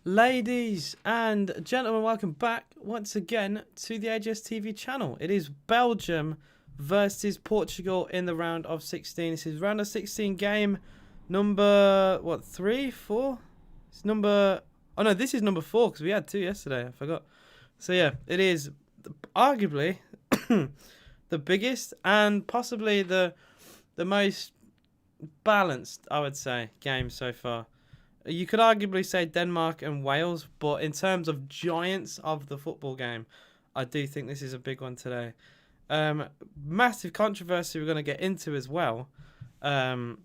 Ladies and gentlemen, welcome back once again to the AGS TV channel. It is Belgium versus Portugal in the round of 16. This is round of 16 game number, what, 3, 4? It's number, oh no, this is number 4 because we had 2 yesterday, I forgot. So yeah, it is arguably the biggest and possibly the most balanced, I would say, game so far. You could arguably say Denmark and Wales, but in terms of giants of the football game, I do think this is a big one today. Massive controversy we're going to get into as well. And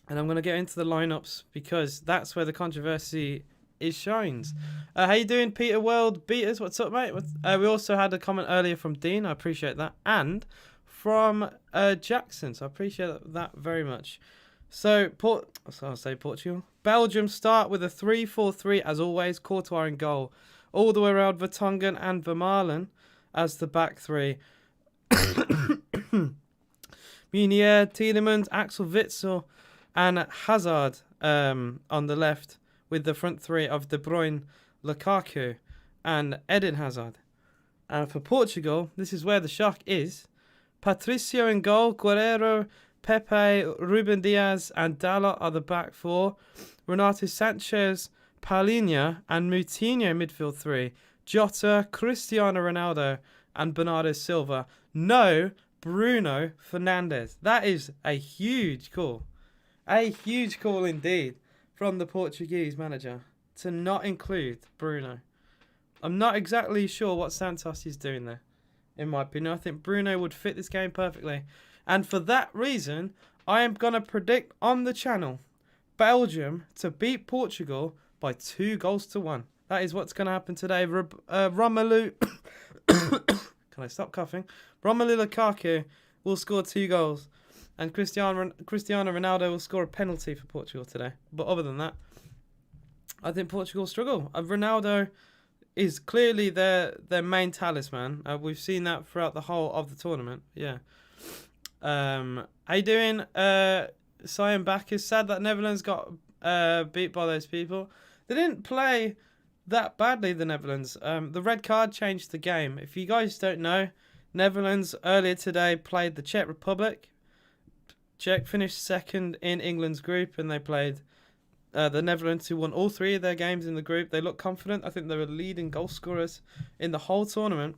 I'm going to get into the lineups because that's where the controversy is shines. How you doing, Peter World Beaters? What's up, mate? We also had a comment earlier from Dean. I appreciate that. And from Jackson. So I appreciate that very much. So, I'll say Portugal. Belgium start with a 3-4-3 as always. Courtois in goal. All the way around Vertonghen and Vermaelen as the back three. Meunier, Tielemans, Axel Witsel and Hazard on the left with the front three of De Bruyne, Lukaku and Eden Hazard. And for Portugal, this is where the shock is. Patricio in goal, Guerreiro, Pepe, Ruben Diaz and Dalot are the back four. Renato Sanchez, Paulinho and Moutinho midfield three. Jota, Cristiano Ronaldo and Bernardo Silva. No Bruno Fernandes. That is a huge call. A huge call indeed from the Portuguese manager to not include Bruno. I'm not exactly sure what Santos is doing there, in my opinion. I think Bruno would fit this game perfectly. And for that reason, I am going to predict on the channel Belgium to beat Portugal by 2-1. That is what's going to happen today. Romelu... Can I stop coughing? Romelu Lukaku will score 2 goals. And Cristiano Ronaldo will score a penalty for Portugal today. But other than that, I think Portugal struggle. Ronaldo is clearly their main talisman. We've seen that throughout the whole of the tournament. Yeah. How you doing? Cyan Back is sad that Netherlands got beat by those people. They didn't play that badly, the Netherlands. The red card changed the game. If you guys don't know, Netherlands earlier today played the Czech Republic. Czech finished second in England's group, and they played the Netherlands, who won all 3 of their games in the group. They looked confident. I think they were leading goal scorers in the whole tournament.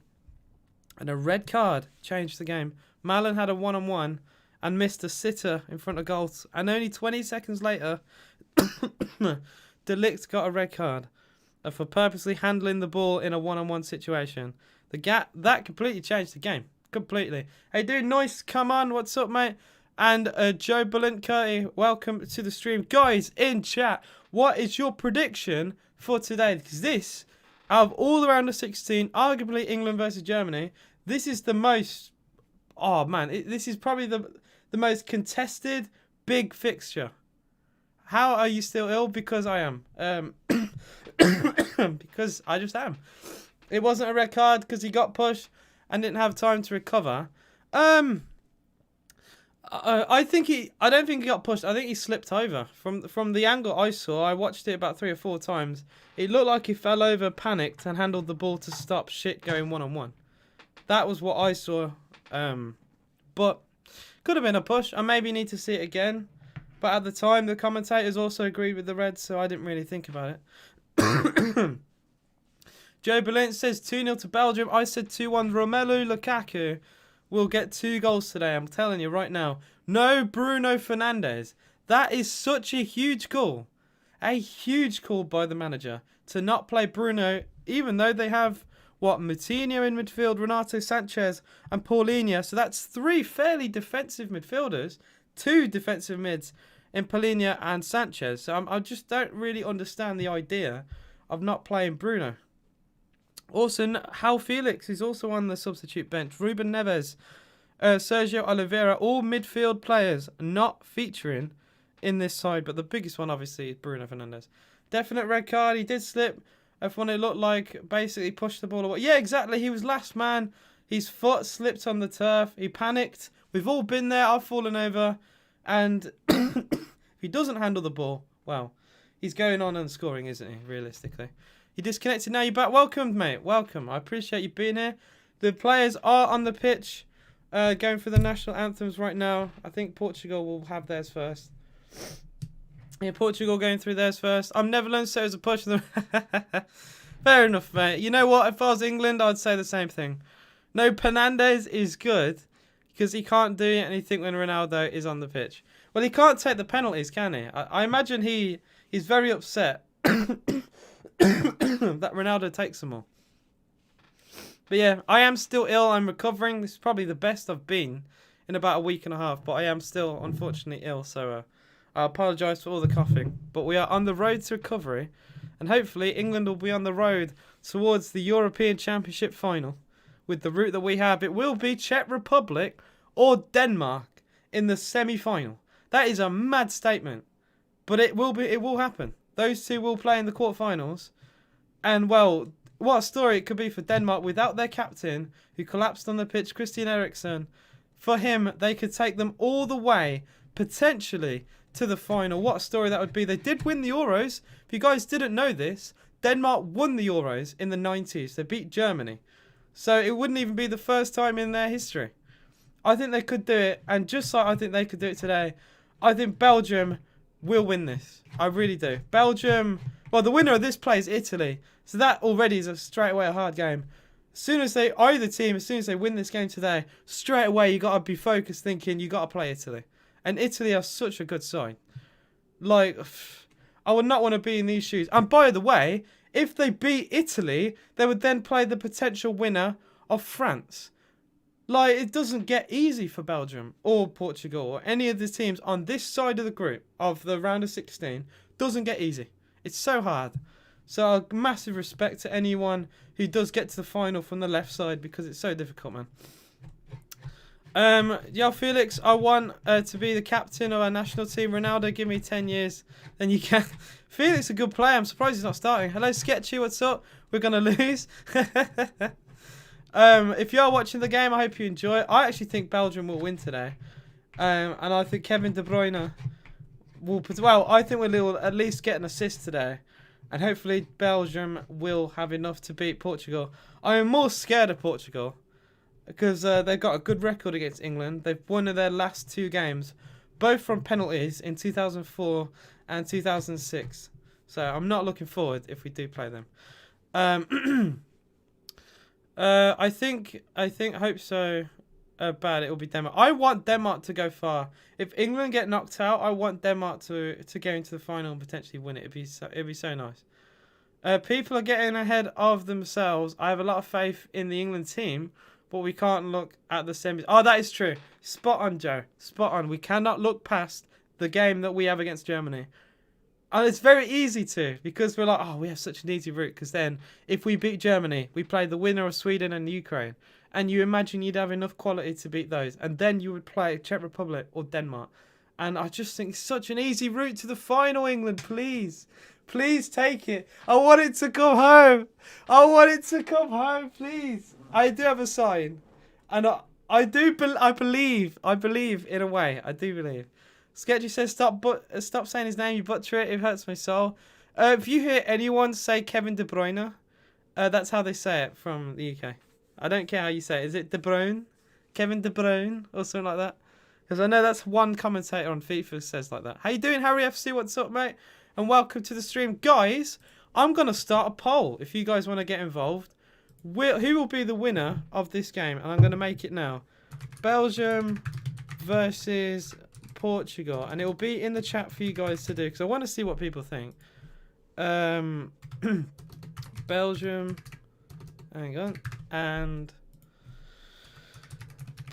And a red card changed the game. Malen had a one-on-one and missed a sitter in front of goals. And only 20 seconds later, De Ligt got a red card for purposely handling the ball in a one-on-one situation. That completely changed the game. Completely. Hey, dude, Noise, come on. What's up, mate? And Joe Curty, welcome to the stream. Guys, in chat, what is your prediction for today? Because this, out of all around the 16, arguably England versus Germany, this is the most... Oh, man, this is probably the most contested big fixture. How are you still ill? Because I am. Because I just am. It wasn't a red card because he got pushed and didn't have time to recover. I don't think he got pushed. I think he slipped over. From the angle I saw, I watched it about 3 or 4 times. It looked like he fell over, panicked, and handled the ball to stop shit going one-on-one. That was what I saw. But could have been a push. I maybe need to see it again. But at the time, the commentators also agreed with the Reds, so I didn't really think about it. Joe Berlin says 2-0 to Belgium. I said 2-1. Romelu Lukaku will get 2 goals today. I'm telling you right now. No Bruno Fernandes. That is such a huge call. A huge call by the manager to not play Bruno, even though they have, Moutinho in midfield, Renato Sanchez and Paulinho. So that's 3 fairly defensive midfielders. 2 defensive mids in Paulinho and Sanchez. So I just don't really understand the idea of not playing Bruno. Also, Hal Felix is also on the substitute bench. Ruben Neves, Sergio Oliveira, all midfield players not featuring in this side. But the biggest one, obviously, is Bruno Fernandes. Definite red card. He did slip. Everyone, it looked like, basically pushed the ball away. Yeah, exactly. He was last man. His foot slipped on the turf. He panicked. We've all been there. I've fallen over. And if he doesn't handle the ball, well, He's going on and scoring, isn't he, realistically? You disconnected, now you're back. Welcome, mate. Welcome. I appreciate you being here. The players are on the pitch going for the national anthems right now. I think Portugal will have theirs first. Yeah, Portugal going through theirs first. I'm Netherlands, so it's a push. Fair enough, mate. You know what? If I was England, I'd say the same thing. No, Fernandes is good because he can't do anything when Ronaldo is on the pitch. Well, he can't take the penalties, can he? I imagine he's very upset that Ronaldo takes them all. But yeah, I am still ill. I'm recovering. This is probably the best I've been in about a week and a half. But I am still, unfortunately, ill. So I apologise for all the coughing. But we are on the road to recovery. And hopefully England will be on the road towards the European Championship final. With the route that we have, it will be Czech Republic or Denmark in the semi-final. That is a mad statement. But it will happen. Those two will play in the quarterfinals. And, well, what a story it could be for Denmark without their captain, who collapsed on the pitch, Christian Eriksen. For him, they could take them all the way, potentially, to the final. What a story that would be. They did win the Euros. If you guys didn't know this, Denmark won the Euros in the 90s. They beat Germany. So it wouldn't even be the first time in their history. I think they could do it. And just like I think they could do it today, I think Belgium will win this. I really do. Belgium, well, the winner of this plays Italy. So that already is straight away a hard game. As soon as they win this game today, straight away you got to be focused thinking you got to play Italy. And Italy are such a good side. Like, I would not want to be in these shoes. And by the way, if they beat Italy, they would then play the potential winner of France. Like, it doesn't get easy for Belgium or Portugal or any of the teams on this side of the group of the round of 16. Doesn't get easy. It's so hard. So, massive respect to anyone who does get to the final from the left side because it's so difficult, man. Yeah, Felix, I want to be the captain of our national team. Ronaldo, give me 10 years, then you can. Felix, a good player. I'm surprised he's not starting. Hello, Sketchy, what's up? We're going to lose. If you are watching the game, I hope you enjoy it. I actually think Belgium will win today. And I think Kevin De Bruyne will... Well, I think we'll at least get an assist today. And hopefully Belgium will have enough to beat Portugal. I am more scared of Portugal. Because they've got a good record against England. They've won their last 2 games. Both from penalties in 2004 and 2006. So I'm not looking forward if we do play them. I hope so bad it will be Denmark. I want Denmark to go far. If England get knocked out, I want Denmark to go into the final and potentially win it. It'd be so nice. People are getting ahead of themselves. I have a lot of faith in the England team. But we can't look at the semis. Oh, that is true. Spot on, Joe. Spot on. We cannot look past the game that we have against Germany. And it's very easy to. Because we're like, oh, we have such an easy route. Because then, if we beat Germany, we play the winner of Sweden and Ukraine. And you imagine you'd have enough quality to beat those. And then you would play Czech Republic or Denmark. And I just think it's such an easy route to the final, England. Please. Please take it. I want it to come home. I want it to come home, please. I do have a sign, and I believe in a way. I do believe. Sketchy says stop saying his name. You butcher it. It hurts my soul. If you hear anyone say Kevin De Bruyne, that's how they say it from the UK. I don't care how you say it. Is it De Bruyne, Kevin De Bruyne, or something like that? Because I know that's one commentator on FIFA says like that. How you doing, Harry FC? What's up, mate? And welcome to the stream, guys. I'm gonna start a poll if you guys want to get involved. Who will be the winner of this game? And I'm going to make it now. Belgium versus Portugal. And it will be in the chat for you guys to do. Because I want to see what people think. Belgium. Hang on. And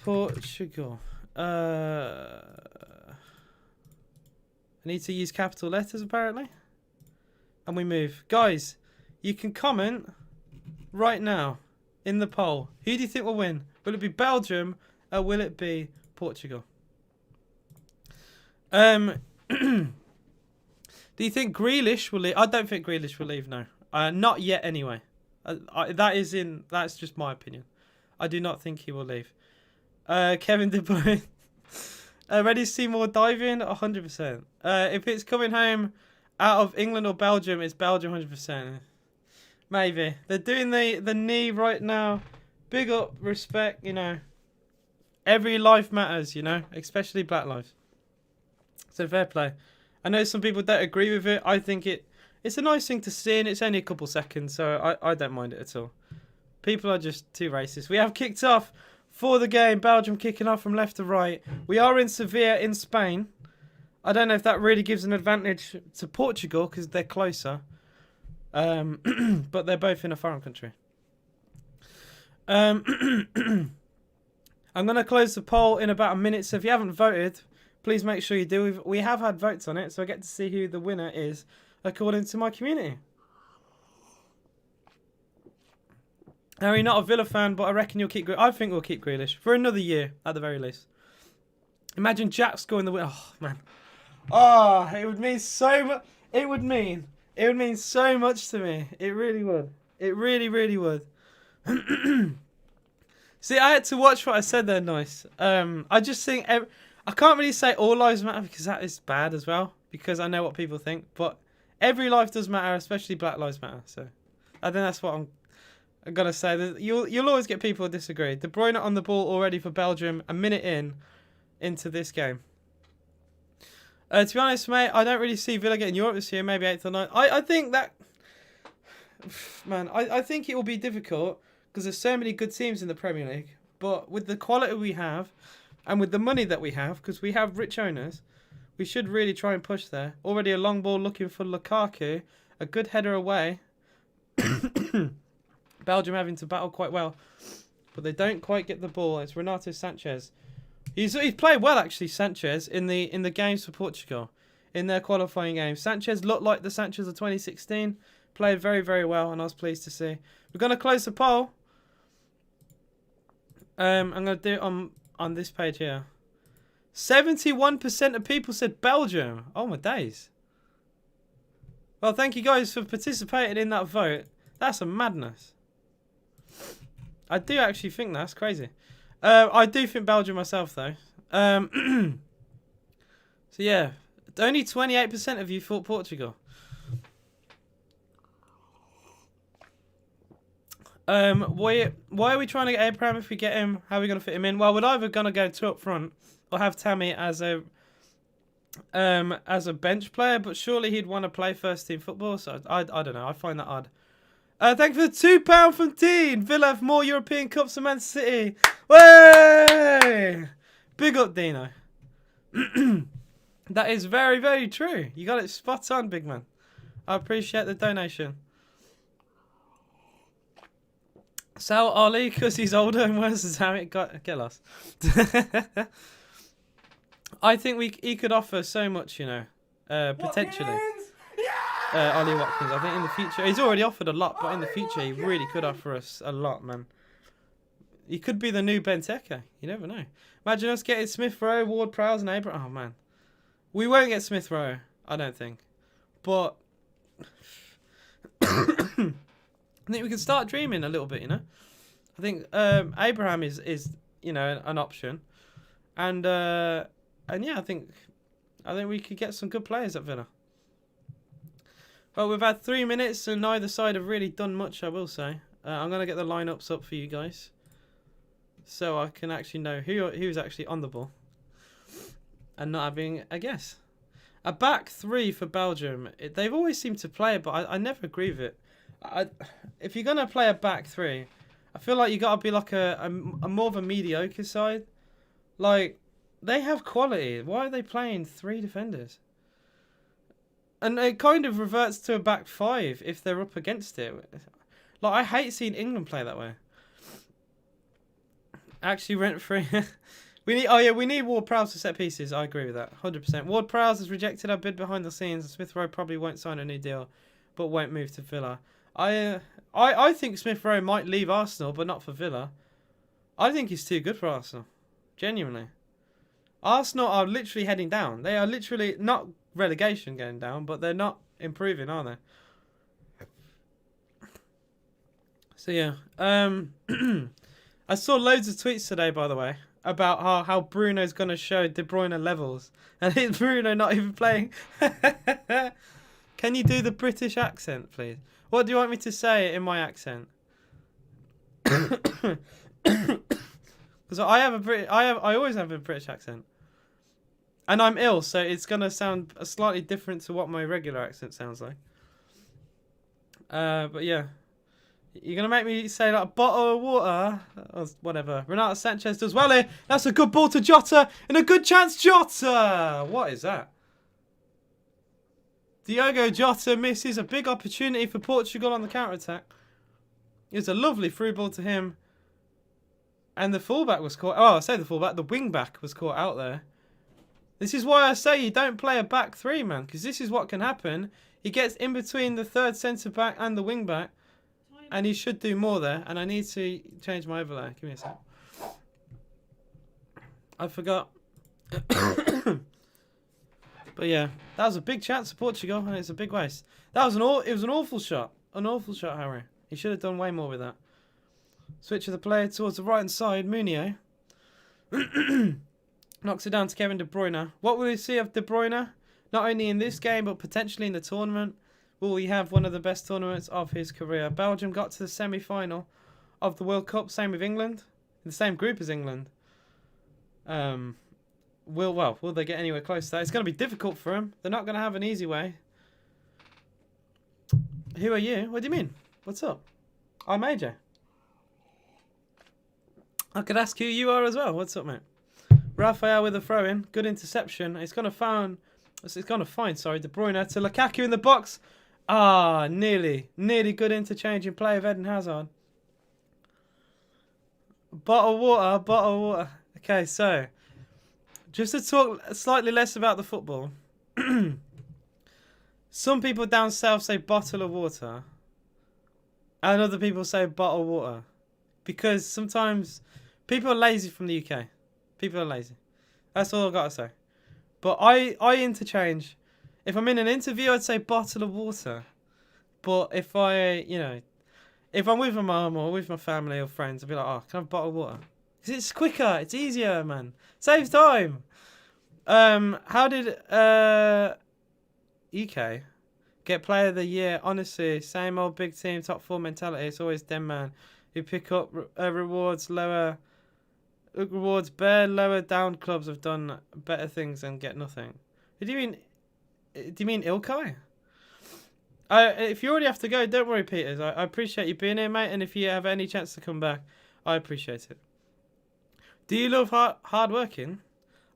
Portugal. I need to use capital letters apparently. And we move. Guys, you can comment... right now, in the poll, who do you think will win? Will it be Belgium or will it be Portugal? Do you think Grealish will leave? I don't think Grealish will leave, no. Not yet anyway. That's just my opinion. I do not think he will leave. Kevin De Bruyne. Ready to see more diving? 100%. If it's coming home out of England or Belgium, it's Belgium 100%. Maybe. They're doing the knee right now. Big up, respect, you know. Every life matters, you know, especially black lives. So fair play. I know some people don't agree with it. I think it's a nice thing to see, and it's only a couple seconds, so I don't mind it at all. People are just too racist. We have kicked off for the game. Belgium kicking off from left to right. We are in Sevilla in Spain. I don't know if that really gives an advantage to Portugal because they're closer. But they're both in a foreign country. I'm going to close the poll in about a minute. So if you haven't voted, please make sure you do. We have had votes on it, so I get to see who the winner is according to my community. Harry, not a Villa fan, but I reckon you'll keep. I think we'll keep Grealish for another year at the very least. Imagine Jack scoring the win. Oh man, oh, it would mean so much. It would mean so much to me. It really would. It really, really would. See, I had to watch what I said there. Nice. I just think I can't really say all lives matter because that is bad as well. Because I know what people think, but every life does matter, especially Black Lives Matter. So I think that's what I'm gonna say. You'll always get people who disagree. De Bruyne on the ball already for Belgium. A minute into this game. To be honest, mate, I don't really see Villa getting Europe this year. Maybe 8th or 9th. I think that, man, I think it will be difficult because there's so many good teams in the Premier League. But with the quality we have, and with the money that we have, because we have rich owners, we should really try and push there. Already a long ball looking for Lukaku. A good header away. Belgium having to battle quite well. But they don't quite get the ball. It's Renato Sanchez. He's played well, actually, Sanchez, in the games for Portugal. In their qualifying games. Sanchez looked like the Sanchez of 2016. Played very, very well, and I was pleased to see. We're going to close the poll. I'm going to do it on this page here. 71% of people said Belgium. Oh, my days. Well, thank you guys for participating in that vote. That's a madness. I do actually think that's crazy. I do think Belgium myself, though. So, yeah. Only 28% of you thought Portugal. Why are we trying to get Abraham if we get him? How are we going to fit him in? Well, we're either going to go 2 up front or have Tammy as a bench player, but surely he'd want to play first team football, so I don't know. I find that odd. Thank you for the £2 from Dean. Villa have more European Cups than Man City. Way! Big up, Dino. That is very, very true. You got it spot on, big man. I appreciate the donation. Sell Ollie because he's older and worse than Harry. Get lost. I think he could offer so much, you know, potentially. Ollie Watkins. I think in the future, he's already offered a lot, but in the future, he really could offer us a lot, man. He could be the new Benteke. You never know. Imagine us getting Smith Rowe, Ward Prowse, and Abraham. Oh, man. We won't get Smith Rowe, I don't think. But I think we can start dreaming a little bit, you know. I think Abraham is you know, an option, and yeah, I think we could get some good players at Villa. Well, we've had 3 minutes, and neither side have really done much, I will say. I'm gonna get the lineups up for you guys, so I can actually know who's actually on the ball, and not having a guess. A back 3 for Belgium. They've always seemed to play it, but I never agree with it. If you're gonna play a back 3, I feel like you gotta be like a more of a mediocre side. Like, they have quality. Why are they playing 3 defenders? And it kind of reverts to a back 5 if they're up against it. Like, I hate seeing England play that way. Actually, rent free. We need Ward Prowse to set pieces. I agree with that, 100%. Ward Prowse has rejected our bid behind the scenes, and Smith Rowe probably won't sign a new deal, but won't move to Villa. I think Smith Rowe might leave Arsenal, but not for Villa. I think he's too good for Arsenal, genuinely. Arsenal are literally heading down. They are literally not relegation going down, but they're not improving, are they? So yeah, I saw loads of tweets today, by the way, about how Bruno's going to show De Bruyne levels. And it's Bruno not even playing. Can you do the British accent, please? What do you want me to say in my accent? Because I always have a British accent, and I'm ill, so it's gonna sound slightly different to what my regular accent sounds like. But yeah, you're gonna make me say like a bottle of water or whatever. Renato Sanchez does well here. That's a good ball to Jota and a good chance, Jota. What is that? Diogo Jota misses a big opportunity for Portugal on the counter-attack. It was a lovely through ball to him. And the fullback was caught. Oh, I say the fullback. The wing-back was caught out there. This is why I say you don't play a back three, man. Because this is what can happen. He gets in between the third centre-back and the wing-back. And he should do more there. And I need to change my overlay. Give me a sec. I forgot. But yeah, that was a big chance for Portugal, and it's a big waste. It was an awful shot. An awful shot, Harry. He should have done way more with that. Switch of the player towards the right-hand side. Munio. Knocks it down to Kevin De Bruyne. What will we see of De Bruyne? Not only in this game, but potentially in the tournament. Will he have one of the best tournaments of his career? Belgium got to the semi-final of the World Cup. Same with England. In the same group as England. Will they get anywhere close to that? It's going to be difficult for them. They're not going to have an easy way. Who are you? What do you mean? What's up? I'm AJ. I could ask who you are as well. What's up, mate? Raphael with a throw-in. Good interception. It's going to find De Bruyne to Lukaku in the box. Ah, nearly good interchange in play of Eden Hazard. Bottle of water. Okay, so just to talk slightly less about the football. Some people down south say bottle of water. And other people say bottle of water. Because sometimes people are lazy from the UK. People are lazy. That's all I've got to say. But I interchange. If I'm in an interview, I'd say bottle of water. But if if I'm with my mum or with my family or friends, I'd be like, oh, can I have a bottle of water? Because it's quicker. It's easier, man. Saves time. How did EK get player of the year? Honestly, same old big team, top four mentality. It's always them, man, who pick up rewards bare lower down clubs have done better things and get nothing. Do you mean Ilkay? If you already have to go, don't worry, Peters. I appreciate you being here, mate. And if you have any chance to come back, I appreciate it. Do you love hard working?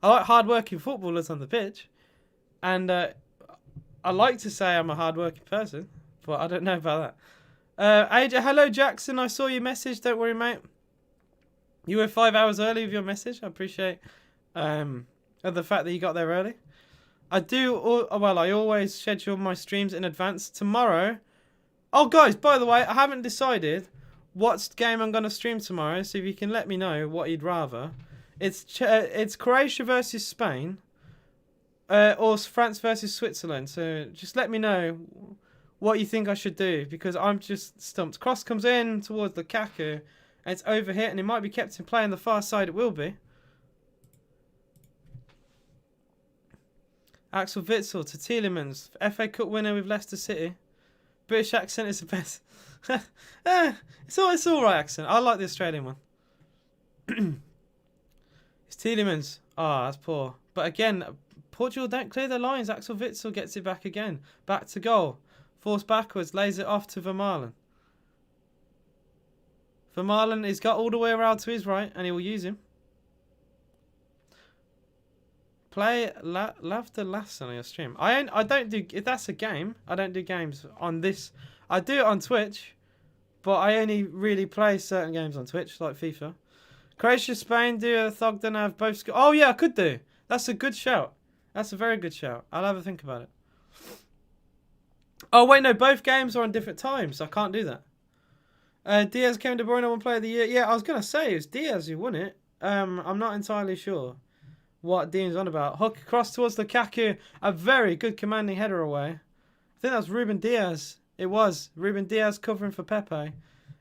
I like hard working footballers on the pitch, and I like to say I'm a hard working person, but I don't know about that. AJ, hello Jackson. I saw your message. Don't worry, mate. You were 5 hours early with your message. I appreciate the fact that you got there early. I always schedule my streams in advance. Tomorrow. Oh, guys, by the way, I haven't decided what game I'm going to stream tomorrow. So if you can let me know what you'd rather. It's Croatia versus Spain. Or France versus Switzerland. So just let me know what you think I should do. Because I'm just stumped. Cross comes in towards Lukaku. And it's overhit. And it might be kept in play on the far side. It will be. Axel Witsel to Tielemans. FA Cup winner with Leicester City. British accent is the best. It's all right accent. I like the Australian one. It's Tielemans. That's poor. But again, Portugal don't clear their lines. Axel Witsel gets it back again. Back to goal. Forced backwards. Lays it off to Vermaelen. Vermaelen, he's got all the way around to his right, and he will use him. Play Laughter Laughs on your stream. I don't do, if that's a game, I don't do games on this. I do it on Twitch, but I only really play certain games on Twitch, like FIFA. Croatia, Spain, do Thogden have both score? Oh yeah, I could do. That's a good shout. That's a very good shout. I'll have a think about it. Oh wait, no, both games are on different times. So I can't do that. Diaz came to Bruyne, one player of the year. Yeah, I was gonna say it was Diaz who won it. I'm not entirely sure what Dean's on about. Hook across towards Lukaku. A very good commanding header away. I think that was Ruben Diaz. It was. Ruben Diaz covering for Pepe.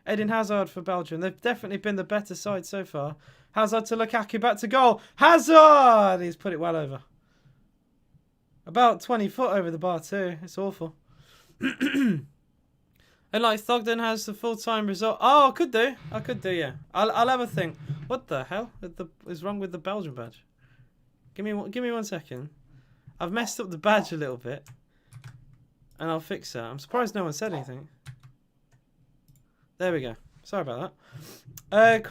Eden Hazard for Belgium. They've definitely been the better side so far. Hazard to Lukaku. Back to goal. Hazard! He's put it well over. About 20 foot over the bar too. It's awful. And like Thogden has the full-time result. Oh, I could do, yeah. I'll have a think. What the hell is wrong with the Belgian badge? Give me 1 second. I've messed up the badge a little bit, and I'll fix that. I'm surprised no one said anything. There we go. Sorry about that.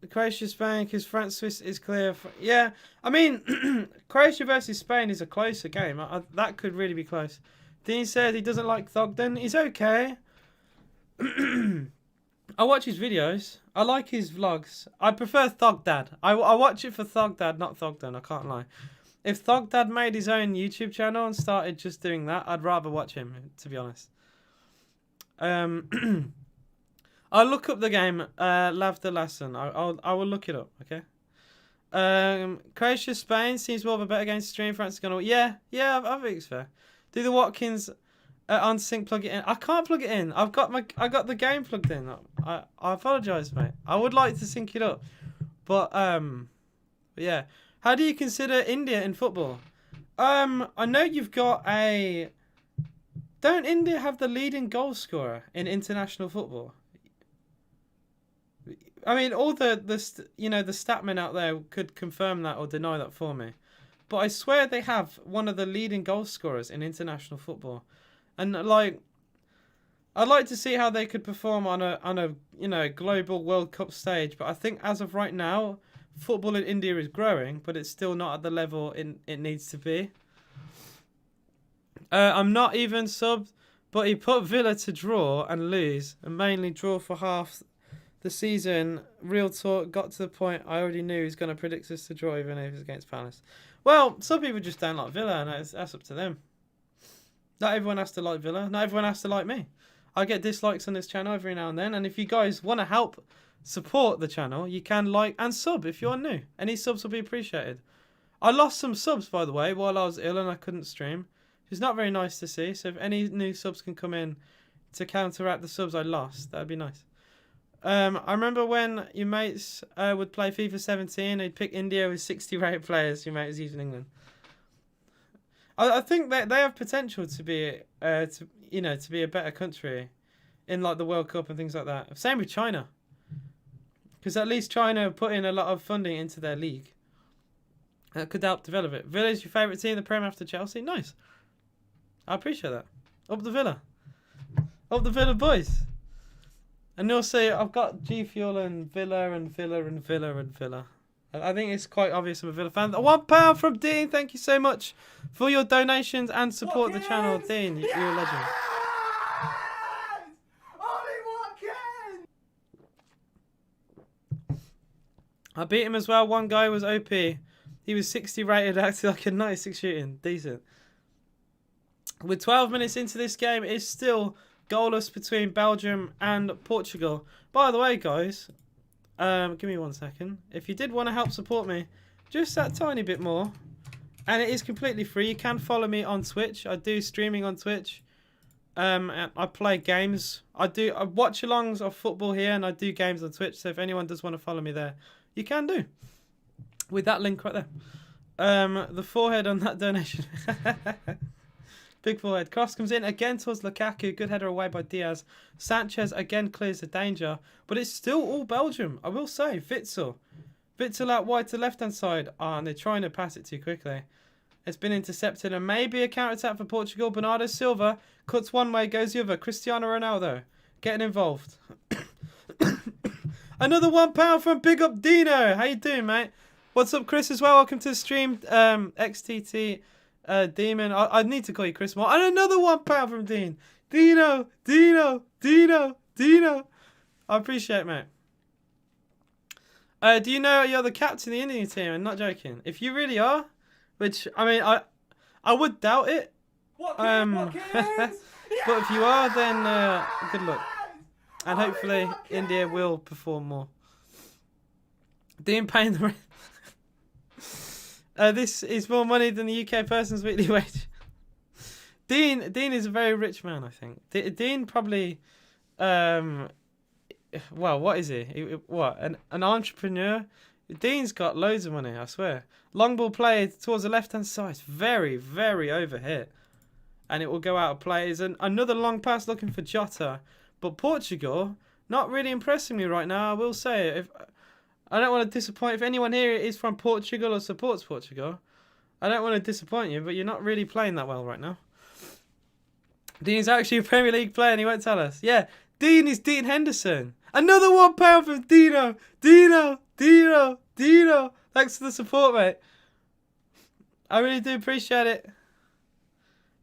Croatia, Spain, because France, Swiss is clear. Yeah, I mean, Croatia versus Spain is a closer game. That could really be close. Dean said he doesn't like Thogden. He's okay. I watch his videos. I like his vlogs. I prefer Thogdad. I watch it for Thogdad, not Thogden. I can't lie. If Thogdad made his own YouTube channel and started just doing that, I'd rather watch him, to be honest. I'll look up the game, Lav de Lassen. I will look it up, okay? Croatia, Spain seems more of a better game to stream. France is going to... Yeah, I think it's fair. Do the Watkins on sync plug it in? I can't plug it in. I got the game plugged in. I apologise, mate. I would like to sync it up. But yeah. How do you consider India in football? I know you've got a... Don't India have the leading goal scorer in international football? I mean, all the stat men out there could confirm that or deny that for me. But I swear they have one of the leading goal scorers in international football. And like, I'd like to see how they could perform on a global World Cup stage. But I think as of right now, football in India is growing, but it's still not at the level it needs to be. I'm not even subbed, but he put Villa to draw and lose, and mainly draw for half the season. Real talk, got to the point I already knew he was going to predict us to draw even if it's against Palace. Well, some people just don't like Villa, and that's up to them. Not everyone has to like Villa. Not everyone has to like me. I get dislikes on this channel every now and then, and if you guys want to help support the channel, you can like and sub if you're new. Any subs will be appreciated. I lost some subs, by the way, while I was ill and I couldn't stream. It's not very nice to see, so if any new subs can come in to counteract the subs I lost, that'd be nice. I remember when your mates would play FIFA 17, they'd pick India with 60 rated players your mates using England. I think that they have potential to be to be a better country in like the World Cup and things like that. Same with China. Because at least China put in a lot of funding into their league. That could help develop it. Villa's your favourite team in the Prem after Chelsea? Nice. I appreciate that. Up the Villa. Up the Villa boys. And also, I've got G Fuel and Villa and Villa and Villa and Villa. I think it's quite obvious I'm a Villa fan. £1 from Dean. Thank you so much for your donations and support the channel. Dean, you're a legend. I beat him as well. One guy was OP. He was 60 rated, acted like a 96 shooting. Decent. With 12 minutes into this game, it's still goalless between Belgium and Portugal. By the way, guys, give me 1 second. If you did want to help support me, just that tiny bit more, and it is completely free. You can follow me on Twitch. I do streaming on Twitch. And I play games. I do watch-alongs of football here, and I do games on Twitch. So if anyone does want to follow me there, you can do. With that link right there. The forehead on that donation. Big forehead. Cross comes in again towards Lukaku. Good header away by Diaz. Sanchez again clears the danger. But it's still all Belgium. I will say. Witsel. Witsel out wide to left-hand side. And they're trying to pass it too quickly. It's been intercepted. And maybe a counter-attack for Portugal. Bernardo Silva cuts one way, goes the other. Cristiano Ronaldo getting involved. Another £1 from Big Up Dino. How you doing, mate? What's up, Chris, as well? Welcome to the stream. XTT Demon. I need to call you Chris more. And another £1 from Dean. Dino. I appreciate it, mate. Do you know you're the captain of the Indian team? I'm not joking. If you really are, which, I mean, I would doubt it. But if you are, then good luck. And hopefully India will perform more. Dean paying the rent. This is more money than the UK person's weekly wage. Dean is a very rich man, I think. Dean probably, well, what is he? What, an entrepreneur? Dean's got loads of money, I swear. Long ball played towards the left-hand side. Very, very overhit. and it will go out of play. Is another long pass looking for Jota, but Portugal not really impressing me right now. I will say, if I don't want to disappoint, if anyone here is from Portugal or supports Portugal, I don't want to disappoint you, but you're not really playing that well right now. Dean's actually a Premier League player and he won't tell us. Yeah, Dean is Dean Henderson. Another £1 from Dino. Dino. Thanks for the support, mate. I really do appreciate it.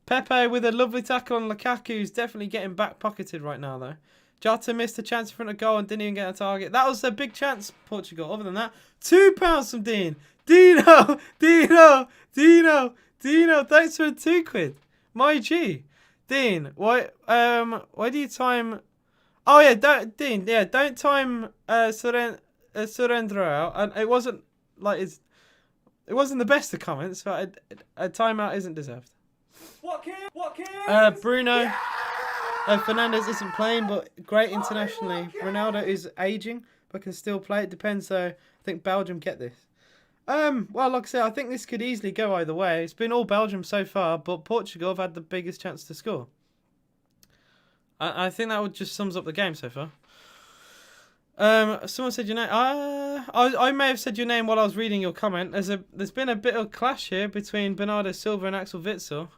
Pepe with a lovely tackle on Lukaku, who's definitely getting back pocketed right now, though. Jota missed a chance in front of goal and didn't even get a target. That was a big chance, Portugal. Other than that, £2 from Dean. Dino. Thanks for £2. My G. Dean, why do you time? Oh yeah, don't time Surrender out. And it wasn't like it wasn't the best of comments, but a timeout isn't deserved. What kid? Bruno. Yeah! Fernandes isn't playing, but great internationally. Ronaldo is aging, but can still play. It depends, though. I think Belgium get this. Well, like I said, I think this could easily go either way. It's been all Belgium so far, but Portugal have had the biggest chance to score. I think that just sums up the game so far. Someone said your name. I may have said your name while I was reading your comment. There's been a bit of clash here between Bernardo Silva and Axel Witsel.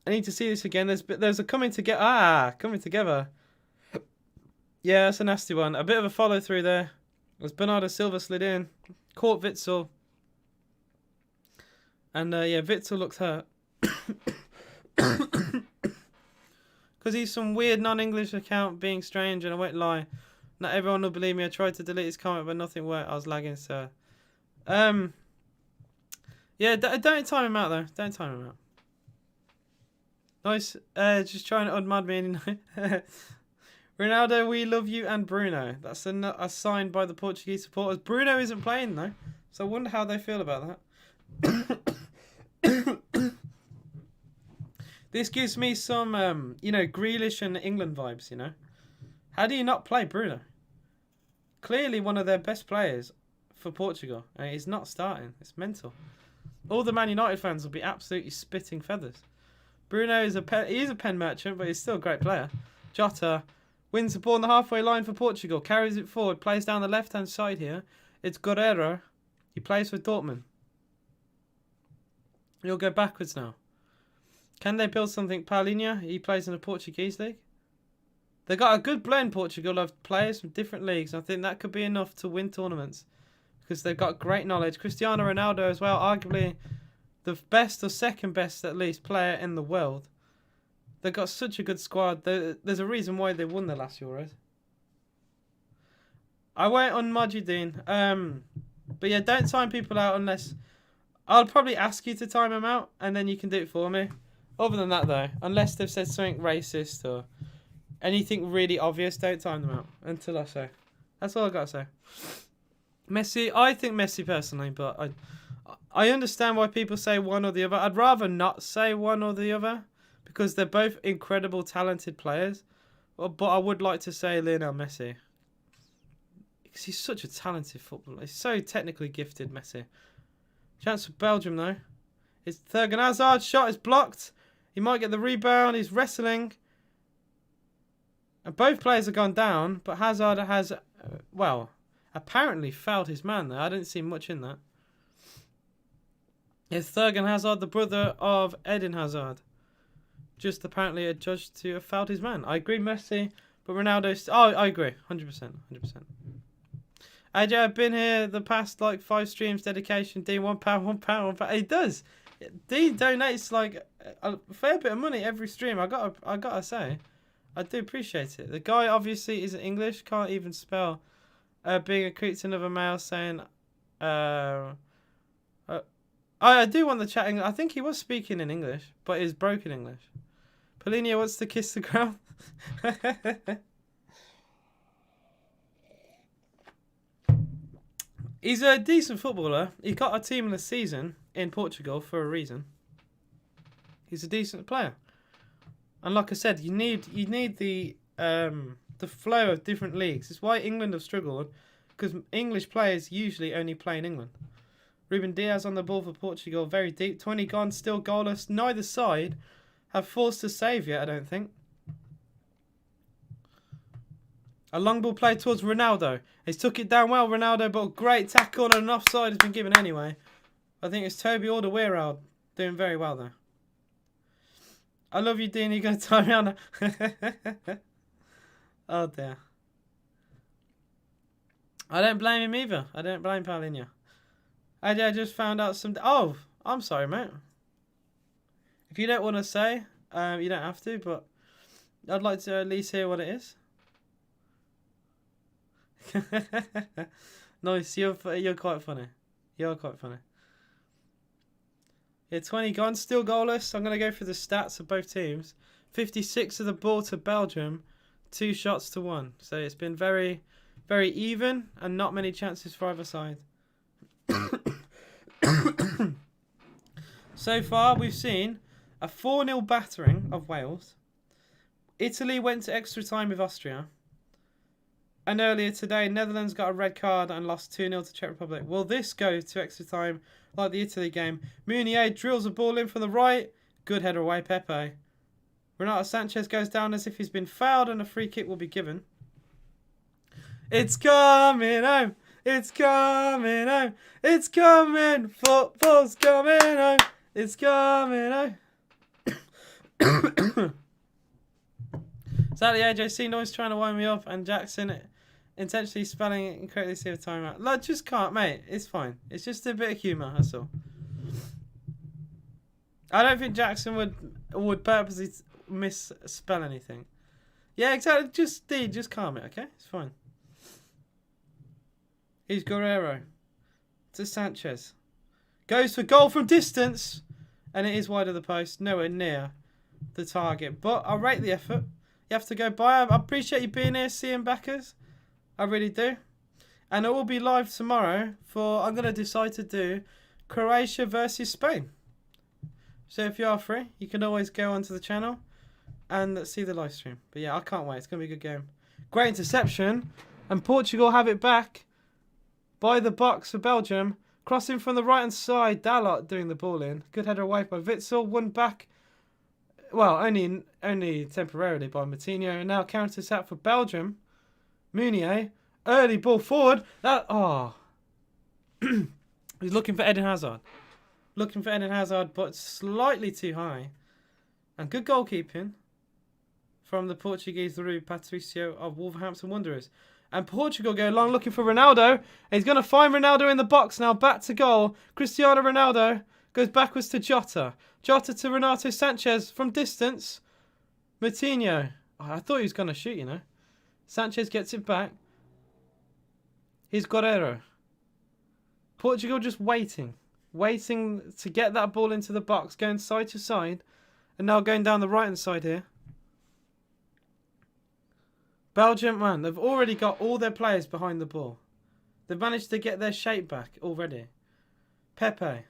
I need to see this again. There's a coming together. Yeah, that's a nasty one. A bit of a follow through there. As Bernardo Silva slid in, caught Witsel. And yeah, Witsel looks hurt. Because he's some weird non-English account being strange, and I won't lie. Not everyone will believe me. I tried to delete his comment, but nothing worked. I was lagging, so. Yeah, don't time him out, though. Don't time him out. Nice. Just trying to unmod me. Ronaldo, we love you, and Bruno. That's a sign by the Portuguese supporters. Bruno isn't playing, though. So I wonder how they feel about that. This gives me some, Grealish and England vibes, How do you not play Bruno? Clearly one of their best players for Portugal. And he's not starting. It's mental. All the Man United fans will be absolutely spitting feathers. Bruno is he's a pen merchant, but he's still a great player. Jota wins the ball on the halfway line for Portugal. Carries it forward. Plays down the left-hand side here. It's Guerreiro. He plays for Dortmund. He'll go backwards now. Can they build something? Paulinho, he plays in the Portuguese league. They've got a good blend, Portugal, of players from different leagues. I think that could be enough to win tournaments. Because they've got great knowledge. Cristiano Ronaldo as well, arguably the best or second best, at least, player in the world. They've got such a good squad. There's a reason why they won the last Euros. I won't unmod you, Dean. But yeah, don't time people out unless... I'll probably ask you to time them out, and then you can do it for me. Other than that, though, unless they've said something racist or anything really obvious, don't time them out until I say. That's all I've got to say. Messi, I think Messi personally, but I understand why people say one or the other. I'd rather not say one or the other because they're both incredible, talented players. But I would like to say Lionel Messi because he's such a talented footballer. He's so technically gifted, Messi. Chance for Belgium, though. It's Thurgan Hazard's shot is blocked. He might get the rebound. He's wrestling. And both players have gone down, but Hazard has, apparently fouled his man there. I didn't see much in that. It's Thurgan Hazard, the brother of Eden Hazard. Just apparently adjudged to have fouled his man. I agree, Messi, but Ronaldo... I agree. 100%. AJ, I've been here the past, 5 streams. Dedication, Dean, £1. He does. Dean donates, a fair bit of money every stream. I gotta say. I do appreciate it. The guy obviously isn't English, can't even spell being a creep to another male, saying I do want the chatting. I think he was speaking in English, but it's broken English. Paulinho wants to kiss the ground. He's a decent footballer. He got a team in the season in Portugal for a reason. He's a decent player. And like I said, you need the flow of different leagues. It's why England have struggled, because English players usually only play in England. Ruben Diaz on the ball for Portugal. Very deep. 20 gone. Still goalless. Neither side have forced a save yet, I don't think. A long ball played towards Ronaldo. He's took it down well, Ronaldo, but a great tackle and an offside has been given anyway. I think it's Toby Alderweireld doing very well there. I love you, Dean. You're going to tie me on. Oh, dear. I don't blame him either. I don't blame Paulinho. I just found out some... Oh, I'm sorry, mate. If you don't want to say, you don't have to, but I'd like to at least hear what it is. Nice, you're quite funny. You're quite funny. Yeah, 20 gone, still goalless. I'm going to go through the stats of both teams. 56 of the ball to Belgium, 2 shots to 1. So it's been very, very even and not many chances for either side. So far, we've seen a 4-0 battering of Wales. Italy went to extra time with Austria. And earlier today, Netherlands got a red card and lost 2-0 to Czech Republic. Will this go to extra time like the Italy game? Meunier drills a ball in from the right. Good header away, Pepe. Renato Sanchez goes down as if he's been fouled and a free kick will be given. It's coming home. It's coming home. It's coming. Football's coming home. It's coming home. Sadly, AJC noise trying to wind me up and Jackson intentionally spelling it incorrectly. See a timeout. Like, just can't, mate. It's fine. It's just a bit of humour, that's all. I don't think Jackson would purposely misspell anything. Yeah, exactly. Just calm it, okay? It's fine. Here's Guerrero to Sanchez. Goes for goal from distance, and it is wide of the post, nowhere near the target. But I rate the effort. You have to go by. I appreciate you being here, seeing backers. I really do. And it will be live tomorrow for, I'm going to decide to do Croatia versus Spain. So if you are free, you can always go onto the channel and see the live stream. But yeah, I can't wait. It's going to be a good game. Great interception. And Portugal have it back by the box for Belgium. Crossing from the right-hand side. Dalot doing the ball in. Good header away by Witsel. One back. Well, only temporarily by Matinho. And now counter-attack for Belgium. Meunier. Early ball forward. He's looking for Eden Hazard. Looking for Eden Hazard, but slightly too high. And good goalkeeping from the Portuguese Rui Patricio of Wolverhampton Wanderers. And Portugal go long looking for Ronaldo. He's going to find Ronaldo in the box now. Back to goal. Cristiano Ronaldo goes backwards to Jota. Jota to Renato Sanchez from distance. Matinho. Oh, I thought he was going to shoot, you know. Sanchez gets it back. Here's Guerrero. Portugal just waiting. Waiting to get that ball into the box. Going side to side. And now going down the right-hand side here. Belgium, man, they've already got all their players behind the ball. They've managed to get their shape back already. Pepe.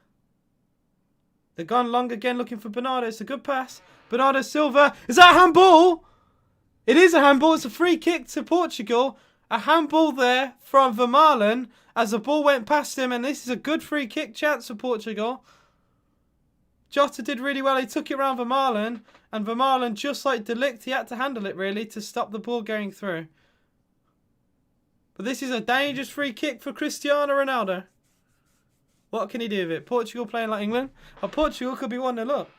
They've gone long again looking for Bernardo. It's a good pass. Bernardo Silva. Is that a handball? It is a handball. It's a free kick to Portugal. A handball there from Vermaelen as the ball went past him. And this is a good free kick chance for Portugal. Jota did really well. He took it around Vermaelen. And Vermaelen, just like De Ligt, he had to handle it really to stop the ball going through. But this is a dangerous free kick for Cristiano Ronaldo. What can he do with it? Portugal playing like England? Oh, Portugal could be 1-0 up.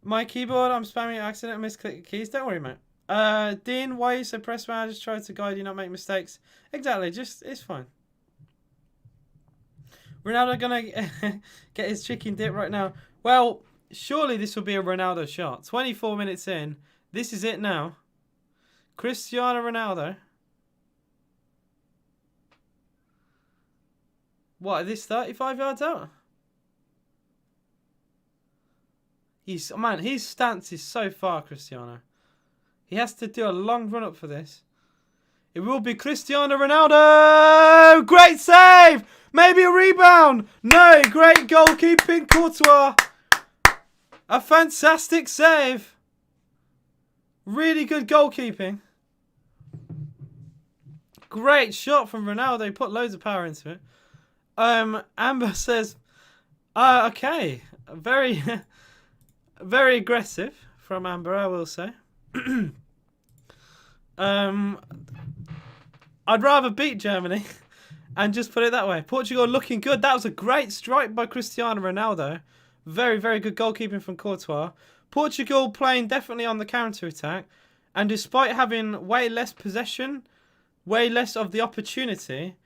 My keyboard, I'm spamming accidentally misclick keys. Don't worry, mate. Dean, why are you so pressed, man? I just tried to guide you, not make mistakes. Exactly, it's fine. Ronaldo gonna get his chicken dip right now. Well, surely this will be a Ronaldo shot. 24 minutes in. This is it now. Cristiano Ronaldo. What, is this 35 yards out? Man, his stance is so far, Cristiano. He has to do a long run up for this. It will be Cristiano Ronaldo! Great save! Maybe a rebound! No, great goalkeeping, Courtois. A fantastic save. Really good goalkeeping. great shot from Ronaldo. He put loads of power into it. Amber says, okay. Very, very aggressive from Amber, I will say. I'd rather beat Germany and just put it that way. Portugal looking good. That was a great strike by Cristiano Ronaldo. Very, very good goalkeeping from Courtois. Portugal playing definitely on the counter-attack. And despite having way less possession, way less of the opportunity,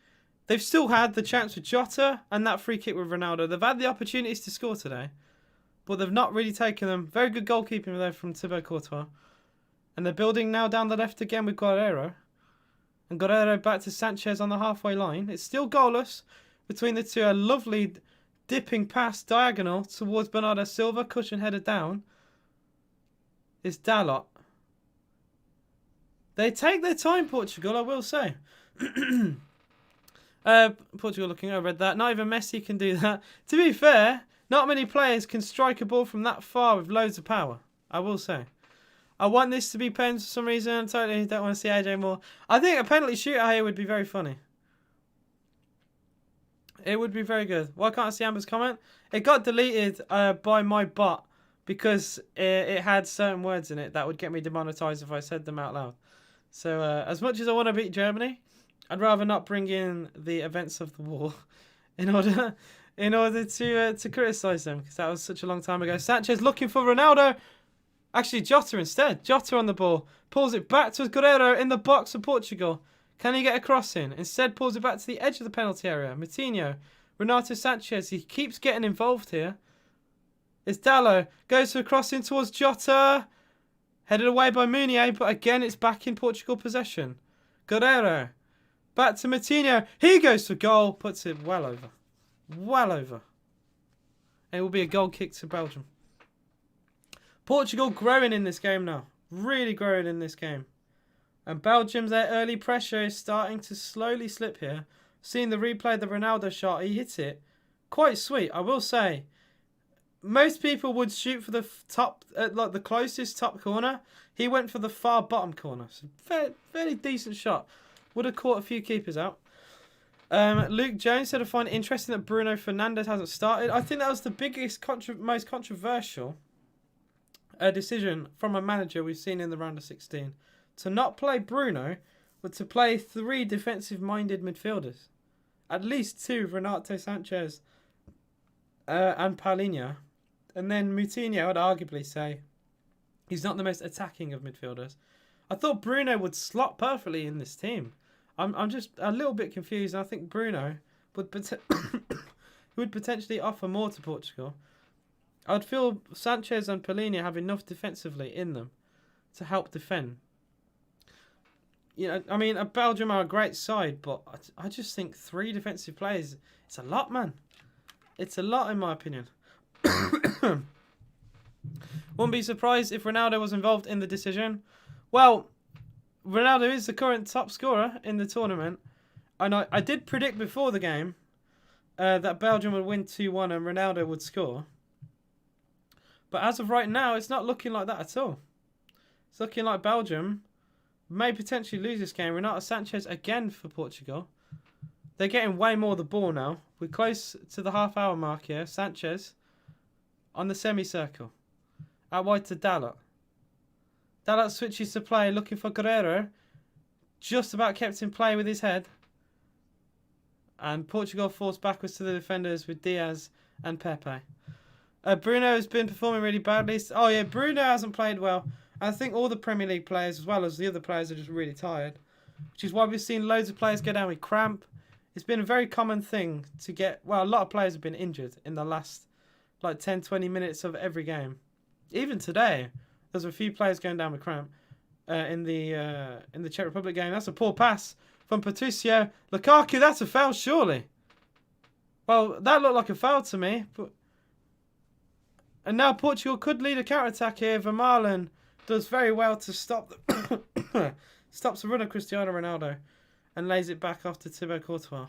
they've still had the chance with Jota and that free kick with Ronaldo. They've had the opportunities to score today, but they've not really taken them. Very good goalkeeping there from Thibaut Courtois. And they're building now down the left again with Guerreiro. And Guerreiro back to Sanchez on the halfway line. It's still goalless between the two. A lovely dipping pass diagonal towards Bernardo Silva. Cushion headed down. It's Dalot. They take their time, Portugal, I will say. Portugal looking, I read that. Not even Messi can do that. To be fair, not many players can strike a ball from that far with loads of power. I will say. I want this to be pens for some reason. I totally don't want to see AJ more. I think a penalty shootout here would be very funny. It would be very good. Why can't I see Amber's comment? It got deleted by my bot because it had certain words in it that would get me demonetized if I said them out loud. So as much as I want to beat Germany, I'd rather not bring in the events of the war in order to criticize them, because that was such a long time ago. Sanchez looking for Ronaldo. Actually, Jota instead. Jota on the ball. Pulls it back to Guerreiro in the box for Portugal. Can he get a cross in? Instead, pulls it back to the edge of the penalty area. Moutinho. Renato Sanchez. He keeps getting involved here. It's Dalot. Goes for a cross in towards Jota. Headed away by Meunier, but again, it's back in Portugal possession. Guerreiro. Back to Moutinho. He goes for goal. Puts it well over. Well over. And it will be a goal kick to Belgium. Portugal growing in this game now. Really growing in this game. And Belgium's their early pressure is starting to slowly slip here. Seeing the replay of the Ronaldo shot, he hit it. Quite sweet, I will say. Most people would shoot for the top, like the closest top corner. He went for the far bottom corner. So fairly decent shot. Would have caught a few keepers out. Luke Jones said I find it interesting that Bruno Fernandes hasn't started. I think that was the biggest, most controversial decision from a manager we've seen in the round of 16. To not play Bruno, but to play 3 defensive-minded midfielders. At least 2, Renato Sanchez and Paulinho. And then Moutinho, I'd arguably say, he's not the most attacking of midfielders. I thought Bruno would slot perfectly in this team. I'm just a little bit confused. I think Bruno would potentially offer more to Portugal. I'd feel Sanchez and Paulinho have enough defensively in them to help defend. You know, I mean, Belgium are a great side, but I just think 3 defensive players, it's a lot, man. It's a lot, in my opinion. Wouldn't be surprised if Ronaldo was involved in the decision. Well, Ronaldo is the current top scorer in the tournament. And I did predict before the game that Belgium would win 2-1 and Ronaldo would score. But as of right now, it's not looking like that at all. It's looking like Belgium may potentially lose this game. Renato Sanchez again for Portugal. They're getting way more the ball now. We're close to the half-hour mark here. Sanchez on the semicircle. Out wide to Dalot. Dalot switches to play, looking for Guerreiro. Just about kept in play with his head. And Portugal falls backwards to the defenders with Diaz and Pepe. Bruno has been performing really badly. Oh yeah, Bruno hasn't played well. I think all the Premier League players, as well as the other players, are just really tired. Which is why we've seen loads of players go down with cramp. It's been a very common thing to get... Well, a lot of players have been injured in the last 10-20 minutes of every game. Even today, there's a few players going down with cramp in the Czech Republic game. That's a poor pass from Patricio. Lukaku, that's a foul, surely. Well, that looked like a foul to me. And now Portugal could lead a counter-attack here. Vermaelen does very well to stop stops the run of Cristiano Ronaldo and lays it back off to Thibaut Courtois.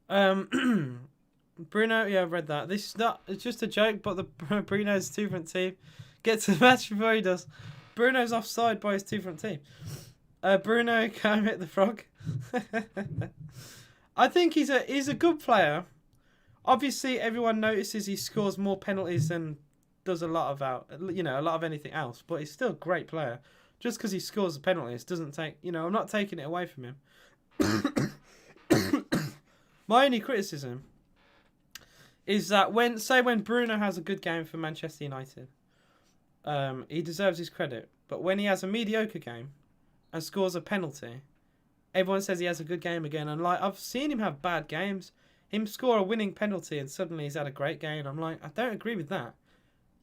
Bruno, yeah, I've read that. This is not, it's just a joke, but Bruno's 2 front team gets the match before he does. Bruno's offside by his 2 front team. Bruno Kermit the Frog. I think he's a good player. Obviously, everyone notices he scores more penalties than does a lot of anything else. But he's still a great player. Just because he scores the penalties doesn't take, I'm not taking it away from him. My only criticism is that when Bruno has a good game for Manchester United, he deserves his credit. But when he has a mediocre game and scores a penalty, everyone says he has a good game again. And like, I've seen him have bad games. Him score a winning penalty and suddenly he's had a great game. I'm like, I don't agree with that.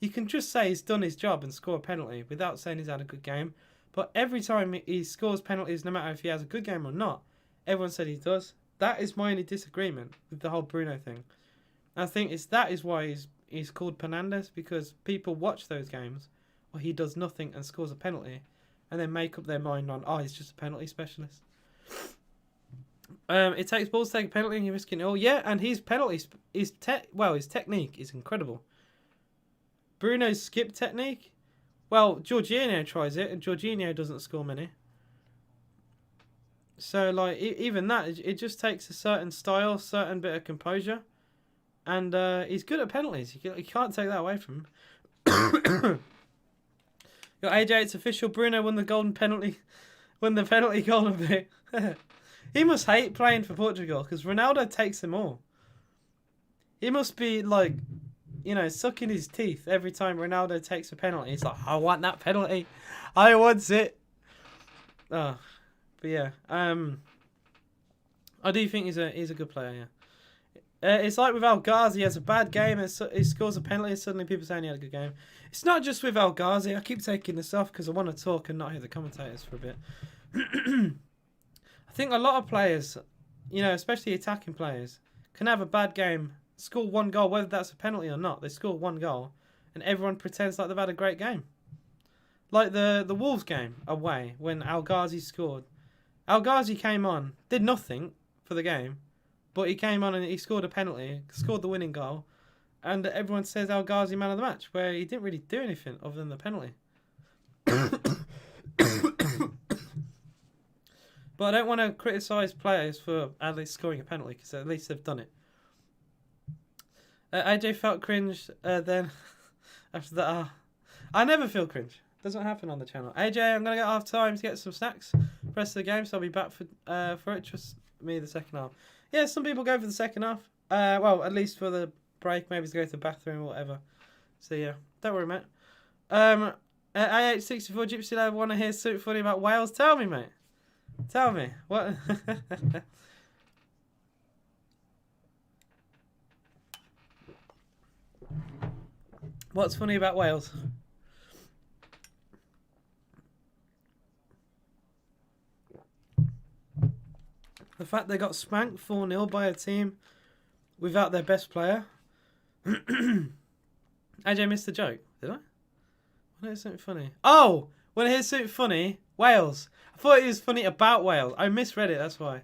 You can just say he's done his job and score a penalty without saying he's had a good game. But every time he scores penalties, no matter if he has a good game or not, everyone said he does. That is my only disagreement with the whole Bruno thing. I think that is why he's called Penandes, because people watch those games where he does nothing and scores a penalty and then make up their mind on, he's just a penalty specialist. It takes balls to take a penalty and you're risking it all. Yeah, and his penalties, his technique is incredible. Bruno's skip technique, well, Jorginho tries it and Jorginho doesn't score many. So, like, even that, it just takes a certain style, certain bit of composure. And he's good at penalties. You can't take that away from him. Your AJ, it's official. Bruno won the penalty goal of it. He must hate playing for Portugal because Ronaldo takes them all. He must be like, sucking his teeth every time Ronaldo takes a penalty. He's like, I want that penalty. I want it. Oh, but yeah. I do think he's a good player. Yeah. It's like with El Ghazi, he has a bad game and he scores a penalty and suddenly people saying he had a good game. It's not just with El Ghazi. I keep taking this off because I want to talk and not hear the commentators for a bit. I think a lot of players, especially attacking players, can have a bad game, score one goal, whether that's a penalty or not. They score one goal and everyone pretends like they've had a great game. Like the Wolves game away when El Ghazi scored. El Ghazi came on, did nothing for the game. But he came on and he scored a penalty, scored the winning goal, and everyone says El Ghazi man of the match, where he didn't really do anything other than the penalty. But I don't want to criticise players for at least scoring a penalty, because at least they've done it. AJ felt cringe then after that. I never feel cringe. Doesn't happen on the channel. AJ, I'm going to get half time to get some snacks for the rest of the game, so I'll be back for it. Trust me, the second half. Yeah, some people go for the second half. Well, at least for the break, maybe to go to the bathroom or whatever. So yeah, don't worry, mate. AH64 Gypsy Lab want to hear something funny about Wales? Tell me, mate. Tell me what. What's funny about Wales? The fact they got spanked 4-0 by a team without their best player. AJ missed the joke, did I? Want to hear something funny? Oh! Want to hear something funny? Wales. I thought it was funny about Wales. I misread it, that's why.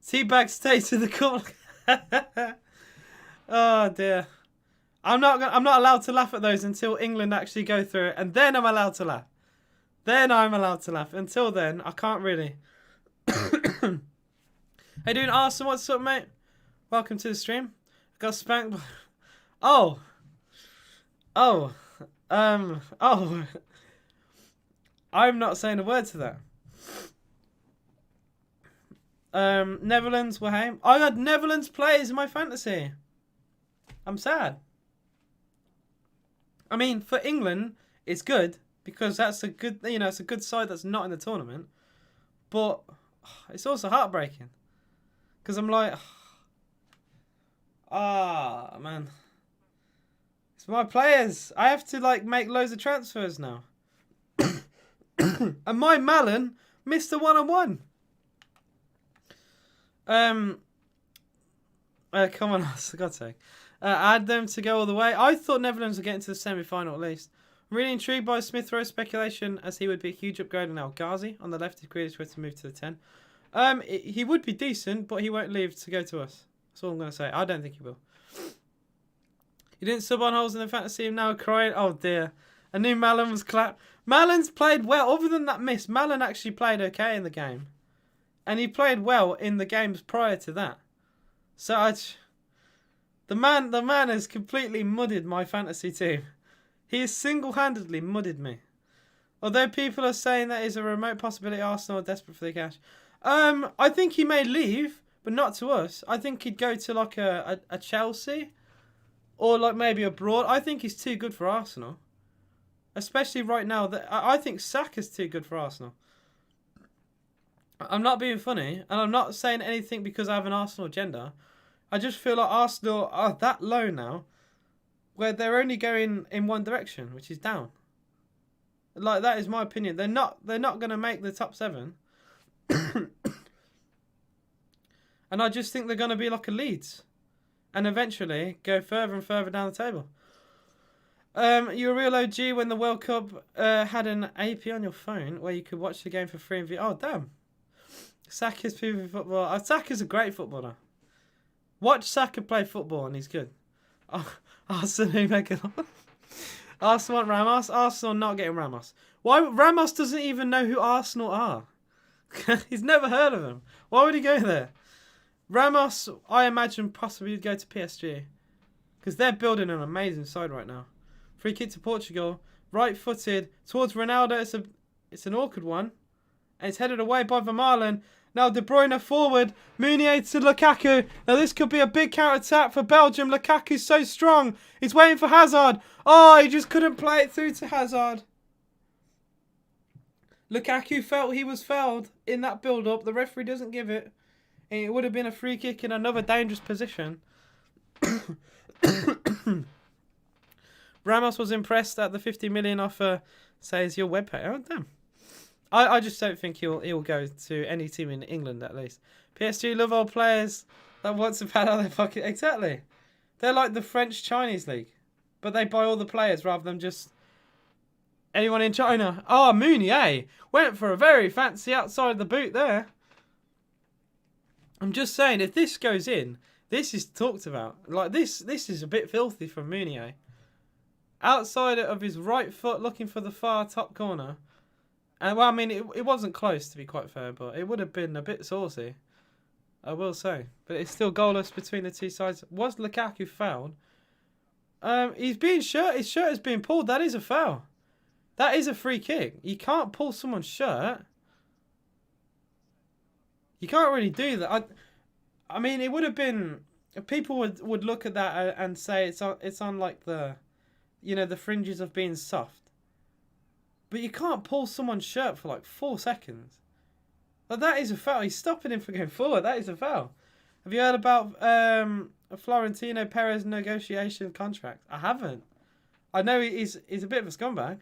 Teabag stays in the corner. Oh dear. I'm not allowed to laugh at those until England actually go through it, and then I'm allowed to laugh. Then I'm allowed to laugh. Until then, I can't really. Hey, doing awesome. What's up, mate? Welcome to the stream. I got spanked by... Oh. I'm not saying a word to that. Netherlands were home. I got Netherlands players in my fantasy. I'm sad. I mean, for England, it's good because that's a good, it's a good side that's not in the tournament. But it's also heartbreaking. Because I'm like, man. It's my players. I have to, make loads of transfers now. And my Malin missed a 1-on-1. Come on, for God's sake. Add them to go all the way. I thought Netherlands would get into the semi-final at least. I'm really intrigued by Smith Rowe speculation, as he would be a huge upgrade on El Ghazi. On the left, if Grealish were to move to the 10. He would be decent, but he won't leave to go to us. That's all I'm going to say. I don't think he will. You didn't sub on holes in the fantasy team now crying. Oh dear. I knew Malin was clapped. Malin's played well. Other than that miss, Malin actually played okay in the game. And he played well in the games prior to that. So the man has completely muddied my fantasy team. He has single-handedly muddied me. Although people are saying that is a remote possibility, Arsenal are desperate for the cash. I think he may leave, but not to us. I think he'd go to like a Chelsea or like maybe abroad. I think he's too good for Arsenal. Especially right now. I think Saka's too good for Arsenal. I'm not being funny, and I'm not saying anything because I have an Arsenal agenda. I just feel like Arsenal are that low now, where they're only going in one direction, which is down. Like, that is my opinion. They're not going to make the top 7. And I just think they're going to be like a Leeds, and eventually go further and further down the table. You're a real OG when the World Cup had an AP on your phone where you could watch the game for free and Oh, damn. Saka's PvP football. Saka's a great footballer. Watch Saka play football and he's good. Arsenal want Ramos. Arsenal not getting Ramos. Why? Ramos doesn't even know who Arsenal are. He's never heard of them. Why would he go there? Ramos, I imagine, possibly would go to PSG. Because they're building an amazing side right now. Free kick to Portugal. Right-footed. Towards Ronaldo. It's an awkward one. And it's headed away by Vermaelen. Now De Bruyne forward. Meunier to Lukaku. Now this could be a big counter-attack for Belgium. Lukaku's so strong. He's waiting for Hazard. Oh, he just couldn't play it through to Hazard. Lukaku felt he was fouled in that build-up. The referee doesn't give it. It would have been a free kick in another dangerous position. Ramos was impressed at the 50 million offer. Says your webpage. Oh, damn. I just don't think he'll go to any team in England, at least. PSG love old players that want to pad out their pocket. Exactly. They're like the French Chinese league. But they buy all the players rather than just anyone in China. Oh, Meunier went for a very fancy outside the boot there. I'm just saying, if this goes in, this is talked about. Like, this is a bit filthy from Meunier. Outside of his right foot, looking for the far top corner. And, well, I mean, it wasn't close, to be quite fair, but it would have been a bit saucy, I will say. But it's still goalless between the two sides. Was Lukaku fouled? He's being his shirt is being pulled. That is a foul. That is a free kick. You can't pull someone's shirt. You can't really do that. I mean, it would have been... People would look at that and say it's on like the... the fringes of being soft. But you can't pull someone's shirt for like 4 seconds. Like, that is a foul. He's stopping him from going forward. That is a foul. Have you heard about Florentino Perez negotiation contract? I haven't. I know he's a bit of a scumbag.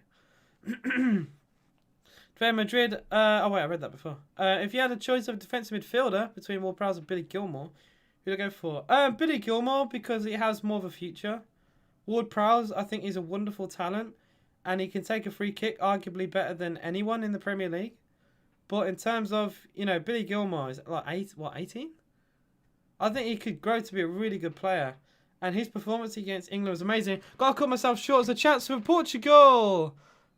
Real Madrid. Oh wait, I read that before. If you had a choice of defensive midfielder between Ward-Prowse and Billy Gilmore, who'd I go for? Billy Gilmore, because he has more of a future. Ward-Prowse, I think he's a wonderful talent, and he can take a free kick, arguably better than anyone in the Premier League. But in terms of, Billy Gilmore is like 18? I think he could grow to be a really good player. And his performance against England was amazing. Gotta cut myself short as a chance for Portugal.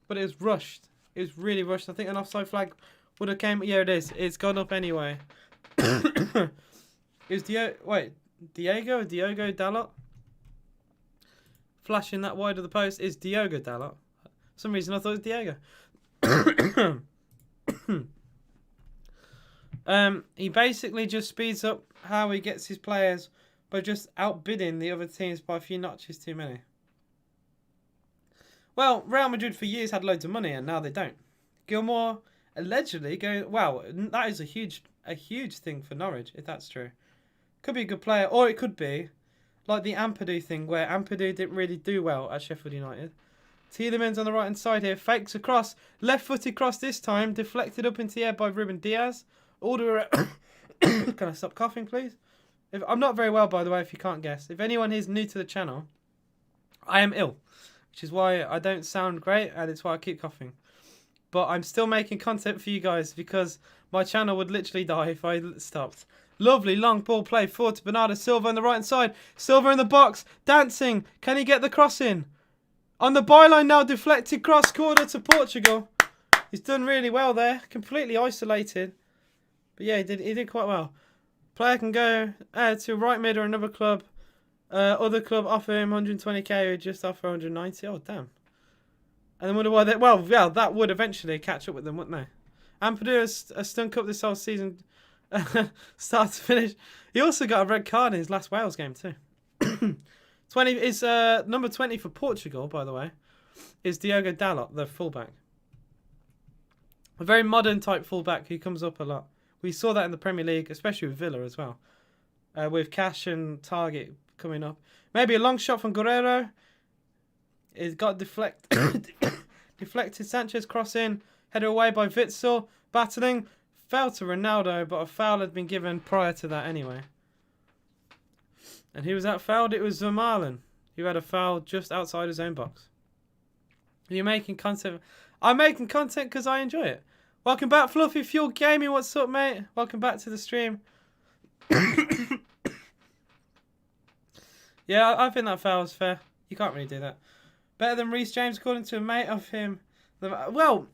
But it was rushed. It was really rushed. I think an offside flag would have came. Yeah, it is. It's gone up anyway. It was Diogo Dalot. Flashing that wide of the post is Diogo Dalot. For some reason I thought it was Diego. He basically just speeds up how he gets his players by just outbidding the other teams by a few notches too many. Well, Real Madrid for years had loads of money and now they don't. Gilmore allegedly going... Wow, that is a huge thing for Norwich, if that's true. Could be a good player, or it could be like the Ampadu thing, where Ampadu didn't really do well at Sheffield United. Tielemans on the right-hand side here, fakes across, left-footed cross this time, deflected up into the air by Ruben Diaz. Order... Can I stop coughing, please? I'm not very well, by the way, if you can't guess. If anyone is new to the channel, I am ill, which is why I don't sound great, and it's why I keep coughing. But I'm still making content for you guys, because my channel would literally die if I stopped. Lovely long ball play forward to Bernardo Silva on the right-hand side. Silva in the box, dancing. Can he get the cross in? On the byline now, deflected cross corner to Portugal. He's done really well there. Completely isolated. But yeah, he did quite well. Player can go to right mid or another club. Other club offer him 120k or just offer 190. Oh, damn. And then wonder why they... Well, yeah, that would eventually catch up with them, wouldn't they? Ampadu has stunk up this whole season. Start to finish. He also got a red card in his last Wales game too. 20 is number 20 for Portugal, by the way, is Diogo Dalot, the fullback. A very modern type fullback who comes up a lot. We saw that in the Premier League, especially with Villa as well. With Cash and Target coming up. Maybe a long shot from Guerrero. It got deflected. Sanchez crossing. Headed away by Witsel. Battling. Fell to Ronaldo, but a foul had been given prior to that anyway. And who was that fouled? It was Vermaelen, who had a foul just outside his own box. Are you making content? I'm making content because I enjoy it. Welcome back, Fluffy Fuel Gaming. What's up, mate? Welcome back to the stream. Yeah, I think that foul is fair. You can't really do that. Better than Reece James, according to a mate of him. Well,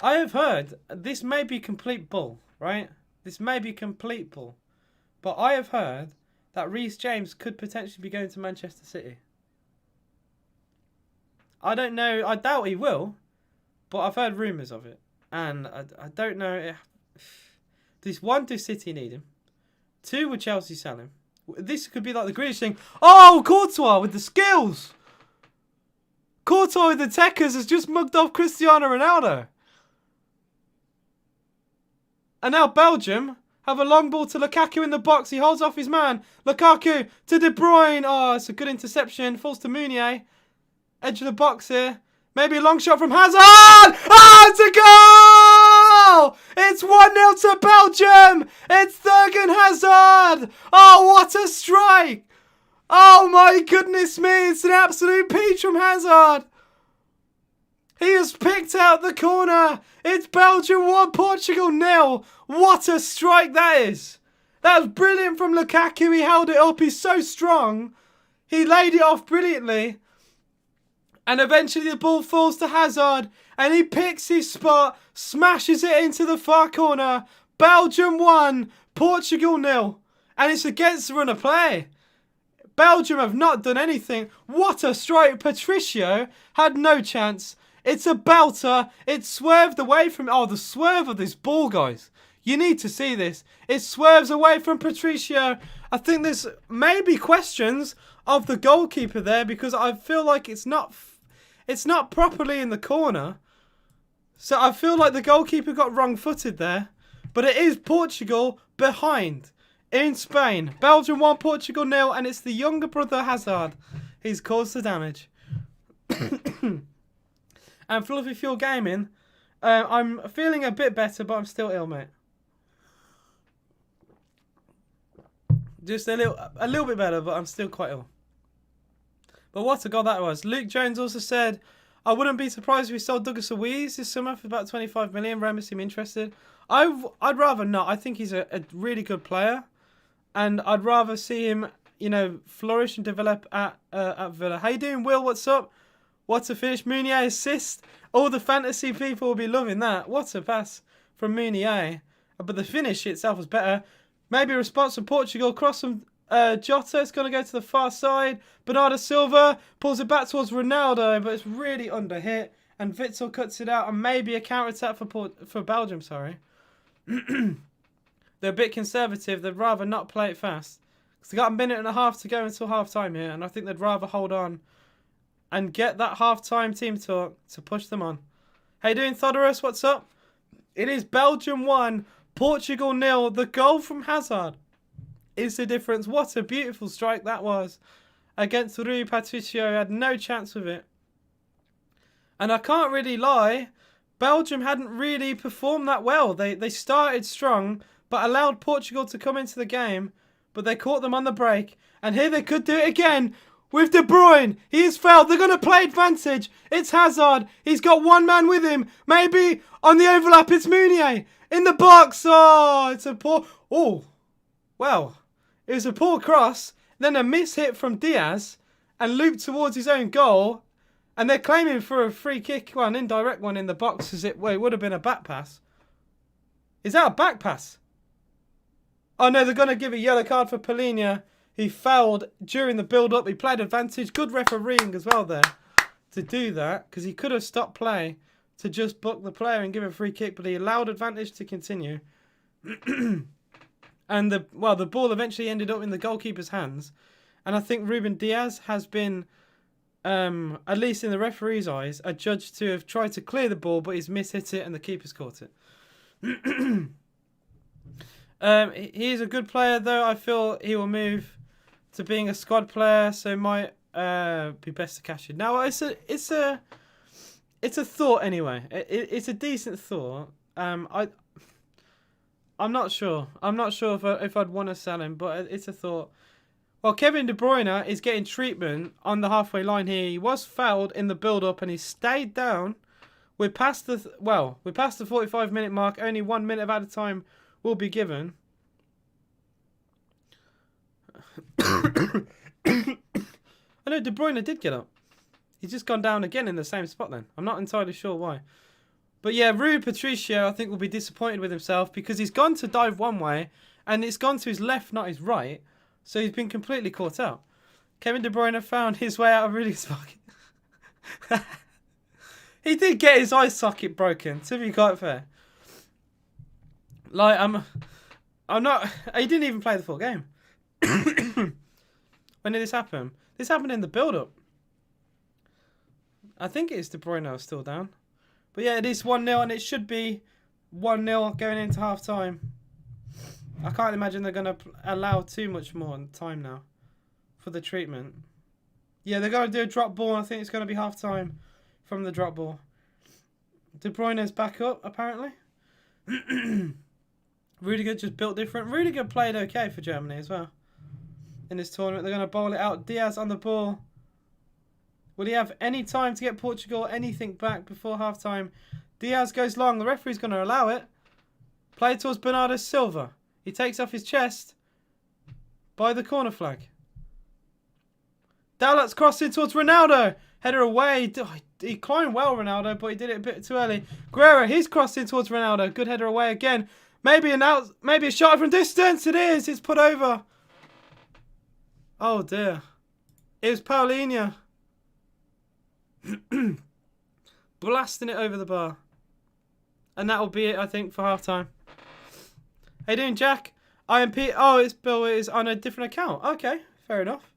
I have heard, this may be complete bull, right? This may be complete bull. But I have heard that Reece James could potentially be going to Manchester City. I don't know. I doubt he will. But I've heard rumours of it. And I don't know. Does City need him? 2, would Chelsea sell him? This could be like the Grealish thing. Oh, Courtois with the skills. Courtois with the techers has just mugged off Cristiano Ronaldo. And now Belgium have a long ball to Lukaku in the box. He holds off his man. Lukaku to De Bruyne. Oh, it's a good interception. Falls to Meunier. Edge of the box here. Maybe a long shot from Hazard. Ah, it's a goal! It's 1-0 to Belgium. It's Thurgan Hazard. Oh, what a strike. Oh, my goodness me. It's an absolute peach from Hazard. He has picked out the corner. It's Belgium 1, Portugal 0. What a strike that is. That was brilliant from Lukaku. He held it up. He's so strong. He laid it off brilliantly. And eventually the ball falls to Hazard. And he picks his spot. Smashes it into the far corner. Belgium 1, Portugal 0. And it's against the run of play. Belgium have not done anything. What a strike. Patricio had no chance. It's a belter. It swerved away from... Oh, the swerve of this ball, guys. You need to see this. It swerves away from Patricio. I think there's maybe questions of the goalkeeper there because I feel like it's not properly in the corner. So I feel like the goalkeeper got wrong-footed there. But it is Portugal behind in Spain. Belgium 1, Portugal 0. And it's the younger brother Hazard. He's caused the damage. And Fluffy Fuel Gaming, I'm feeling a bit better, but I'm still ill, mate. Just a little bit better, but I'm still quite ill. But what a goal that was. Luke Jones also said, I wouldn't be surprised if we sold Douglas Luiz this summer for about 25 million. Ramos seem interested. I'd rather not. I think he's a really good player. And I'd rather see him, flourish and develop at Villa. How you doing, Will? What's up? What a finish. Meunier assist. All the fantasy people will be loving that. What a pass from Meunier. But the finish itself was better. Maybe a response from Portugal. Cross from Jota. It's going to go to the far side. Bernardo Silva pulls it back towards Ronaldo. But it's really under hit. And Witsel cuts it out. And maybe a counter-attack for Belgium, sorry. They're a bit conservative. They'd rather not play it fast. Because they got a minute and a half to go until half-time here. And I think they'd rather hold on and get that half-time team talk to push them on. How you doing, Thodorus? What's up? It is Belgium 1, Portugal 0. The goal from Hazard is the difference. What a beautiful strike that was against Rui Patricio. Had no chance with it. And I can't really lie, Belgium hadn't really performed that well. They started strong, but allowed Portugal to come into the game. But they caught them on the break. And here they could do it again. With De Bruyne, he has fouled. They're going to play advantage. It's Hazard. He's got one man with him. Maybe on the overlap, it's Meunier. In the box. Oh, it's a poor... Oh, well, it was a poor cross. Then a miss hit from Diaz and looped towards his own goal. And they're claiming for a free kick, well, an indirect one in the box, as it would have been a back pass. Is that a back pass? Oh no, they're going to give a yellow card for Polina. He fouled during the build-up. He played advantage. Good refereeing as well there to do that, because he could have stopped play to just book the player and give a free kick, but he allowed advantage to continue. And the ball eventually ended up in the goalkeeper's hands. And I think Ruben Diaz has been, at least in the referee's eyes, adjudged to have tried to clear the ball, but he's mishit it and the keeper's caught it. He's a good player, though. I feel he will move to being a squad player, so it might be best to cash it. Now, it's a thought anyway. It's a decent thought. I'm not sure. I'm not sure if I'd want to sell him, but it's a thought. Well, Kevin De Bruyne is getting treatment on the halfway line here. He was fouled in the build-up and he stayed down. We're past the 45-minute mark. Only 1 minute of added time will be given. I know De Bruyne did get up. He's just gone down again in the same spot then. I'm not entirely sure why. But yeah, Rui Patricio, I think, will be disappointed with himself because he's gone to dive one way and it's gone to his left, not his right. So he's been completely caught out. Kevin De Bruyne found his way out of Rudiger's pocket. He did get his eye socket broken, to be quite fair. Like, I'm not... He didn't even play the full game. When did this happen? This happened in the build-up. I think it's De Bruyne was still down. But yeah, it is 1-0 and it should be 1-0 going into half-time. I can't imagine they're going to allow too much more time now for the treatment. Yeah, they're going to do a drop ball. I think it's going to be half-time from the drop ball. De Bruyne's back up, apparently. Rudiger just built different. Rudiger played okay for Germany as well in this tournament. They're going to bowl it out. Diaz on the ball. Will he have any time to get Portugal anything back before half-time? Diaz goes long. The referee's going to allow it. Play towards Bernardo Silva. He takes off his chest by the corner flag. Dalot's crossing towards Ronaldo. Header away. He climbed well, Ronaldo, but he did it a bit too early. Guerrero, he's crossing towards Ronaldo. Good header away again. Maybe a shot from distance. It is. It's put over. Oh dear. It was Paulinho. Blasting it over the bar. And that will be it, I think, for half-time. How you doing, Jack? IMP. Oh, it's Bill is on a different account. Okay, fair enough.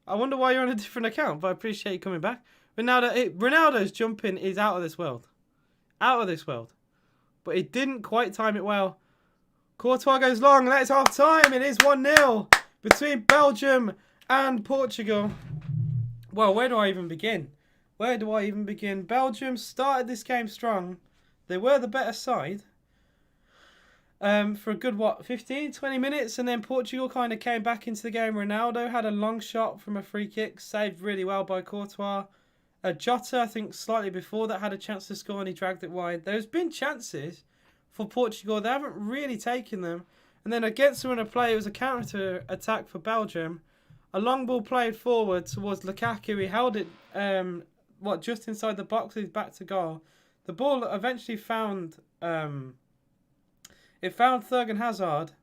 I wonder why you're on a different account, but I appreciate you coming back. Ronaldo's jumping is out of this world. Out of this world. But he didn't quite time it well. Courtois goes long, and that's half-time. It is 1-0 between Belgium and Portugal. Well, where do I even begin? Where do I even begin? Belgium started this game strong. They were the better side. For a good, 15, 20 minutes, and then Portugal kind of came back into the game. Ronaldo had a long shot from a free kick, saved really well by Courtois. Jota, I think, slightly before that, had a chance to score and he dragged it wide. There's been chances for Portugal. They haven't really taken them. And then against them in a play, it was a counter-attack for Belgium. A long ball played forward towards Lukaku. He held it, just inside the box. He's back to goal. The ball eventually found... It found Thurgan Hazard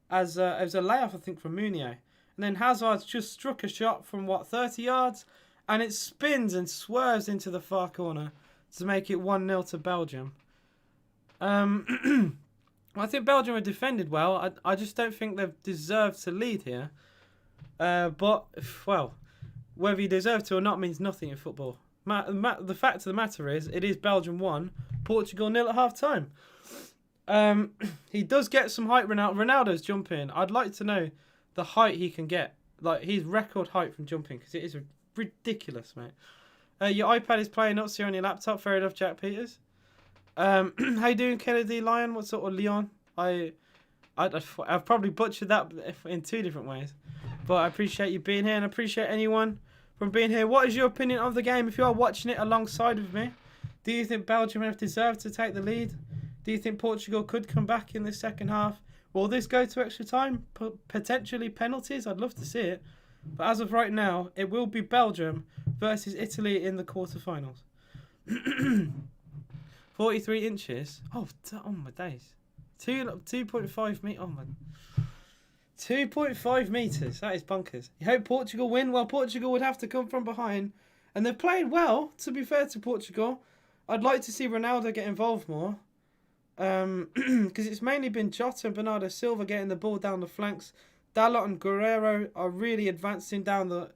as it was a layoff, I think, from Meunier. And then Hazard just struck a shot from, 30 yards? And it spins and swerves into the far corner to make it 1-0 to Belgium. I think Belgium have defended well. I just don't think they've deserved to lead here. But, well, whether you deserve to or not means nothing in football. The fact of the matter is, it is Belgium 1, Portugal 0 at half-time. He does get some height. Ronaldo's jumping. I'd like to know the height he can get. Like, his record height from jumping, because it is ridiculous, mate. Your iPad is playing up, so you're on your laptop. Fair enough, Jack Peters. How you doing, Kennedy Lion? What sort of Leon? I've probably butchered that in 2 different ways. But I appreciate you being here, and I appreciate anyone from being here. What is your opinion of the game if you are watching it alongside with me? Do you think Belgium have deserved to take the lead? Do you think Portugal could come back in the second half? Will this go to extra time? Potentially penalties? I'd love to see it. But as of right now, it will be Belgium versus Italy in the quarterfinals. 43 inches. Oh my days. 2.5 meters. Oh my. 2.5 meters. That is bonkers. You hope Portugal win? Well, Portugal would have to come from behind. And they've played well, to be fair to Portugal. I'd like to see Ronaldo get involved more. Because it's mainly been Jota and Bernardo Silva getting the ball down the flanks. Dalot and Guerrero are really advancing down the,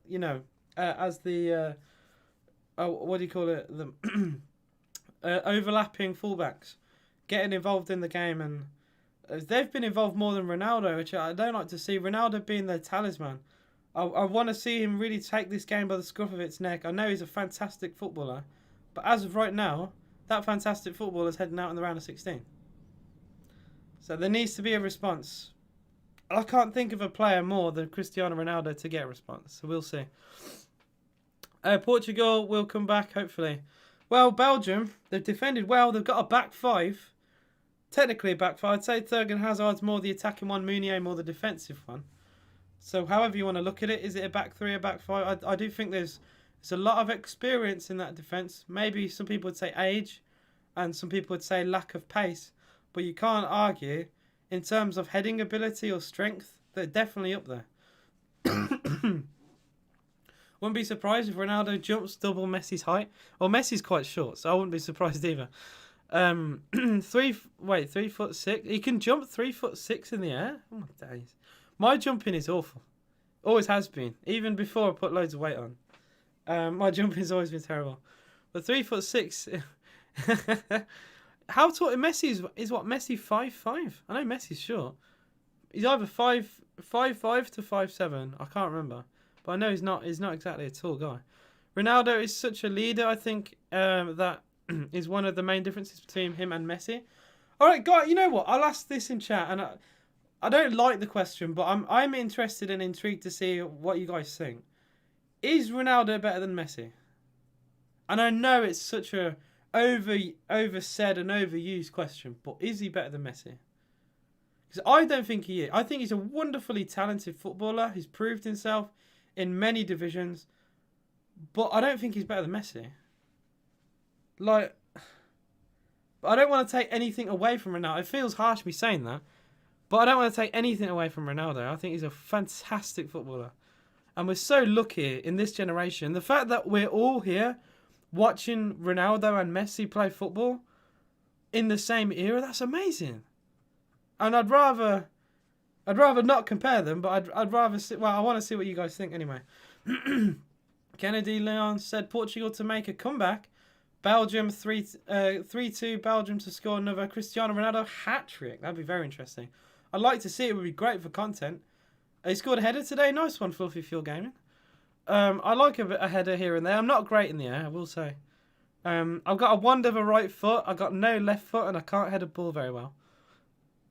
as the, what do you call it? The overlapping fullbacks. Getting involved in the game, and they've been involved more than Ronaldo, which I don't like to see. Ronaldo being their talisman. I want to see him really take this game by the scruff of its neck. I know he's a fantastic footballer, but as of right now, that fantastic footballer is heading out in the round of 16. So there needs to be a response. I can't think of a player more than Cristiano Ronaldo to get a response, so we'll see. Portugal will come back, hopefully. Well, Belgium, they've defended well. They've got a back five. Technically a back five. I'd say Thurgan Hazard's more the attacking one, Meunier more the defensive one. So however you want to look at it, is it a back three, a back five? I do think there's a lot of experience in that defence. Maybe some people would say age, and some people would say lack of pace. But you can't argue, in terms of heading ability or strength, they're definitely up there. Wouldn't be surprised if Ronaldo jumps double Messi's height. Well, Messi's quite short, so I wouldn't be surprised either. 3'6". He can jump 3'6" in the air. Oh my days! My jumping is awful. Always has been. Even before I put loads of weight on. My jumping has always been terrible. But 3'6". How tall? Messi is what? Messi 5'5". I know Messi's short. He's either 5'5" to 5'7". I can't remember. But I know he's not exactly a tall guy. Ronaldo is such a leader. I think that is one of the main differences between him and Messi. All right, guys. You know what? I'll ask this in chat, and I don't like the question, but I'm interested and intrigued to see what you guys think. Is Ronaldo better than Messi? And I know it's such a oversaid and overused question, but is he better than Messi? Because I don't think he is. I think he's a wonderfully talented footballer. He's proved himself in many divisions, but I don't think he's better than Messi. But I don't want to take anything away from Ronaldo. It feels harsh me saying that, but I don't want to take anything away from Ronaldo. I think he's a fantastic footballer, and we're so lucky in this generation. The fact that we're all here watching Ronaldo and Messi play football in the same era, that's amazing. And I'd rather not compare them, but I'd rather see. Well, I want to see what you guys think anyway. Kennedy Leon said Portugal to make a comeback. Belgium 3-2. Belgium to score another Cristiano Ronaldo hat trick. That'd be very interesting. I'd like to see it. It would be great for content. He scored a header today. Nice one, Fluffy Fuel Gaming. I like a header here and there. I'm not great in the air, I will say. I've got a wand of a right foot. I've got no left foot, and I can't head a ball very well.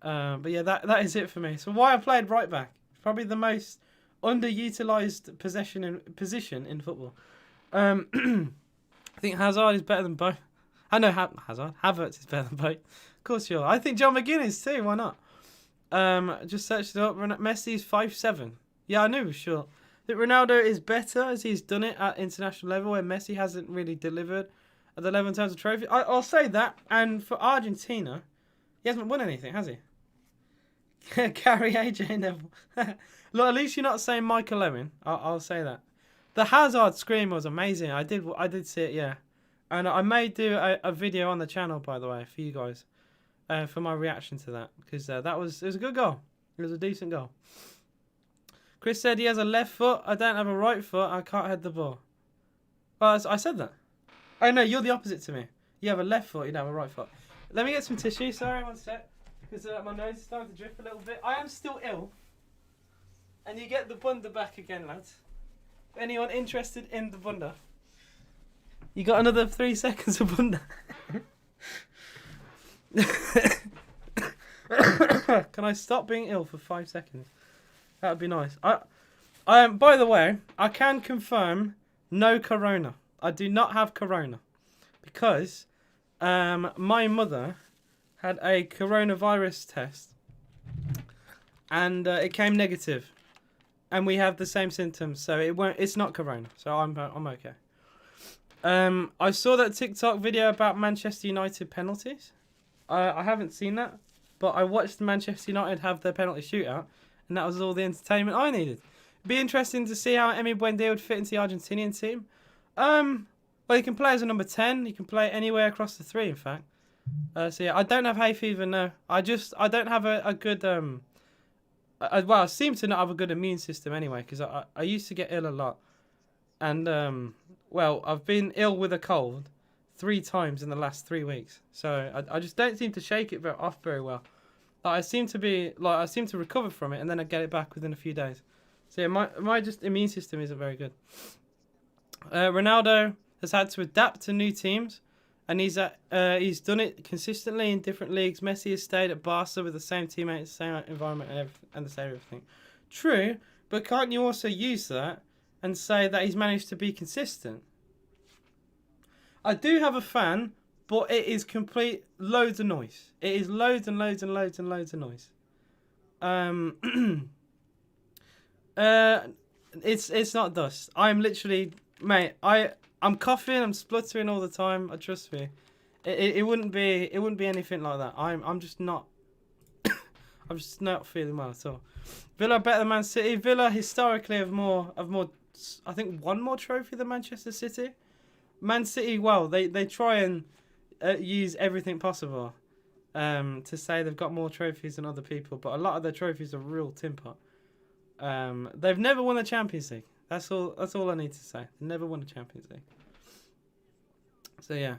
But yeah, that is it for me. So why I played right back? Probably the most underutilized position in football. I think Hazard is better than both. I know Hazard. Havertz is better than both. Of course you are. I think John McGuinness too. Why not? Just searched it up. Messi's 5'7". Yeah, I knew for sure. I think Ronaldo is better as he's done it at international level, where Messi hasn't really delivered at the level in terms of trophy. I'll say that. And for Argentina, he hasn't won anything, has he? Gary AJ Neville. Look, at least you're not saying Michael Owen. I'll say that. The Hazard scream was amazing. I did see it, yeah. And I may do a video on the channel, by the way, for you guys, for my reaction to that, because it was a good goal. It was a decent goal. Chris said he has a left foot. I don't have a right foot. I can't head the ball. Well, I said that. Oh no, you're the opposite to me. You have a left foot. You don't have a right foot. Let me get some tissue. Sorry, one sec. Because my nose is starting to drip a little bit. I am still ill. And you get the bunda back again, lads. Anyone interested in the bunda? You got another 3 seconds of bunda. Can I stop being ill for 5 seconds? That would be nice. By the way, I can confirm no corona. I do not have corona. Because my mother had a coronavirus test, and it came negative, and we have the same symptoms, so it's not corona, so I'm okay. I saw that TikTok video about Manchester United penalties. I haven't seen that, but I watched Manchester United have their penalty shootout, and that was all the entertainment I needed. It'd be interesting to see how Emi Buendia would fit into the Argentinian team. Well, he can play as a number 10. He can play anywhere across the three, in fact. So yeah, I don't have hay fever, no. I don't have a good I seem to not have a good immune system anyway, because I used to get ill a lot, and well, I've been ill with a cold 3 times in the last 3 weeks, so I just don't seem to shake it off very well. I seem to recover from it, and then I get it back within a few days. So yeah, my just immune system isn't very good. Ronaldo has had to adapt to new teams, and he's done it consistently in different leagues. Messi has stayed at Barca with the same teammates, same environment, and the same everything. True, but can't you also use that and say that he's managed to be consistent? I do have a fan, but it is complete loads of noise. It is loads and loads and loads and loads of noise. It's not dust. I'm literally, mate. I'm coughing. I'm spluttering all the time. Trust me. It wouldn't be anything like that. I'm just not. I'm just not feeling well at all. Villa better than Man City. Villa historically have more. I think one more trophy than Manchester City. Man City, well, they try and use everything possible to say they've got more trophies than other people, but a lot of their trophies are real tin pot. They've never won the Champions League. That's all I need to say. They never won the Champions League. So yeah,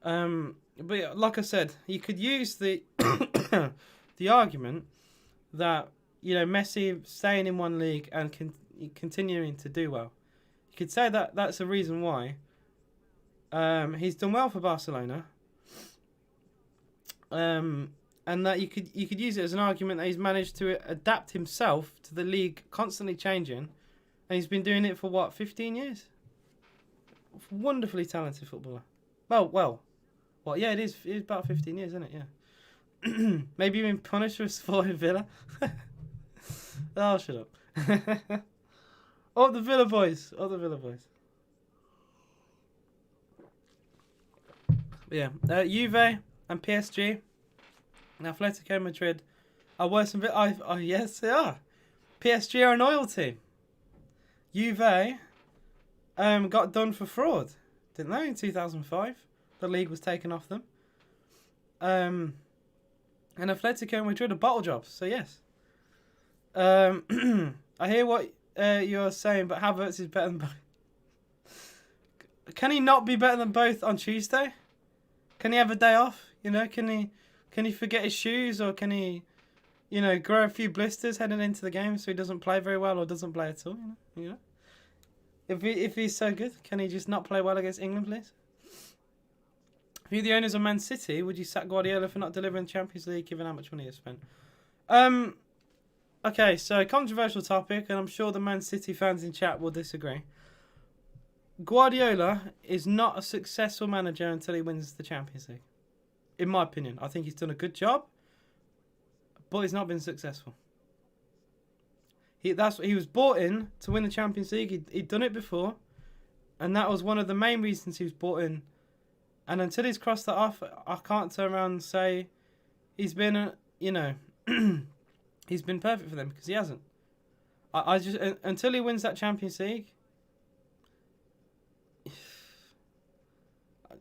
but yeah, like I said, you could use the the argument that, you know, Messi staying in one league and continuing to do well. You could say that that's a reason why. He's done well for Barcelona. And that you could use it as an argument that he's managed to adapt himself to the league constantly changing, and he's been doing it for what, 15 years? Wonderfully talented footballer. Well, yeah, it is. It's about 15 years, isn't it? Yeah. Maybe you've been punished for supporting Villa. Oh, shut up. Oh, the Villa boys. Yeah, Juve and PSG and Atletico Madrid are worse than Villa. Yes, they are. PSG are an oil team. Juve got done for fraud, didn't they, in 2005? The league was taken off them. And Atletico Madrid are bottle jobs, so yes. I hear what you're saying, but Havertz is better than both. Can he not be better than both on Tuesday? Can he have a day off? You know, can he forget his shoes, or can he, you know, grow a few blisters heading into the game so he doesn't play very well or doesn't play at all? You know. If he's so good, can he just not play well against England, please? If you're the owners of Man City, would you sack Guardiola for not delivering the Champions League, given how much money he has spent? Okay, so controversial topic, and I'm sure the Man City fans in chat will disagree. Guardiola is not a successful manager until he wins the Champions League. In my opinion, I think he's done a good job, but he's not been successful. He was brought in to win the Champions League. He'd done it before, and that was one of the main reasons he was brought in. And until he's crossed that off, I can't turn around and say he's been, he's been perfect for them, because he hasn't. I just until he wins that Champions League.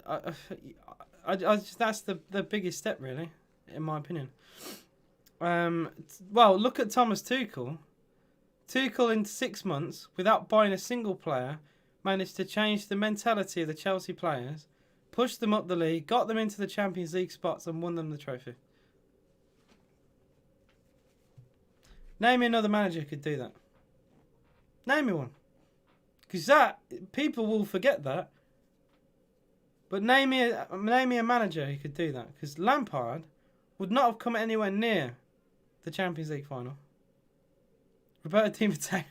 That's the biggest step, really, in my opinion. Well, look at Thomas Tuchel. Tuchel, in 6 months, without buying a single player, managed to change the mentality of the Chelsea players, pushed them up the league, got them into the Champions League spots, and won them the trophy. Name me another manager who could do that. Name me one. Because people will forget that. But name me a manager who could do that. Because Lampard would not have come anywhere near the Champions League final. Roberto Di Matteo.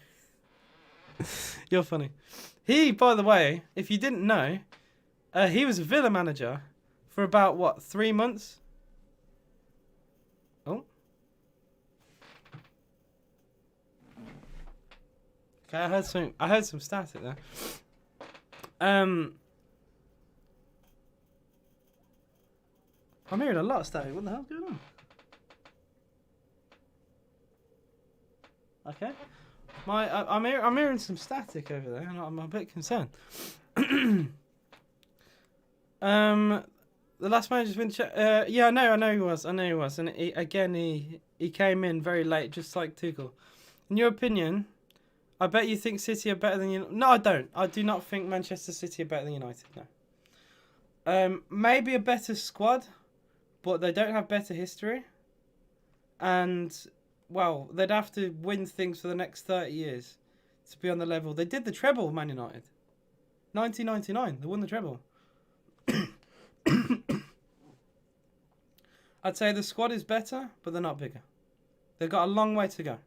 You're funny. He, by the way, if you didn't know, he was a Villa manager for about, 3 months? Oh. Okay, I heard some static there. I'm hearing a lot of static. What the hell's going on? Okay. I'm hearing some static over there, and I'm a bit concerned. The last manager's been. Yeah, I know he was, and he came in very late, just like Tuchel. In your opinion, I bet you think City are better than United. No, I don't. I do not think Manchester City are better than United. No. Maybe a better squad, but they don't have better history. And well, they'd have to win things for the next 30 years to be on the level. They did the treble, Man United. 1999, they won the treble. I'd say the squad is better, but they're not bigger. They've got a long way to go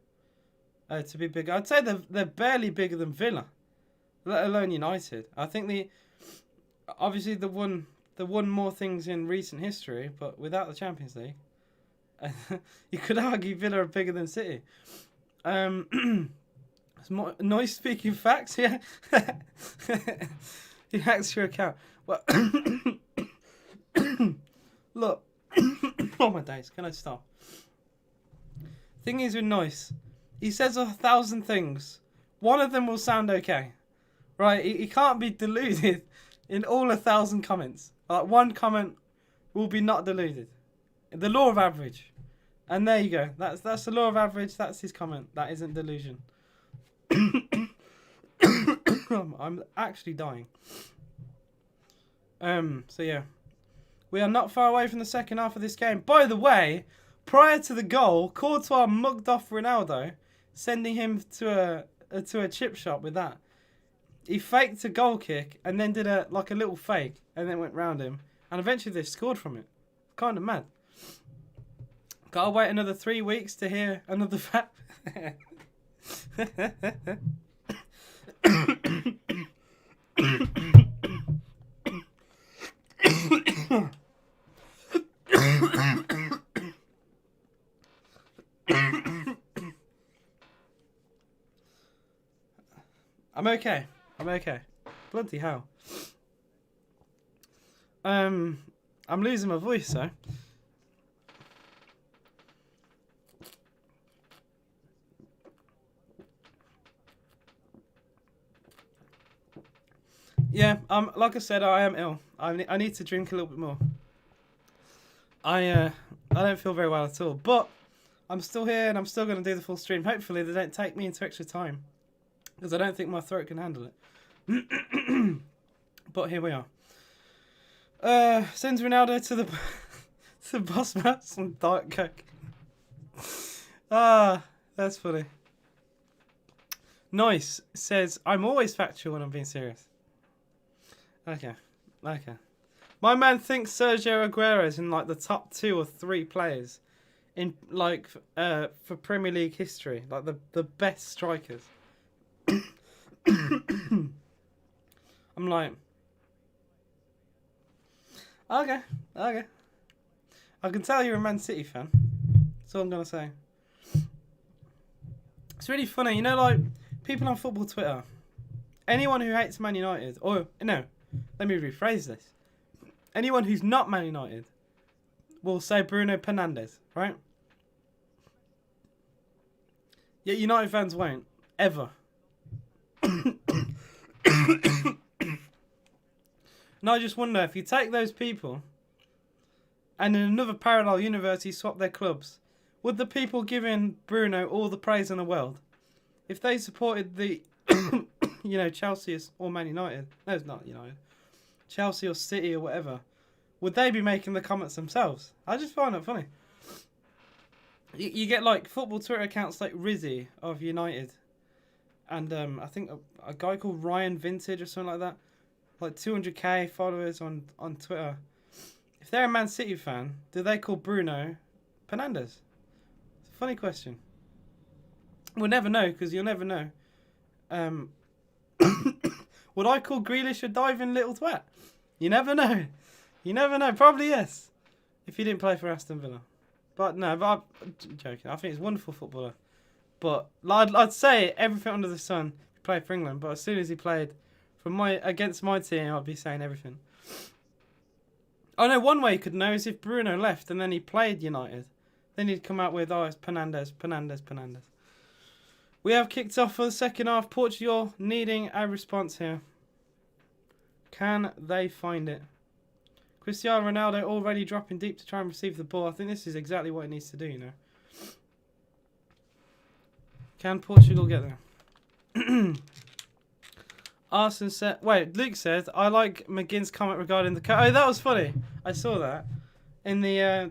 to be bigger. I'd say they're barely bigger than Villa, let alone United. I think obviously they won more things in recent history, but without the Champions League, you could argue Villa are bigger than City. It's more noise speaking facts, yeah. He hacks your account. Well, look. Oh my days, can I stop? Thing is with Noise, he says 1,000 things. One of them will sound okay, right? He can't be deluded in all 1,000 comments. Like one comment will be not deluded. The law of average, and there you go. That's the law of average. That's his comment. That isn't delusion. I'm actually dying. So yeah. We are not far away from the second half of this game. By the way, prior to the goal, Courtois mugged off Ronaldo, sending him to a chip shop with that. He faked a goal kick and then did a little fake and then went round him. And eventually they scored from it. Kind of mad. Gotta wait another 3 weeks to hear another fact. I'm okay. Bloody hell. I'm losing my voice, though. Yeah, like I said, I am ill. I need to drink a little bit more. I don't feel very well at all, but I'm still here and I'm still going to do the full stream. Hopefully they don't take me into extra time, because I don't think my throat can handle it. But here we are. Sends Ronaldo to the boss man some Diet Coke. That's funny. Nice says, I'm always factual when I'm being serious. Okay. My man thinks Sergio Aguero is in like the top 2 or 3 players in like for Premier League history, like the best strikers. I'm like, okay. I can tell you're a Man City fan. That's all I'm gonna say. It's really funny, you know, like people on football Twitter. Anyone who hates Man United, or no, let me rephrase this. Anyone who's not Man United will say Bruno Fernandes, right? Yet United fans won't, ever. And I just wonder, if you take those people and in another parallel universe you swap their clubs, would the people giving Bruno all the praise in the world, if they supported the, Chelsea or Man United, no it's not United, Chelsea or City or whatever, would they be making the comments themselves? I just find it funny. You get like football Twitter accounts like Rizzy of United, and I think a guy called Ryan Vintage or something like that, like 200k followers on Twitter. If they're a Man City fan, do they call Bruno Fernandes? It's a funny question. We'll never know, because you'll never know. Would I call Grealish a diving little twat? You never know. Probably yes, if he didn't play for Aston Villa. But no, I'm joking. I think he's a wonderful footballer. But I'd say everything under the sun. He played for England, but as soon as he played against my team, I'd be saying everything. Oh no, one way you could know is if Bruno left and then he played United. Then he'd come out with, oh, it's Penandes. We have kicked off for the second half. Portugal needing a response here. Can they find it? Cristiano Ronaldo already dropping deep to try and receive the ball. I think this is exactly what it needs to do, you know. Can Portugal get there? Arson said... Wait, Luke said, I like McGinn's comment regarding the... Oh, that was funny. I saw that. In the...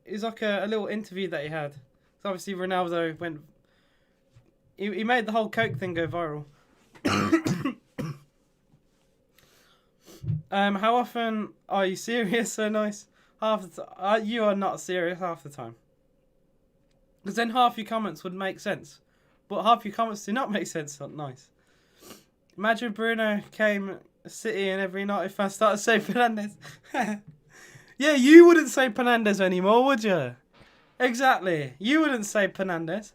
it was like a little interview that he had. So obviously Ronaldo went... He made the whole Coke thing go viral. How often are you serious? So nice. Half the time. You are not serious half the time. Because then half your comments would make sense. But half your comments do not make sense. Not nice. Imagine Bruno came City and every night if I started saying Penandes. Yeah, you wouldn't say Penandes anymore, would you? Exactly. You wouldn't say Penandes.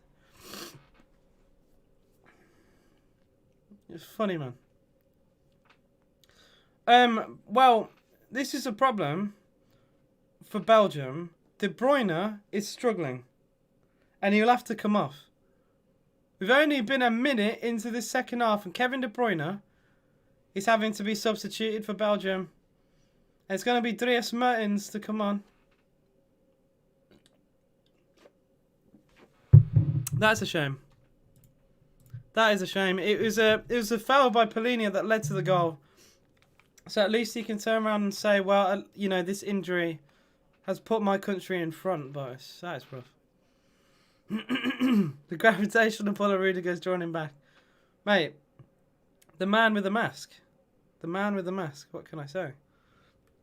It's funny, man. Well, this is a problem for Belgium. De Bruyne is struggling. And he'll have to come off. We've only been a minute into the second half. And Kevin De Bruyne is having to be substituted for Belgium. And it's going to be Dries Mertens to come on. That's a shame. That is a shame. It was a foul by Polina that led to the goal. So at least he can turn around and say, well, you know, this injury has put my country in front, boys. That is rough. The gravitational pull of Rudiger's drawing him back. Mate, the man with the mask. The man with the mask. What can I say?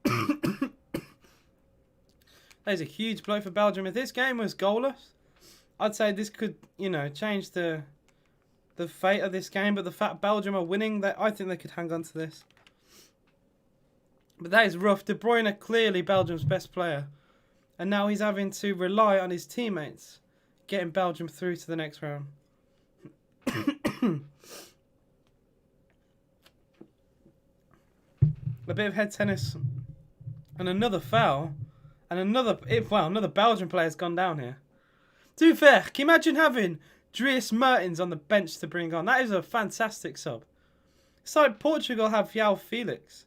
That is a huge blow for Belgium. If this game was goalless, I'd say this could, you know, change the fate of this game. But the fact Belgium are winning, I think they could hang on to this. But that is rough. De Bruyne clearly Belgium's best player. And now he's having to rely on his teammates getting Belgium through to the next round. A bit of head tennis. And another foul. And another Belgian player's gone down here. To be fair, can you imagine having Dries Mertens on the bench to bring on? That is a fantastic sub. It's like Portugal have João Felix.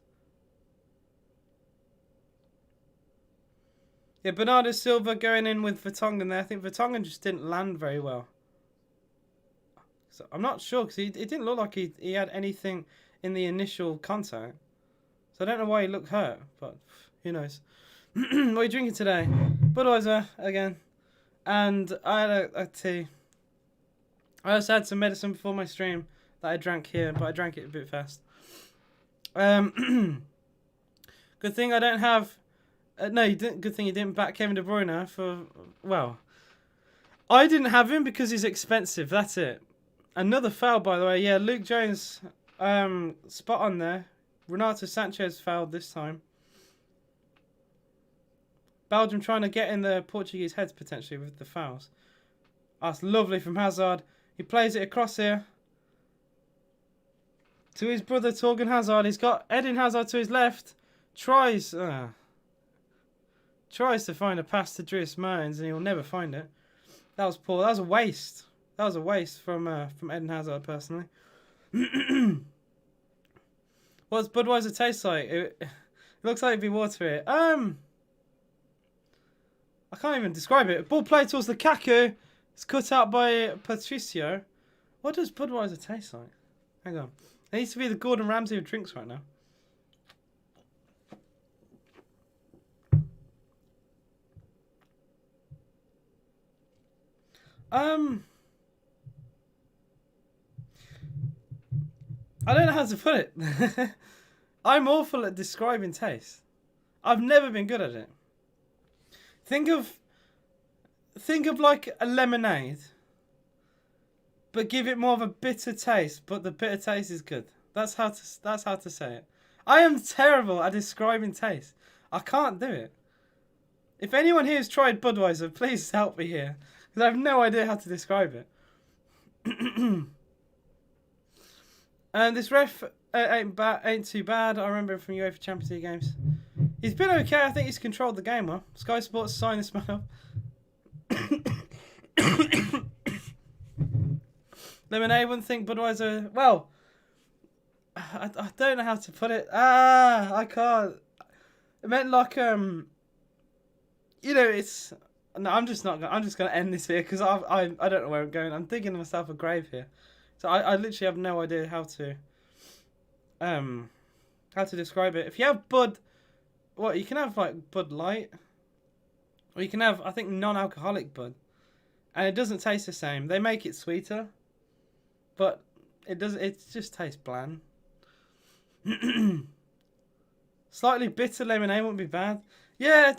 Yeah, Bernardo Silva going in with Vertonghen there. I think Vertonghen just didn't land very well. So I'm not sure because it didn't look like he had anything in the initial contact. So I don't know why he looked hurt, but who knows. What are you drinking today? Budweiser again. And I had a tea. I also had some medicine before my stream that I drank here, but I drank it a bit fast. Good thing I don't have... no, you didn't. Good thing you didn't back Kevin De Bruyne for... Well, I didn't have him because he's expensive. That's it. Another foul, by the way. Yeah, Luke Jones, spot on there. Renato Sanchez fouled this time. Belgium trying to get in the Portuguese heads potentially with the fouls. That's lovely from Hazard. He plays it across here to his brother Torgan Hazard. He's got Eden Hazard to his left. Tries to find a pass to Dries Mertens and he'll never find it. That was poor. That was a waste. That was a waste from Eden Hazard personally. What's Budweiser taste like? It looks like it'd be watery. I can't even describe it. Ball played towards Lukaku. It's cut out by Patricio. What does Budweiser taste like? Hang on. It needs to be the Gordon Ramsay of drinks right now. I don't know how to put it. I'm awful at describing taste. I've never been good at it. Think of like a lemonade, but give it more of a bitter taste. But the bitter taste is good. That's how to say it. I am terrible at describing taste. I can't do it. If anyone here has tried Budweiser, please help me here, because I have no idea how to describe it. And this ref ain't too bad. I remember him from UEFA Champions League games. He's been okay. I think he's controlled the game well. Sky Sports signed this man up. Lemonade wouldn't think Budweiser. Well, I don't know how to put it. I can't. It meant like it's. No, I'm just not. I'm just gonna end this here because I don't know where I'm going. I'm digging myself a grave here, so I literally have no idea how to describe it. If you have Bud, you can have like Bud Light, or you can have I think non-alcoholic Bud, and it doesn't taste the same. They make it sweeter, but it doesn't. It just tastes bland. Slightly bitter lemonade wouldn't be bad. Yeah.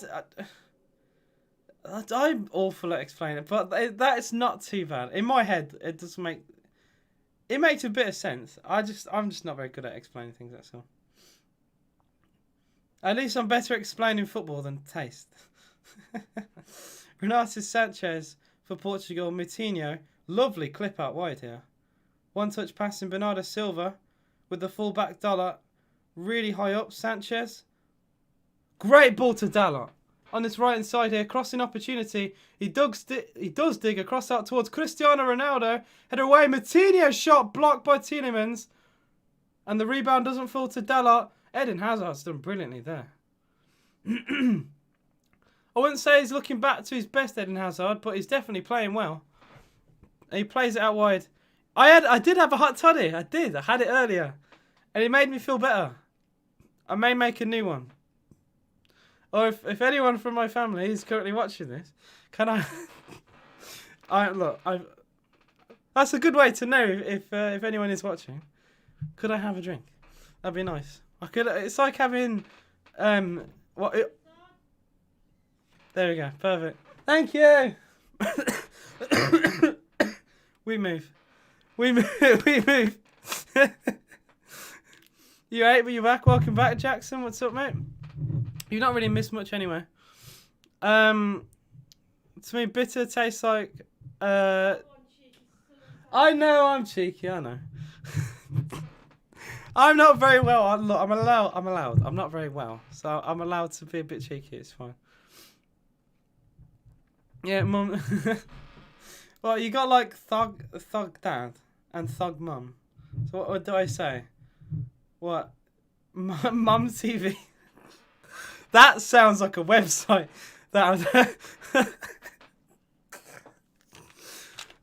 I'm awful at explaining it, but that is not too bad. In my head, it doesn't make... It makes a bit of sense. I'm just not very good at explaining things, that's all. At least I'm better at explaining football than taste. Renato Sanchez for Portugal. Moutinho. Lovely clip out wide here. One touch passing Bernardo Silva with the full-back Dalot. Really high up. Sanchez. Great ball to Dalot. On this right-hand side here, crossing opportunity. He does dig across out towards Cristiano Ronaldo. Header away. Moutinho shot blocked by Tielemans. And the rebound doesn't fall to Dalot. Eden Hazard's done brilliantly there. I wouldn't say he's looking back to his best, Eden Hazard, but he's definitely playing well. He plays it out wide. I did have a hot toddy. I did. I had it earlier. And it made me feel better. I may make a new one. Or if anyone from my family is currently watching this, can I... That's a good way to know if anyone is watching. Could I have a drink? That'd be nice. It's like having... There we go. Perfect. Thank you! We move. We move. You ate, but you're back. Welcome back, Jackson. What's up, mate? You've not really missed much anyway. To me, bitter tastes like... I know I'm cheeky, I know. I'm not very well. Look, I'm allowed. I'm not very well. So I'm allowed to be a bit cheeky. It's fine. Yeah, mum. Well, you got like thug dad and thug mum. So what do I say? What? Mum TV? That sounds like a website.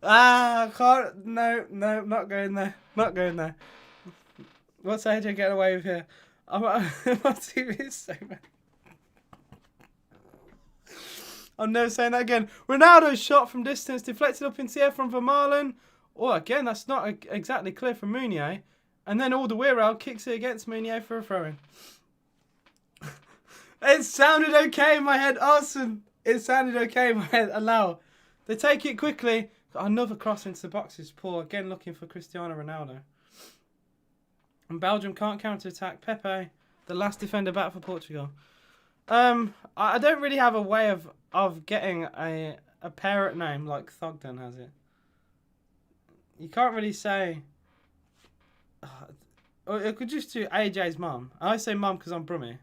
I can't. No, not going there. Not going there. What's AJ getting away with here? My TV is so bad. I'm never saying that again. Ronaldo's shot from distance, deflected up into the air from Vermaelen. Oh, again, that's not exactly clear from Meunier. And then all the way around kicks it against Meunier for a throw-in. It sounded okay in my head. Awesome. It sounded okay in my head. Allow. They take it quickly. Another cross into the boxes. Poor. Again looking for Cristiano Ronaldo. And Belgium can't counter-attack. Pepe, the last defender back for Portugal. I don't really have a way of getting a parrot name like Thogden has it. You can't really say... It could just do AJ's mum. I say mum because I'm Brummy.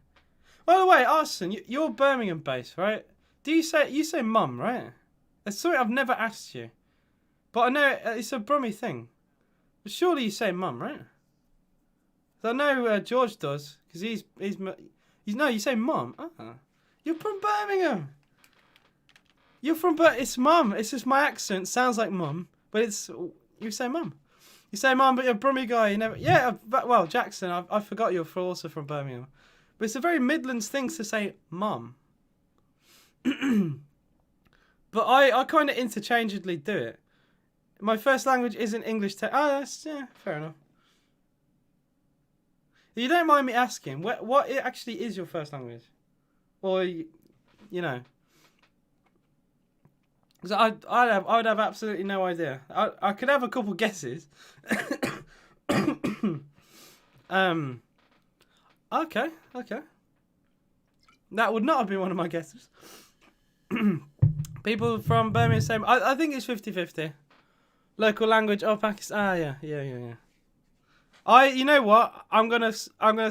By the way, Arson, you're Birmingham based, right? You say mum, right? That's something I've never asked you. But I know it's a Brummy thing. But surely you say mum, right? I know George does, because no, you say mum. You're from Birmingham. You're from it's mum. It's just my accent sounds like mum, but you say mum. You say mum, but you're a Brummy guy. You never. Yeah, well, Jackson, I forgot you're also from Birmingham. But it's a very Midlands thing to say mum. But I kind of interchangeably do it. My first language isn't English. That's fair enough. You don't mind me asking, what it actually is your first language? Or, you know. Because I would have absolutely no idea. I could have a couple guesses. Okay. That would not have been one of my guesses. People from Birmingham say, I think it's 50-50. Local language, Pakistan. Yeah. You know what? I'm gonna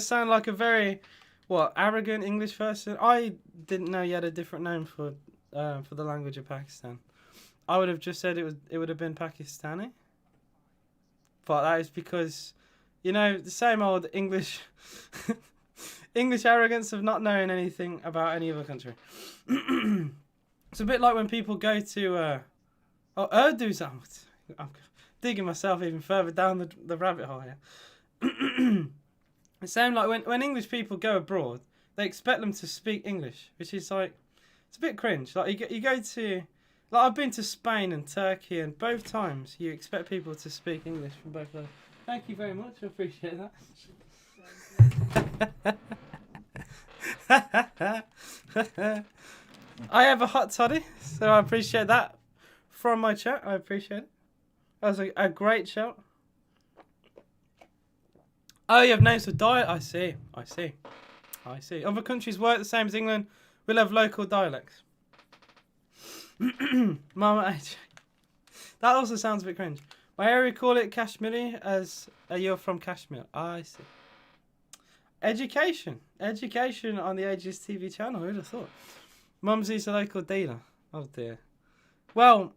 sound like a very What, arrogant English person? I didn't know you had a different name for the language of Pakistan. I would have just said it would have been Pakistani. But that is because, the same old English English arrogance of not knowing anything about any other country. It's a bit like when people go to Urdu's. I'm digging myself even further down the rabbit hole here. It's same like when English people go abroad, they expect them to speak English, which is like, it's a bit cringe. Like you go to, like I've been to Spain and Turkey, and both times you expect people to speak English from both those. Thank you very much, I appreciate that. I have a hot toddy, so I appreciate that from my chat. I appreciate it. That was a great shout. Oh, you have names for diet? I see. Other countries work the same as England. We'll have local dialects. Mama AJ. That also sounds a bit cringe. My area call it Kashmiri as you're from Kashmir. I see. Education on the Ages TV channel. Who'd have thought? Mumsy's a local dealer. Oh dear. Well,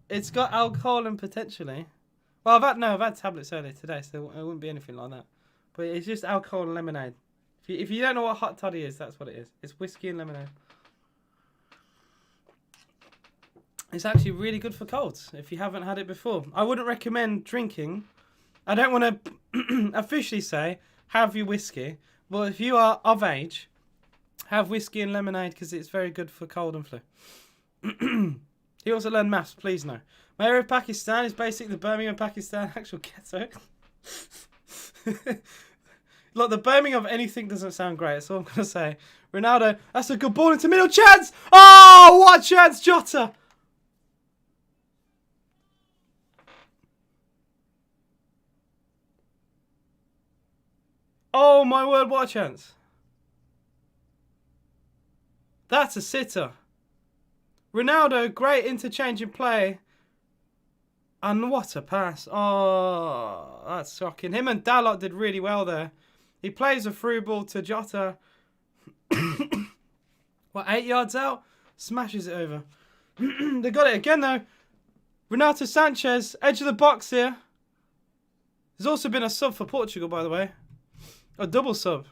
it's got alcohol and potentially. Well, I've had tablets earlier today, so it wouldn't be anything like that. But it's just alcohol and lemonade. If you don't know what hot toddy is, that's what it is. It's whiskey and lemonade. It's actually really good for colds if you haven't had it before. I wouldn't recommend drinking. I don't want to officially say have your whiskey, but if you are of age, have whiskey and lemonade because it's very good for cold and flu. He also learned maths, please no. My area of Pakistan is basically the Birmingham, Pakistan actual ghetto. Look, the Birmingham of anything doesn't sound great. That's all I'm going to say. Ronaldo, that's a good ball into middle. Chance! Oh, what a chance, Jota! Oh, my word, what a chance. That's a sitter. Ronaldo, great interchange in play. And what a pass. Oh, that's shocking. Him and Dalot did really well there. He plays a through ball to Jota. 8 yards out? Smashes it over. They got it again though. Renato Sanchez, edge of the box here. There's also been a sub for Portugal, by the way. A double sub.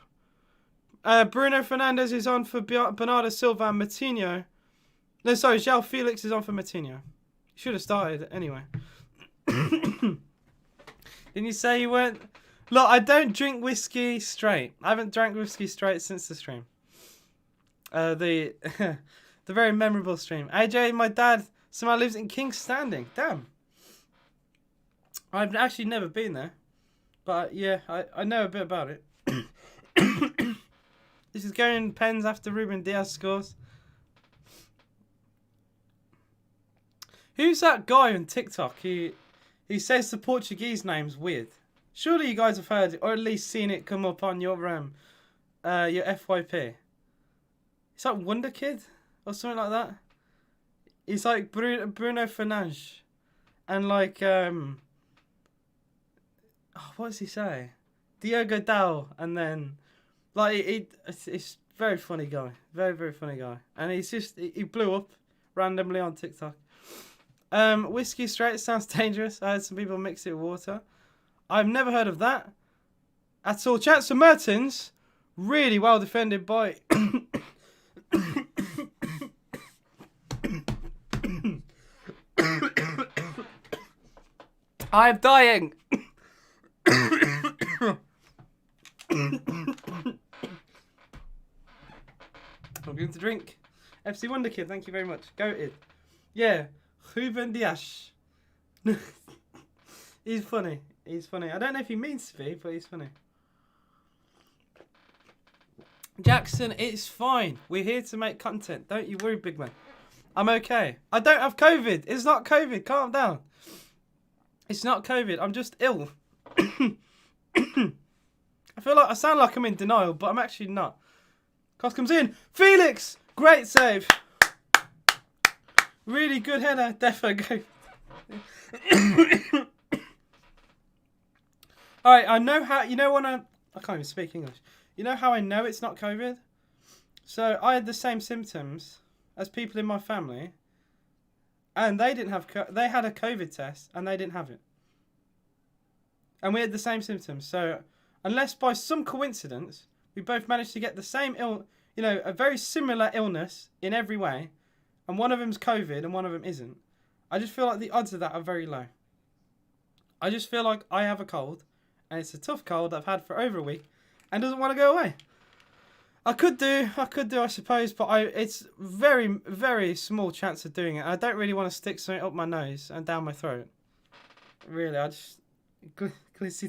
Bruno Fernandes is on for Bernardo Silva and Matinho. No, sorry, João Felix is on for Matinho. Should have started anyway. Didn't you say you weren't? Look, I don't drink whiskey straight. I haven't drank whiskey straight since the stream. The very memorable stream. AJ, my dad somehow lives in King's Standing. Damn. I've actually never been there. But yeah, I know a bit about it. This is going pens after Ruben Diaz scores. Who's that guy on TikTok who says the Portuguese name's weird? Surely you guys have heard it, or at least seen it come up on your FYP. It's like Wonder Kid or something like that. It's like Bruno Fernandes, and like what does he say? Diogo Dal, and then like it's very funny guy, very very funny guy, and he blew up randomly on TikTok. Whiskey straight sounds dangerous. I heard some people mix it with water. I've never heard of that at all. Chance for Mertens, really well defended by. I'm dying. I'm going to drink. FC Wonder Kid, thank you very much. Goated. Yeah, Ruben Dias. He's funny. He's funny. I don't know if he means to be, but he's funny. Jackson, it's fine. We're here to make content. Don't you worry, big man. I'm okay. I don't have COVID. It's not COVID. Calm down. It's not COVID. I'm just ill. I feel like I sound like I'm in denial, but I'm actually not. Cost comes in. Felix! Great save. Really good header. Defo go. Alright, I know how... You know when I can't even speak English. You know how I know it's not COVID? So I had the same symptoms as people in my family, and they didn't have. They had a COVID test, and they didn't have it. And we had the same symptoms. So unless by some coincidence we both managed to get the same a very similar illness in every way, and one of them's COVID and one of them isn't, I just feel like the odds of that are very low. I just feel like I have a cold, and it's a tough cold I've had for over a week, and doesn't want to go away. I could do, I suppose, but it's very, very small chance of doing it. I don't really want to stick something up my nose and down my throat. Really, I just it's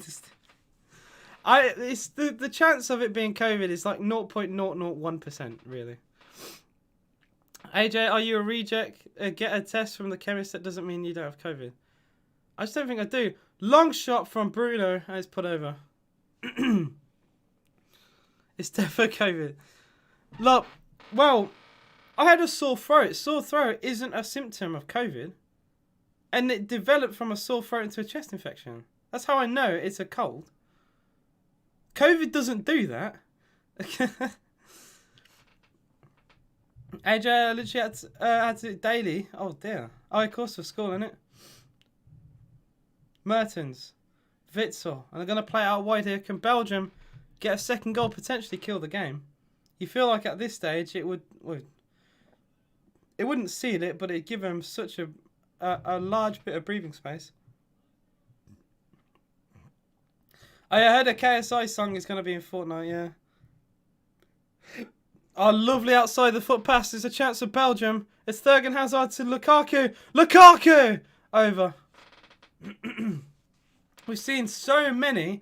the chance of it being COVID is like 0.001%, really. AJ, are you a reject? Get a test from the chemist. That doesn't mean you don't have COVID. I just don't think I do. Long shot from Bruno, and it's put over. It's definitely COVID. Look, well, I had a sore throat. Sore throat isn't a symptom of COVID. And it developed from a sore throat into a chest infection. That's how I know it's a cold. COVID doesn't do that. AJ, I literally had to do it daily. Oh, dear. Oh, of course, for school, innit? Mertens. Witsel. And they're going to play out wide here. Can Belgium get a second goal, potentially kill the game? You feel like at this stage it wouldn't seal it, but it'd give them such a large bit of breathing space. I heard a KSI song is going to be in Fortnite, yeah. Oh, lovely outside the foot pass. There's a chance of Belgium. It's Thurgan Hazard to Lukaku. Lukaku! Over. We've seen so many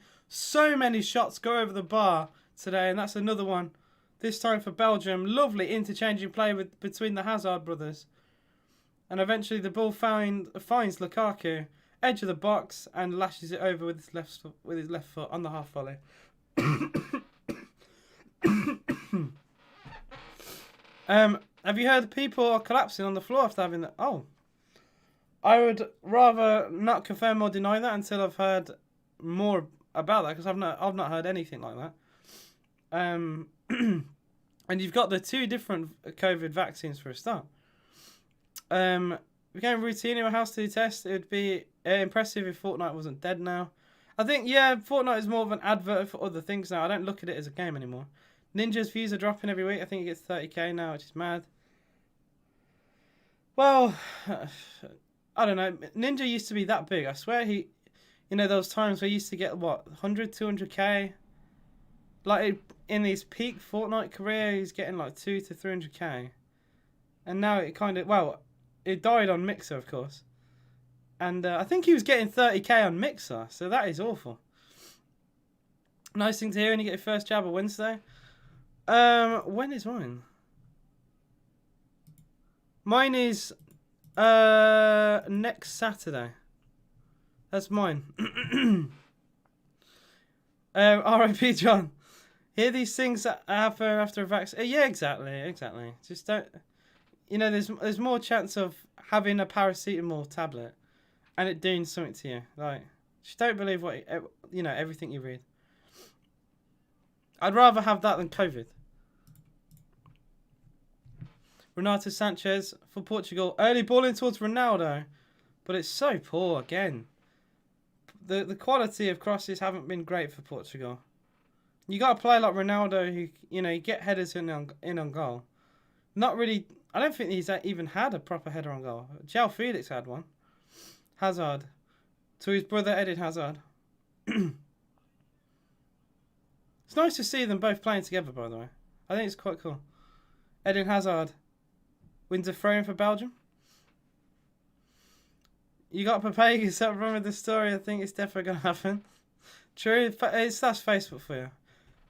shots go over the bar today, and that's another one. This time for Belgium. Lovely interchanging play between the Hazard brothers. And eventually the ball finds Lukaku, edge of the box, and lashes it over with his left foot on the half volley. Have you heard people are collapsing on the floor after having that? Oh. I would rather not confirm or deny that until I've heard more about that, because I've not heard anything like that. And you've got the two different COVID vaccines for a start. Became routine in my house to do tests. It would be impressive if Fortnite wasn't dead now. I think, yeah, Fortnite is more of an advert for other things now. I don't look at it as a game anymore. Ninja's views are dropping every week. I think he gets 30k now, which is mad. Well, I don't know. Ninja used to be that big. I swear those times where he used to get, 100, 200k? Like, in his peak Fortnite career, he's getting like 2 to 300k. And now it kind of, it died on Mixer, of course. And I think he was getting 30k on Mixer, so that is awful. Nice thing to hear when you get your first jab on Wednesday. When is mine? Mine is next Saturday. That's mine. R.I.P. John. Hear these things that happen after a vaccine. Yeah, exactly. Just don't. There's more chance of having a paracetamol tablet and it doing something to you. Like, just don't believe everything you read. I'd rather have that than COVID. Renato Sanchez for Portugal. Early balling towards Ronaldo, but it's so poor again. The quality of crosses haven't been great for Portugal. You got to play like Ronaldo, who you get headers in on goal. Not really. I don't think he's even had a proper header on goal. João Felix had one. Hazard to his brother Eden Hazard. It's nice to see them both playing together, by the way. I think it's quite cool. Eden Hazard wins a throw-in for Belgium. You got Papagas up wrong with the story. I think it's definitely going to happen. True. That's Facebook for you.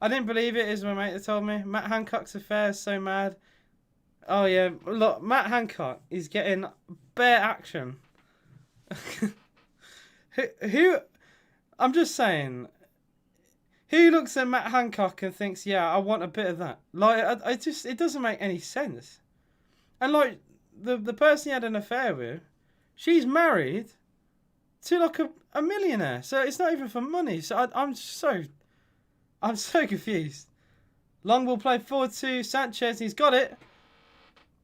I didn't believe it. Is my mate that told me. Matt Hancock's affair is so mad. Oh, yeah. Look, Matt Hancock is getting bare action. Who? I'm just saying. Who looks at Matt Hancock and thinks, yeah, I want a bit of that? Like, it doesn't make any sense. And, like, the person he had an affair with, she's married to, like, a millionaire. So it's not even for money. So I'm so confused. Long ball play forward to Sanchez. He's got it.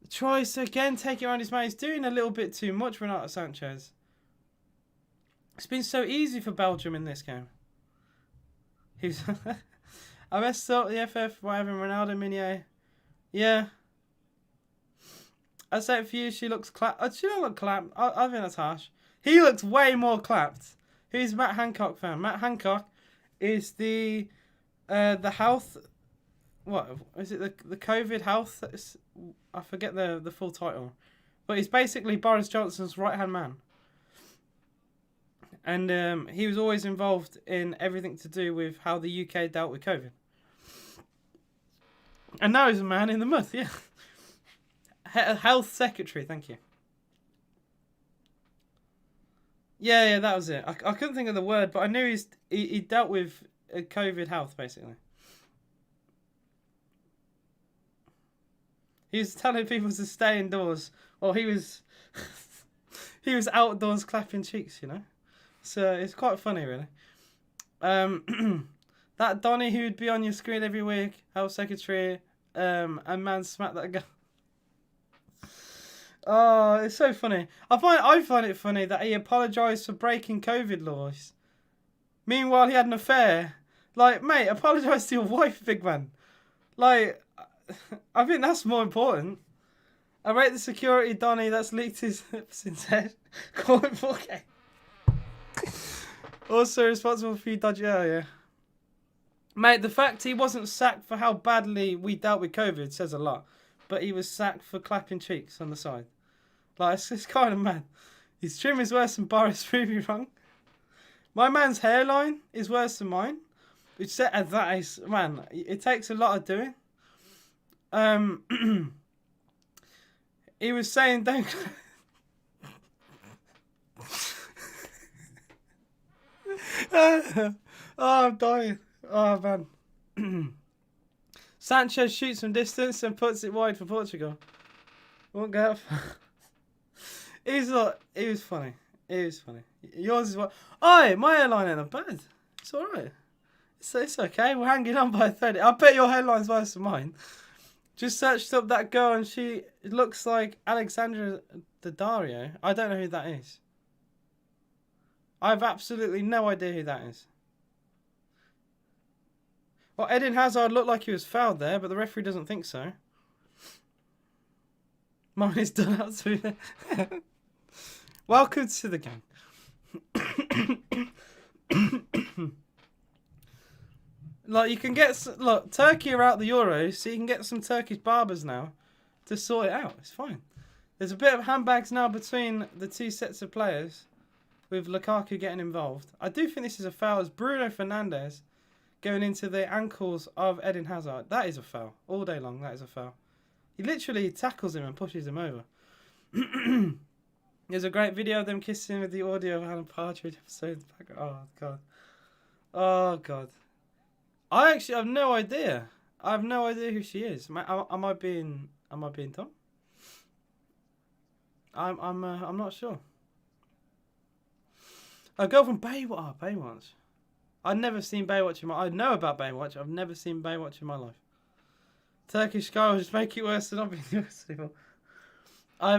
Tries to again take it around his man. He's doing a little bit too much, Renato Sanchez. It's been so easy for Belgium in this game. He's I messed up the FF by having Ronaldo Minier. Yeah. I say it for you, she looks clapped. She don't look clapped. I think that's harsh. He looks way more clapped. Who's Matt Hancock fan? Matt Hancock is the health. What is it? The COVID health. I forget the full title, but he's basically Boris Johnson's right hand man. And he was always involved in everything to do with how the UK dealt with COVID. And now he's a man in the mud. Yeah. Health secretary. Thank you. Yeah, that was it. I couldn't think of the word, but I knew he dealt with COVID health, basically. He was telling people to stay indoors. Well, he was he was outdoors clapping cheeks, you know. So it's quite funny, really. That Donny who'd be on your screen every week, health secretary, and man smacked that guy. Oh, it's so funny. I find it funny that he apologised for breaking COVID laws. Meanwhile, he had an affair. Like, mate, apologise to your wife, big man. Like, I think that's more important. I rate the security Donny that's leaked his lips instead. Call it 4K. Also responsible for you dodgy area. Mate, the fact he wasn't sacked for how badly we dealt with COVID says a lot. But he was sacked for clapping cheeks on the side. Like, it's kind of mad. His trim is worse than Boris, prove me wrong. My man's hairline is worse than mine. Which set as that is, man, it takes a lot of doing. He was saying, don't... Oh, I'm dying. Oh, man. Sanchez shoots from distance and puts it wide for Portugal. Won't go up. He was funny. It was funny. Yours is what? Oh, my hairline ain't bad. It's alright. It's okay. We're hanging on by a thread. I bet your hairline's worse than mine. Just searched up that girl and it looks like Alexandra Daddario. I don't know who that is. I have absolutely no idea who that is. Well, Eden Hazard looked like he was fouled there, but the referee doesn't think so. Mine is done out to Welcome to the gang. Like, you can get... Look, Turkey are out the Euros, so you can get some Turkish barbers now to sort it out. It's fine. There's a bit of handbags now between the two sets of players, with Lukaku getting involved. I do think this is a foul as Bruno Fernandes going into the ankles of Eden Hazard. That is a foul. All day long, that is a foul. He literally tackles him and pushes him over. There's a great video of them kissing with the audio of Alan Partridge episode. Oh, God. Oh, God. I actually have no idea. I have no idea who she is. Am I being dumb? I'm not sure. A girl from Baywatch. Oh, Baywatch. I've never seen Baywatch I know about Baywatch. I've never seen Baywatch in my life. Turkish girls just make it worse than not being US people. I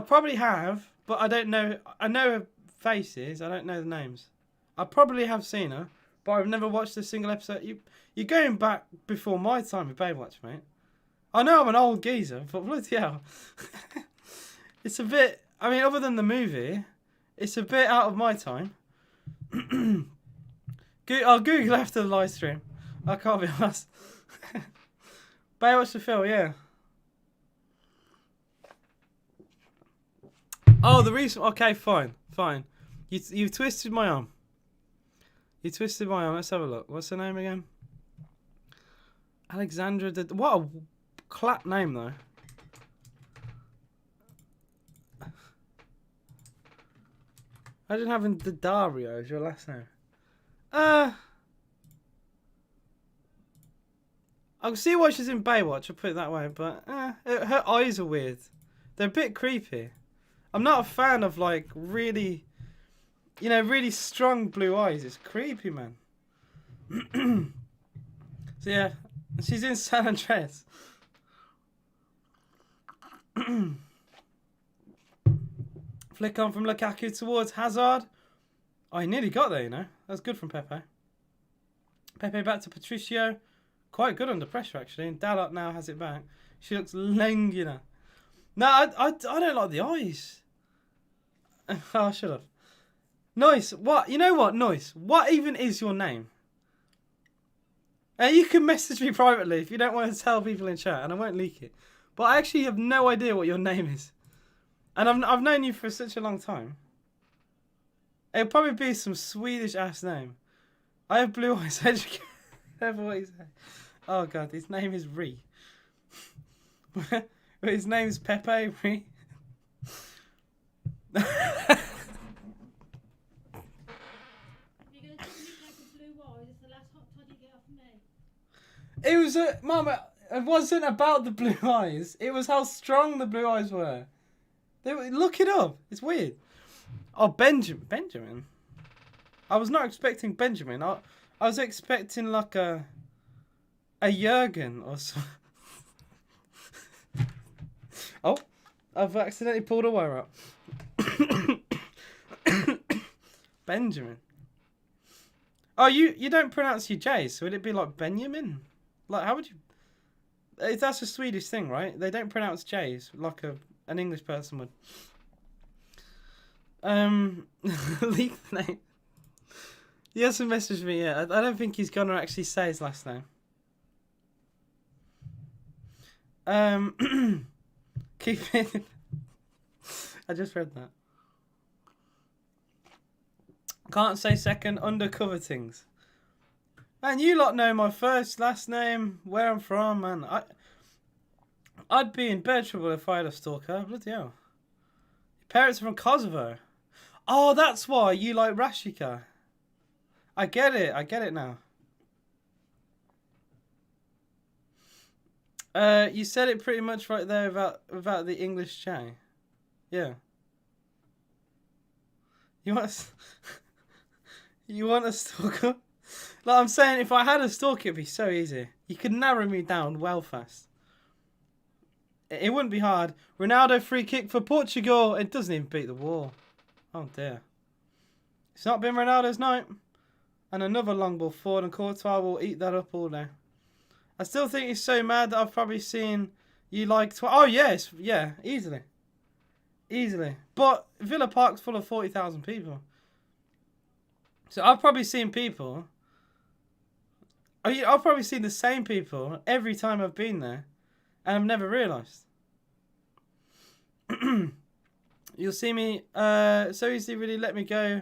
probably have, but I don't know. I know her faces. I don't know the names. I probably have seen her, but I've never watched a single episode. You're going back before my time with Baywatch, mate. I know I'm an old geezer, but bloody hell. It's a bit... I mean, other than the movie, it's a bit out of my time. I'll Google after the live stream. I can't be asked. Baywatch the film, yeah. Oh, the reason... Okay, fine. You've twisted my arm. You twisted my arm. Let's have a look. What's her name again? Alexandra... What a clap name, though. Imagine having Daddario as your last name. I can see why she's in Baywatch, I'll put it that way, but her eyes are weird. They're a bit creepy. I'm not a fan of, like, really, really strong blue eyes. It's creepy, man. So, yeah, She's in San Andreas. Flick on from Lukaku towards Hazard. Oh, he nearly got there, you know. That's good from Pepe. Pepe back to Patricio. Quite good under pressure, actually. And Dalot now has it back. She looks langy now. No, I don't like the eyes. Oh, I should have. Nice. What? You know what? Nice. What even is your name? You can message me privately if you don't want to tell people in chat, and I won't leak it. But I actually have no idea what your name is. And I've known you for such a long time. It'll probably be some Swedish ass name. I have blue eyes. Whatever what you say. Oh god, his name is Ree. His name's Pepe Ree. It was Mama. It wasn't about the blue eyes. It was how strong the blue eyes were. Look it up. It's weird. Oh, Benjamin. I was not expecting Benjamin. I was expecting like a Jurgen or something. Oh, I've accidentally pulled a wire up. Benjamin. Oh, you don't pronounce your J's, so would it be like Benjamin? Like, how would you... That's a Swedish thing, right? They don't pronounce J's like an English person would. Leave the name. He hasn't messaged me yet. I don't think he's gonna actually say his last name. Keep it. I just read that. Can't say second undercover things. Man, you lot know my first, last name, where I'm from, man. I'd be in bad trouble if I had a stalker. Bloody hell. Your parents are from Kosovo. Oh, that's why you like Rashika. I get it now. You said it pretty much right there about the English J. Yeah. You want a stalker? Like I'm saying, if I had a stalker, it'd be so easy. You could narrow me down well fast. It wouldn't be hard. Ronaldo free kick for Portugal. It doesn't even beat the wall. Oh dear. It's not been Ronaldo's night. And another long ball forward, and Courtois will eat that up all day. I still think he's so mad that I've probably seen you like... Oh, yes. Yeah, easily. Easily. But Villa Park's full of 40,000 people. So I've probably seen people... I've probably seen the same people every time I've been there. And I've never realised. You'll see me... so easy, really let me go...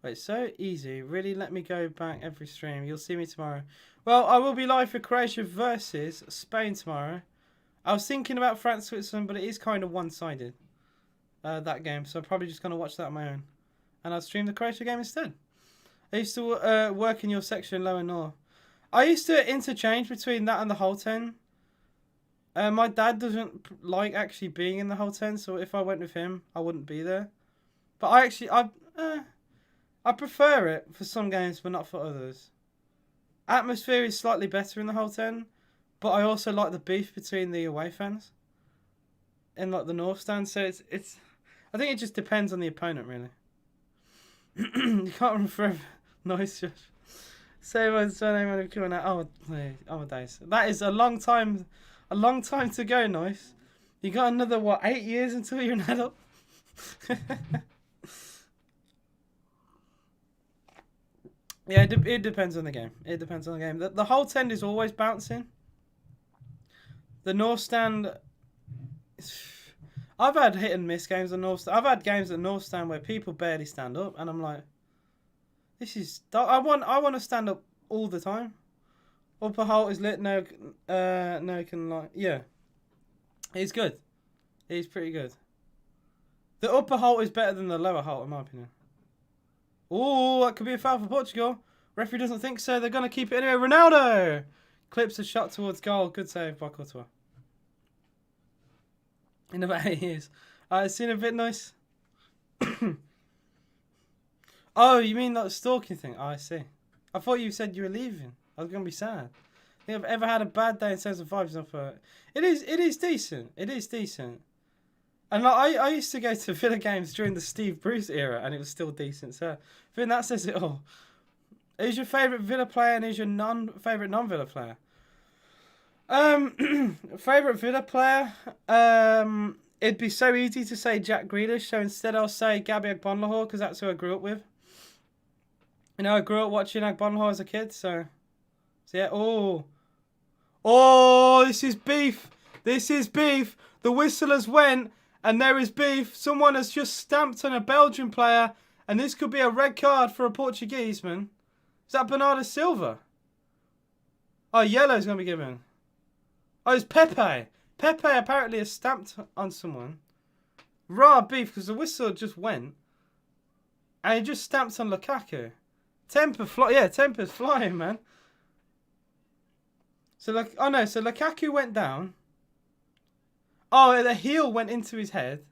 Wait, so easy. Really let me go back every stream. You'll see me tomorrow. Well, I will be live for Croatia versus Spain tomorrow. I was thinking about France, Switzerland, but it is kind of one-sided, that game. So I'm probably just going to watch that on my own. And I'll stream the Croatia game instead. I used to work in your section in Lower North. I used to interchange between that and the whole 10. My dad doesn't like actually being in the whole 10, so if I went with him, I wouldn't be there. But I prefer it for some games, but not for others. Atmosphere is slightly better in the whole 10, but I also like the beef between the away fans in like the North stand. So it's. I think it just depends on the opponent, really. You can't run forever. Nice, Josh. Say my surname when I'm coming out. Oh my days. That is a long time to go. Nice. You got another 8 years until you're an adult. Yeah, it depends on the game. It depends on the game. The whole 10 is always bouncing. The North stand... I've had hit and miss games at North stand. I've had games at North stand where people barely stand up. And I'm like... This is... I want to stand up all the time. Upper halt is lit. No can like... Yeah. It's good. It's pretty good. The upper halt is better than the lower halt, in my opinion. Oh, that could be a foul for Portugal. Referee doesn't think so. They're going to keep it anyway. Ronaldo clips a shot towards goal. Good save by Courtois. In about 8 years. It's seen a bit nice. Oh, you mean that stalking thing? Oh, I see. I thought you said you were leaving. I was going to be sad. think I've ever had a bad day in terms of vibes off it. It is decent. It is decent. And like, I used to go to Villa games during the Steve Bruce era, and it was still decent. So I think that says it all. Who's your favourite Villa player, and who's your favourite non-Villa player? Favourite Villa player? It'd be so easy to say Jack Grealish, so instead I'll say Gabby Agbonlahor, because that's who I grew up with. You know, I grew up watching Agbonlahor as a kid, so yeah. Oh, this is beef. This is beef. The whistle has went, and there is beef. Someone has just stamped on a Belgian player, and this could be a red card for a Portuguese, man. Is that Bernardo Silva? Oh, yellow's going to be given. Oh, it's Pepe. Pepe apparently has stamped on someone. Raw beef, because the whistle just went. And he just stamped on Lukaku. Temper's flying, man. So, so Lukaku went down. Oh, the heel went into his head.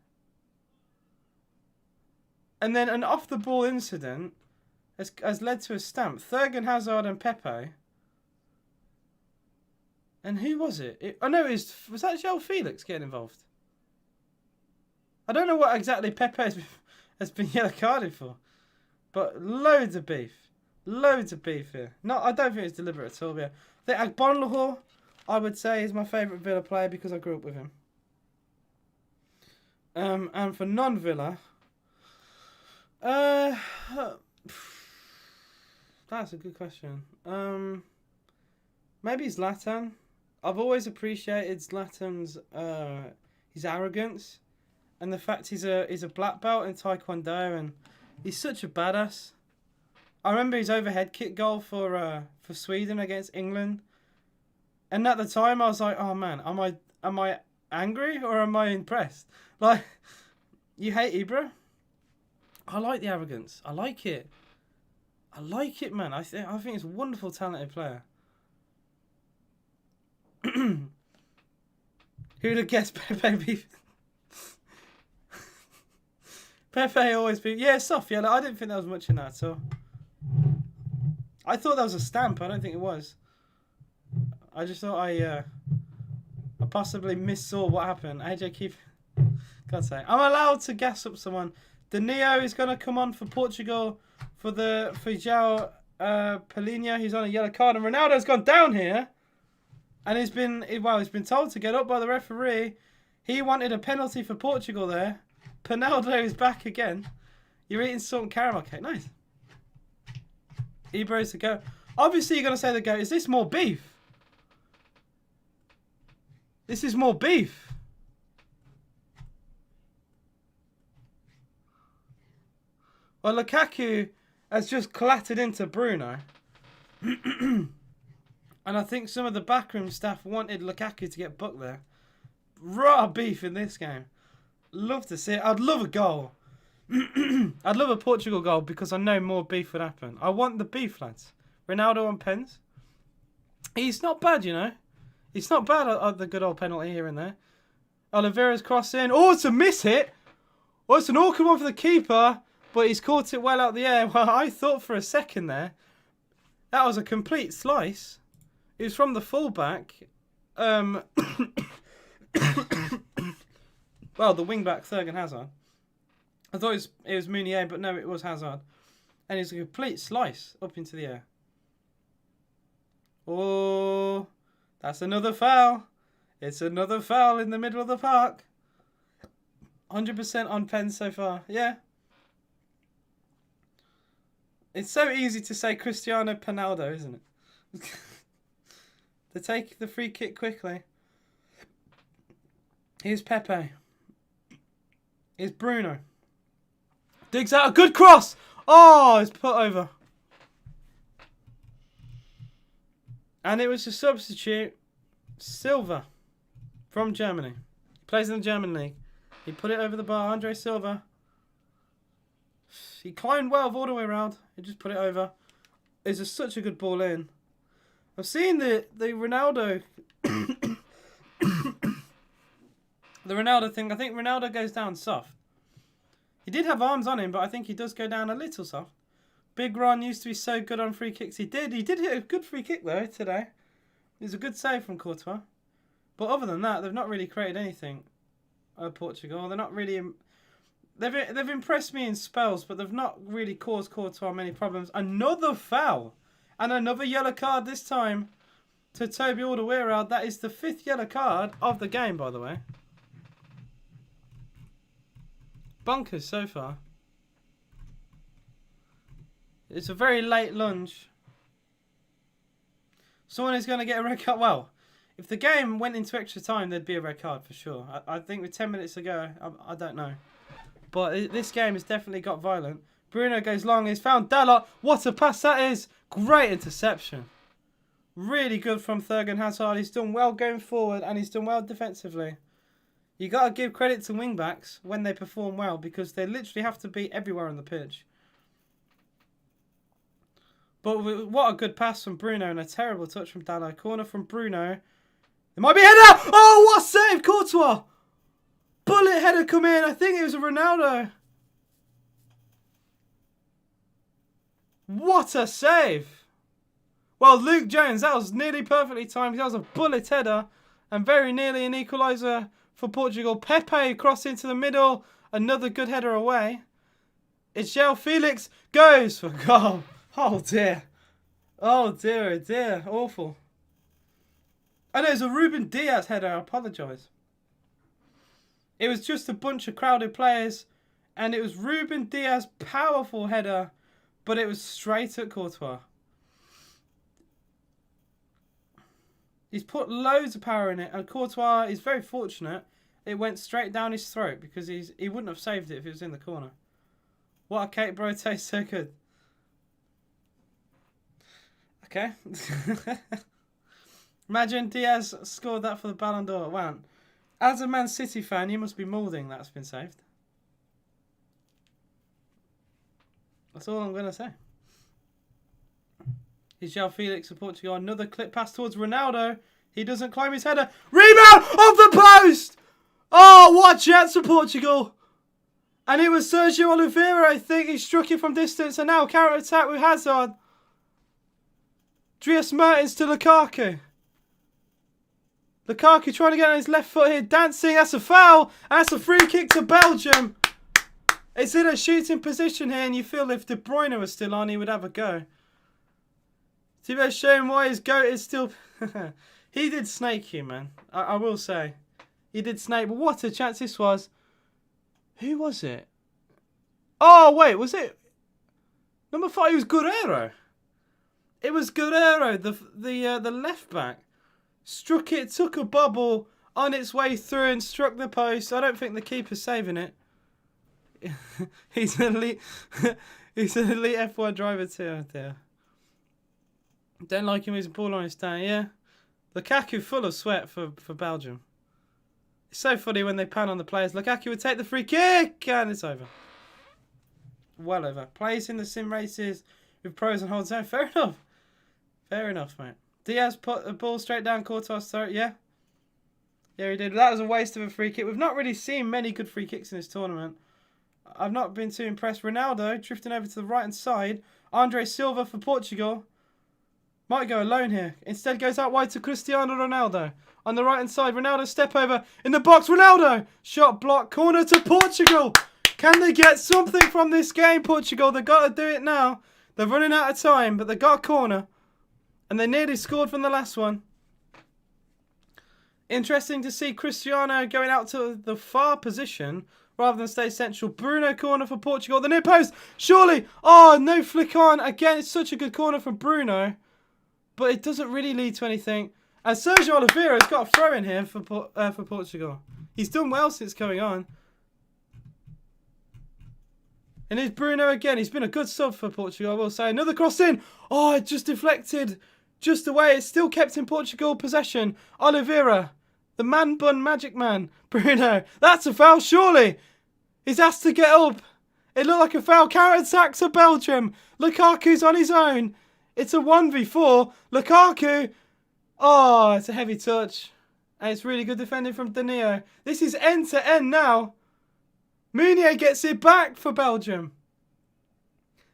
And then an off-the-ball incident has led to a stamp. Thurgan Hazard and Pepe. And who was it? Was that João Felix getting involved? I don't know what exactly Pepe has been yellow carded for. But loads of beef. Loads of beef here. I don't think it's deliberate at all. Yeah. I think Agbonlahor, I would say, is my favourite Villa player because I grew up with him. And for non-Villa, that's a good question. Maybe Zlatan. I've always appreciated Zlatan's his arrogance, and the fact he's a black belt in Taekwondo, and he's such a badass. I remember his overhead kick goal for Sweden against England, and at the time I was like, oh man, am I angry or am I impressed? Like, you hate Ibra? I like the arrogance. I like it. I like it, man. I think he's a wonderful, talented player. Who'd have guessed Pepe beef? Pepe always beef. Yeah, soft yellow. I didn't think there was much in that, so I thought that was a stamp. I don't think it was. I just thought I possibly missaw what happened. AJ keep. God's sake. I'm allowed to gas up someone. De Neo is going to come on for Portugal for João Palhinha. He's on a yellow card, and Ronaldo's gone down here, and he's been told to get up by the referee. He wanted a penalty for Portugal there. Pinaldo is back again. You're eating salt and caramel cake. Nice. Ibro's the goat. Obviously, you're going to say the goat. Is this more beef? This is more beef. Well, Lukaku has just clattered into Bruno. And I think some of the backroom staff wanted Lukaku to get booked there. Raw beef in this game. Love to see it. I'd love a goal. I'd love a Portugal goal because I know more beef would happen. I want the beef, lads. Ronaldo on pens. He's not bad, you know. He's not bad at the good old penalty here and there. Oliveira's crossing. Oh, it's a miss hit. Oh, it's an awkward one for the keeper. But he's caught it well out the air. Well, I thought for a second there, that was a complete slice. It was from the fullback. Well, the wing-back, Thurgan Hazard. I thought it was Meunier, but no, it was Hazard. And it's a complete slice up into the air. Oh, that's another foul. It's another foul in the middle of the park. 100% on pens so far. Yeah. It's so easy to say Cristiano Ronaldo, isn't it? To take the free kick quickly. Here's Pepe. Here's Bruno. Digs out a good cross. Oh, it's put over. And it was a substitute, Silva, from Germany. He plays in the German league. He put it over the bar, Andre Silva. He climbed well all the way around. He just put it over. It's such a good ball in. I've seen the Ronaldo... the Ronaldo thing. I think Ronaldo goes down soft. He did have arms on him, but I think he does go down a little soft. Big Ron used to be so good on free kicks. He did hit a good free kick, though, today. It's a good save from Courtois. But other than that, they've not really created anything. Portugal. They're not really... They've impressed me in spells, but they've not really caused Courtois many problems. Another foul. And another yellow card this time to Toby Alderweireld. That is the 5th yellow card of the game, by the way. Bonkers so far. It's a very late lunge. Someone is going to get a red card. Well, if the game went into extra time, there'd be a red card for sure. I think with 10 minutes to go, I don't know. But this game has definitely got violent. Bruno goes long. He's found Dalot. What a pass that is. Great interception. Really good from Thurgan Hazard. He's done well going forward and he's done well defensively. You got to give credit to wing-backs when they perform well because they literally have to be everywhere on the pitch. But what a good pass from Bruno and a terrible touch from Dalot. Corner from Bruno. It might be a header. Oh, what a save, Courtois. Bullet header come in. I think it was a Ronaldo. What a save. Well, Luke Jones, that was nearly perfectly timed. That was a bullet header and very nearly an equaliser for Portugal. Pepe cross into the middle. Another good header away. It's João Felix goes for goal. Oh dear. Oh dear, oh dear. Awful. I know it was a Ruben Diaz header. I apologise. It was just a bunch of crowded players. And it was Ruben Diaz powerful header. But it was straight at Courtois. He's put loads of power in it. And Courtois is very fortunate. It went straight down his throat. Because he wouldn't have saved it if it was in the corner. What a cake, bro. Tastes so good. Okay. Imagine Diaz scored that for the Ballon d'Or. Wow. As a Man City fan, you must be moulding that's been saved. That's all I'm going to say. Here's João Felix of Portugal. Another clip pass towards Ronaldo. He doesn't climb his header. Rebound off the post! Oh, what a chance for Portugal. And it was Sergio Oliveira, I think. He struck it from distance. And now counter-attack with Hazard. Dries Mertens to Lukaku. Lukaku trying to get on his left foot here. Dancing. That's a foul. That's a free kick to Belgium. It's in a shooting position here. And you feel if De Bruyne was still on, he would have a go. Thibaut showing why his goat is still... He did snake you, man. I will say. He did snake. But what a chance this was. Who was it? Oh, wait. Was it... Number 5 was Guerrero. It was Guerrero, the left back. Struck it, took a bobble on its way through and struck the post. I don't think the keeper's saving it. He's an elite F1 driver too. There. Don't like him. He's a ball on his stand. Yeah. Lukaku full of sweat for Belgium. It's so funny when they pan on the players. Lukaku would take the free kick and it's over. Well over. Plays in the sim races with pros and holds down. Fair enough. Fair enough, mate. Diaz put the ball straight down Courtois' throat. Yeah. Yeah, he did. That was a waste of a free kick. We've not really seen many good free kicks in this tournament. I've not been too impressed. Ronaldo drifting over to the right-hand side. Andre Silva for Portugal. Might go alone here. Instead goes out wide to Cristiano Ronaldo. On the right-hand side, Ronaldo step over in the box. Ronaldo! Shot block. Corner to Portugal. Can they get something from this game, Portugal? They've got to do it now. They're running out of time, but they got a corner. And they nearly scored from the last one. Interesting to see Cristiano going out to the far position rather than stay central. Bruno corner for Portugal. The near post. Surely. Oh, no flick on. Again, it's such a good corner from Bruno. But it doesn't really lead to anything. And Sergio Oliveira's got a throw in here for Portugal. He's done well since coming on. And here's Bruno again. He's been a good sub for Portugal, I will say. Another cross in. Oh, it just deflected. Just away. It's still kept in Portugal possession. Oliveira. The man bun magic man. Bruno. That's a foul, surely. He's asked to get up. It looked like a foul. Counter-attack to Belgium. Lukaku's on his own. It's a 1v4. Lukaku. Oh, it's a heavy touch. And it's really good defending from Danilo. This is end to end now. Meunier gets it back for Belgium.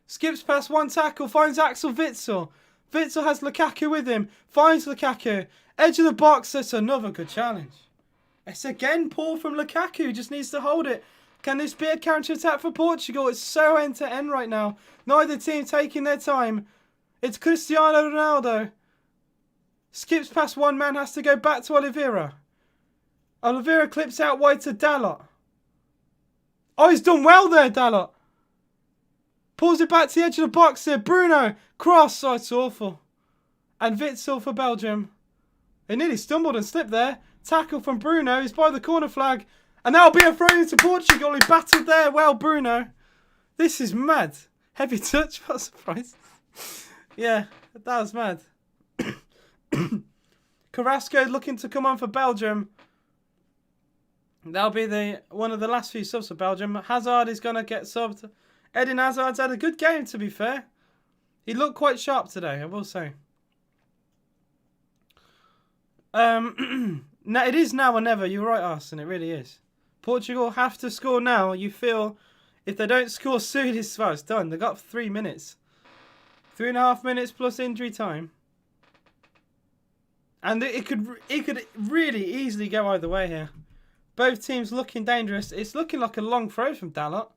Skips past one tackle. Finds Axel Witsel. Witsel has Lukaku with him. Finds Lukaku. Edge of the box. That's another good challenge. It's again poor from Lukaku. Just needs to hold it. Can this be a counter-attack for Portugal? It's so end-to-end right now. Neither team taking their time. It's Cristiano Ronaldo. Skips past one man. Has to go back to Oliveira. Oliveira clips out wide to Dalot. Oh, he's done well there, Dalot. Pulls it back to the edge of the box here. Bruno. Cross. Oh, it's awful. And Witsel for Belgium. They nearly stumbled and slipped there. Tackle from Bruno. He's by the corner flag. And that'll be a throw into Portugal. He battled there. Well, Bruno. This is mad. Heavy touch. What a surprise. Yeah, that was mad. Carrasco looking to come on for Belgium. That'll be one of the last few subs for Belgium. Hazard is going to get subbed. Eden Hazard's had a good game, to be fair. He looked quite sharp today, I will say. Now, it is now or never. You're right, Arsene. It really is. Portugal have to score now. You feel if they don't score soon, it's done. They've got 3 minutes. 3.5 minutes plus injury time. And it could really easily go either way here. Both teams looking dangerous. It's looking like a long throw from Dalot.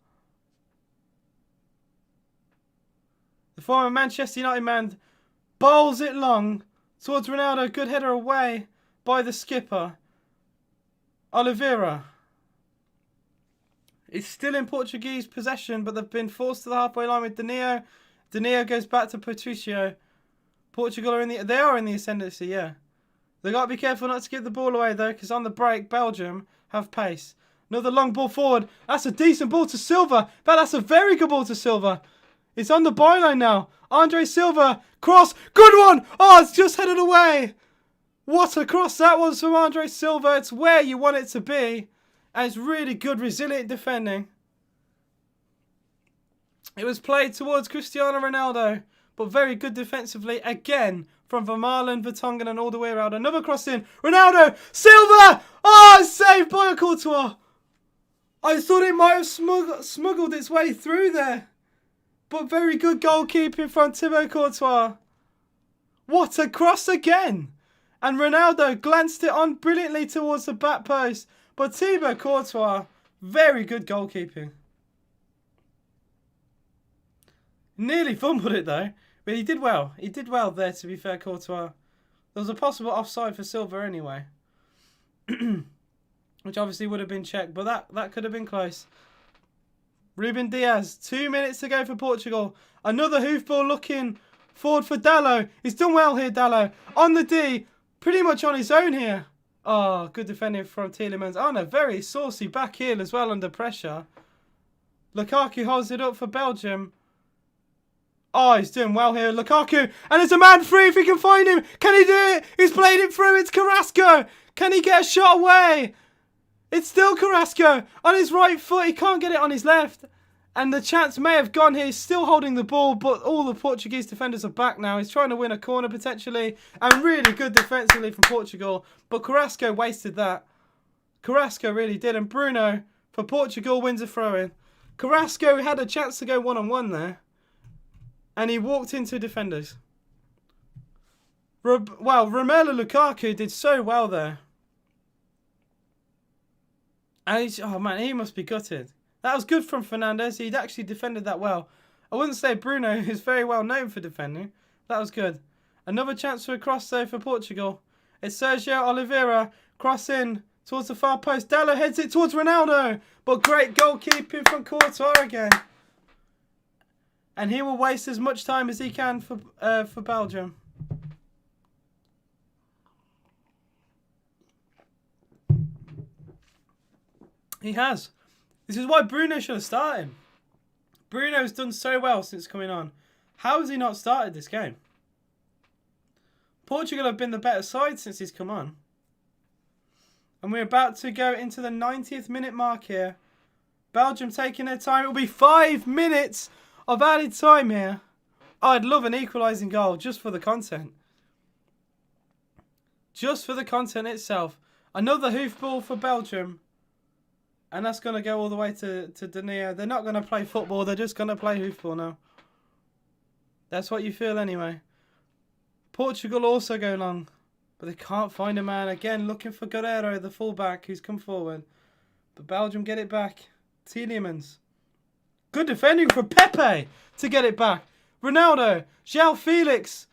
The former Manchester United man bowls it long towards Ronaldo. Good header away by the skipper. Oliveira. It's still in Portuguese possession, but they've been forced to the halfway line with Danilo. Danilo goes back to Patricio. Portugal are in the ascendancy, yeah. They've got to be careful not to give the ball away, though, because on the break, Belgium have pace. Another long ball forward. That's a decent ball to Silva. But that's a very good ball to Silva. It's on the byline now. Andre Silva. Cross. Good one. Oh, it's just headed away. What a cross that was from Andre Silva. It's where you want it to be. And it's really good, resilient defending. It was played towards Cristiano Ronaldo. But very good defensively. Again, from Vermaelen, Vertonghen and all the way around. Another cross in. Ronaldo. Silva. Oh, saved by a Courtois. I thought it might have smuggled its way through there. But very good goalkeeping from Thibaut Courtois. What a cross again. And Ronaldo glanced it on brilliantly towards the back post. But Thibaut Courtois, very good goalkeeping. Nearly fumbled it though. But he did well. He did well there, to be fair, Courtois. There was a possible offside for Silva anyway. Which obviously would have been checked. But that could have been close. Ruben Diaz. 2 minutes to go for Portugal. Another hoofball looking forward for Dalot. He's done well here, Dalot. On the D. Pretty much on his own here. Oh, good defending from Tielemans. Oh, no, very saucy back heel as well under pressure. Lukaku holds it up for Belgium. Oh, he's doing well here. Lukaku. And it's a man free if he can find him. Can he do it? He's played it through. It's Carrasco. Can he get a shot away? It's still Carrasco. On his right foot. He can't get it on his left. And the chance may have gone here. He's still holding the ball. But all the Portuguese defenders are back now. He's trying to win a corner potentially. And really good defensively from Portugal. But Carrasco wasted that. Carrasco really did. And Bruno for Portugal wins a throw-in. Carrasco had a chance to go one-on-one there. And he walked into defenders. Romelu Lukaku did so well there. And oh man, he must be gutted. That was good from Fernandes. He'd actually defended that well. I wouldn't say Bruno is very well known for defending. That was good. Another chance for a cross though for Portugal. It's Sergio Oliveira. Cross in towards the far post. Dalot heads it towards Ronaldo. But great goalkeeping from Courtois again. And he will waste as much time as he can for Belgium. He has. This is why Bruno should have started. Bruno's done so well since coming on. How has he not started this game? Portugal have been the better side since he's come on. And we're about to go into the 90th minute mark here. Belgium taking their time. It will be 5 minutes of added time here. I'd love an equalising goal just for the content. Just for the content itself. Another hoofball for Belgium. And that's going to go all the way to Danilo. They're not going to play football. They're just going to play hoofball now. That's what you feel anyway. Portugal also go long. But they can't find a man. Again, looking for Guerreiro, the fullback, who's come forward. But Belgium get it back. Tielemans. Good defending from Pepe to get it back. Ronaldo. João Felix.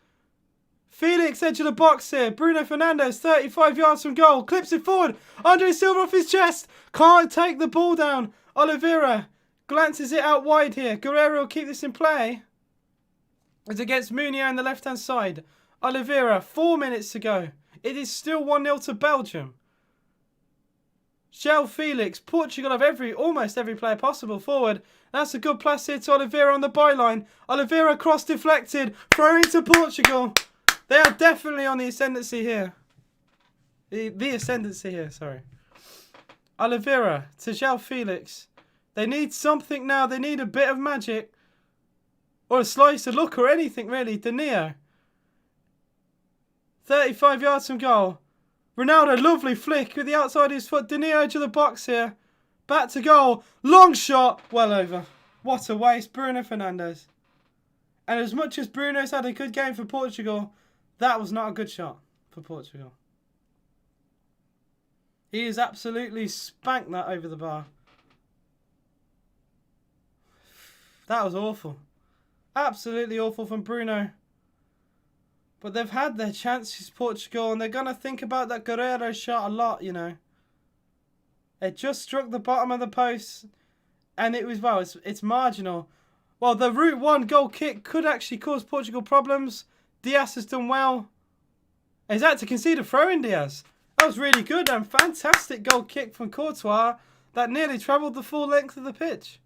Felix, edge of the box here. Bruno Fernandes, 35 yards from goal. Clips it forward. Andre Silva off his chest. Can't take the ball down. Oliveira glances it out wide here. Guerreiro will keep this in play. It's against Munir on the left-hand side. Oliveira, 4 minutes to go. It is still 1-0 to Belgium. João Felix. Portugal have almost every player possible forward. That's a good pass here to Oliveira on the byline. Oliveira cross deflected. Throwing to Portugal. They are definitely on the ascendancy here. The ascendancy here, sorry. Oliveira to João Felix. They need something now. They need a bit of magic. Or a slice of luck or anything really. Danilo. 35 yards from goal. Ronaldo, lovely flick with the outside of his foot. Danilo edge of the box here. Back to goal. Long shot. Well over. What a waste. Bruno Fernandes. And as much as Bruno's had a good game for Portugal, that was not a good shot for Portugal. He has absolutely spanked that over the bar. That was awful. Absolutely awful from Bruno. But they've had their chances, Portugal, and they're going to think about that Guerreiro shot a lot, you know. It just struck the bottom of the post, and it was, well, it's marginal. Well, the Route 1 goal kick could actually cause Portugal problems. Diaz has done well. He's had to concede a throw in, Diaz. That was really good and fantastic goal kick from Courtois that nearly travelled the full length of the pitch.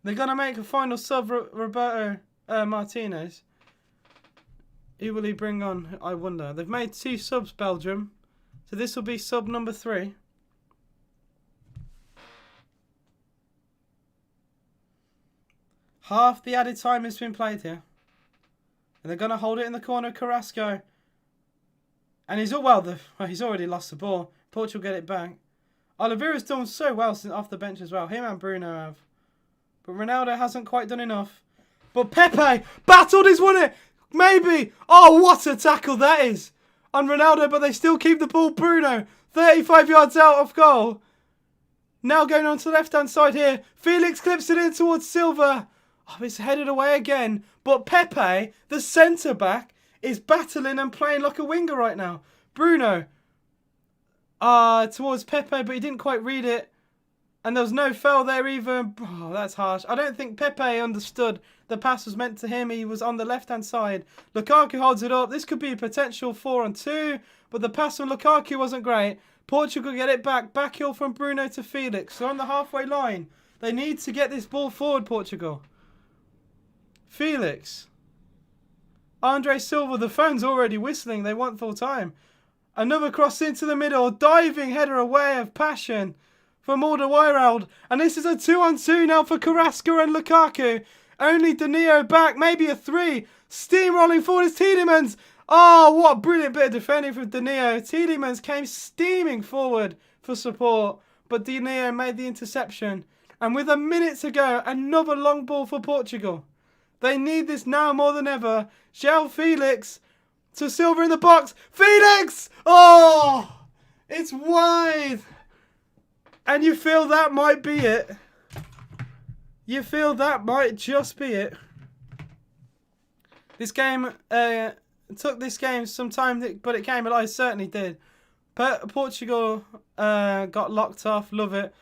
They're going to make a final sub, Roberto Martinez. Who will he bring on, I wonder? They've made 2 subs, Belgium. So this will be sub number 3. Half the added time has been played here. And they're going to hold it in the corner, Carrasco. And he's already lost the ball. Portugal get it back. Oliveira's done so well since off the bench as well. Him and Bruno have. But Ronaldo hasn't quite done enough. But Pepe battled, he's won it. Maybe. Oh, what a tackle that is. On Ronaldo, but they still keep the ball. Bruno, 35 yards out of goal. Now going on to the left-hand side here. Felix clips it in towards Silva. Oh, it's headed away again. But Pepe, the centre-back, is battling and playing like a winger right now. Bruno. Towards Pepe, but he didn't quite read it. And there was no foul there either. Oh, that's harsh. I don't think Pepe understood the pass was meant to him. He was on the left-hand side. Lukaku holds it up. This could be a potential 4-on-2. But the pass from Lukaku wasn't great. Portugal get it back. Backheel from Bruno to Felix. They're on the halfway line. They need to get this ball forward, Portugal. Felix. Andre Silva. The phone's already whistling. They want full time. Another cross into the middle. Diving header away of passion from Alderweireld. And this is a 2-on-2 now for Carrasco and Lukaku. Only Danilo back. Maybe a 3. Steamrolling forward is Tielemans. Oh, what a brilliant bit of defending from Danilo. Tielemans came steaming forward for support. But Danilo made the interception. And with a minute to go, another long ball for Portugal. They need this now more than ever. João Felix to Silva in the box. Felix! Oh! It's wide. And you feel that might be it. You feel that might just be it. This game took this game some time, but it came alive. Certainly did. But Portugal got locked off. Love it.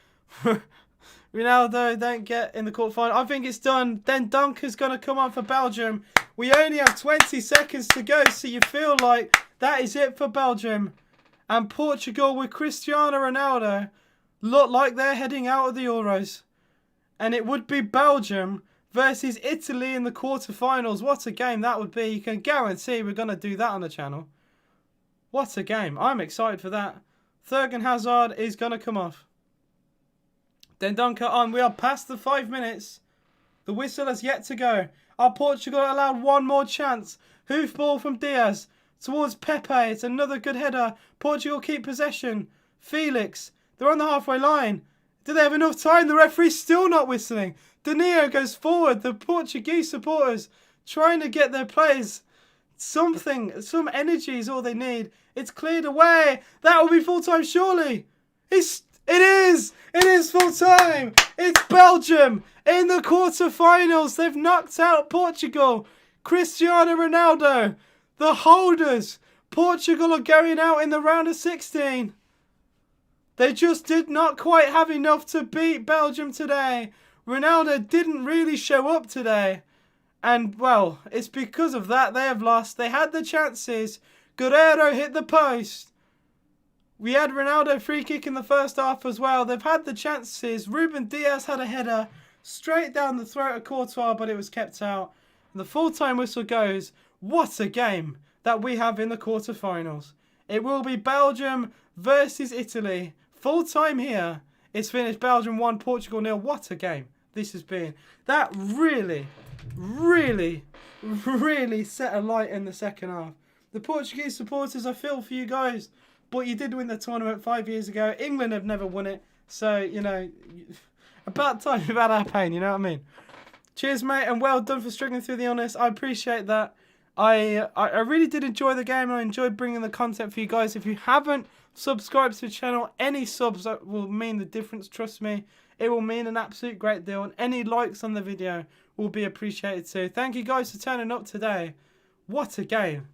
Ronaldo don't get in the quarterfinal. I think it's done. Then Dunker's going to come on for Belgium. We only have 20 seconds to go, so you feel like that is it for Belgium. And Portugal with Cristiano Ronaldo look like they're heading out of the Euros. And it would be Belgium versus Italy in the quarterfinals. What a game that would be. You can guarantee we're going to do that on the channel. What a game. I'm excited for that. Thurgan Hazard is going to come off. Then Dunker on. We are past the 5 minutes. The whistle has yet to go. Are Portugal allowed one more chance? Hoofball from Diaz towards Pepe. It's another good header. Portugal keep possession. Felix. They're on the halfway line. Do they have enough time? The referee's still not whistling. Danilo goes forward. The Portuguese supporters trying to get their players some energy is all they need. It's cleared away. That will be full time, surely. It is full time. It's Belgium in the quarterfinals. They've knocked out Portugal. Cristiano Ronaldo, the holders. Portugal are going out in the round of 16. They just did not quite have enough to beat Belgium today. Ronaldo didn't really show up today. And, well, it's because of that they have lost. They had the chances. Guerrero hit the post. We had Ronaldo free kick in the first half as well. They've had the chances. Ruben Diaz had a header straight down the throat of Courtois, but it was kept out. And the full-time whistle goes. What a game that we have in the quarterfinals. It will be Belgium versus Italy. Full-time here. It's finished Belgium 1, Portugal 0. What a game this has been. That really set a light in the second half. The Portuguese supporters, I feel for you guys, but you did win the tournament 5 years ago. England have never won it, so, you know, about time we've had our pain, you know what I mean? Cheers, mate, and well done for struggling through the honors. I appreciate that. I really did enjoy the game, and I enjoyed bringing the content for you guys. If you haven't subscribed to the channel, any subs will mean the difference, trust me. It will mean an absolute great deal, and any likes on the video will be appreciated too. Thank you guys for turning up today. What a game.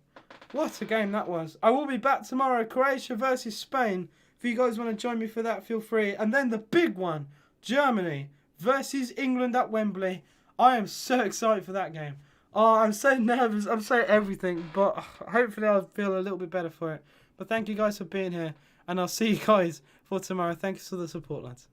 What a game that was. I will be back tomorrow, Croatia versus Spain. If you guys want to join me for that, feel free. And then the big one, Germany versus England at Wembley. I am so excited for that game. Oh, I'm so nervous. I'm so everything. But hopefully I'll feel a little bit better for it. But thank you guys for being here. And I'll see you guys for tomorrow. Thank you for the support, lads.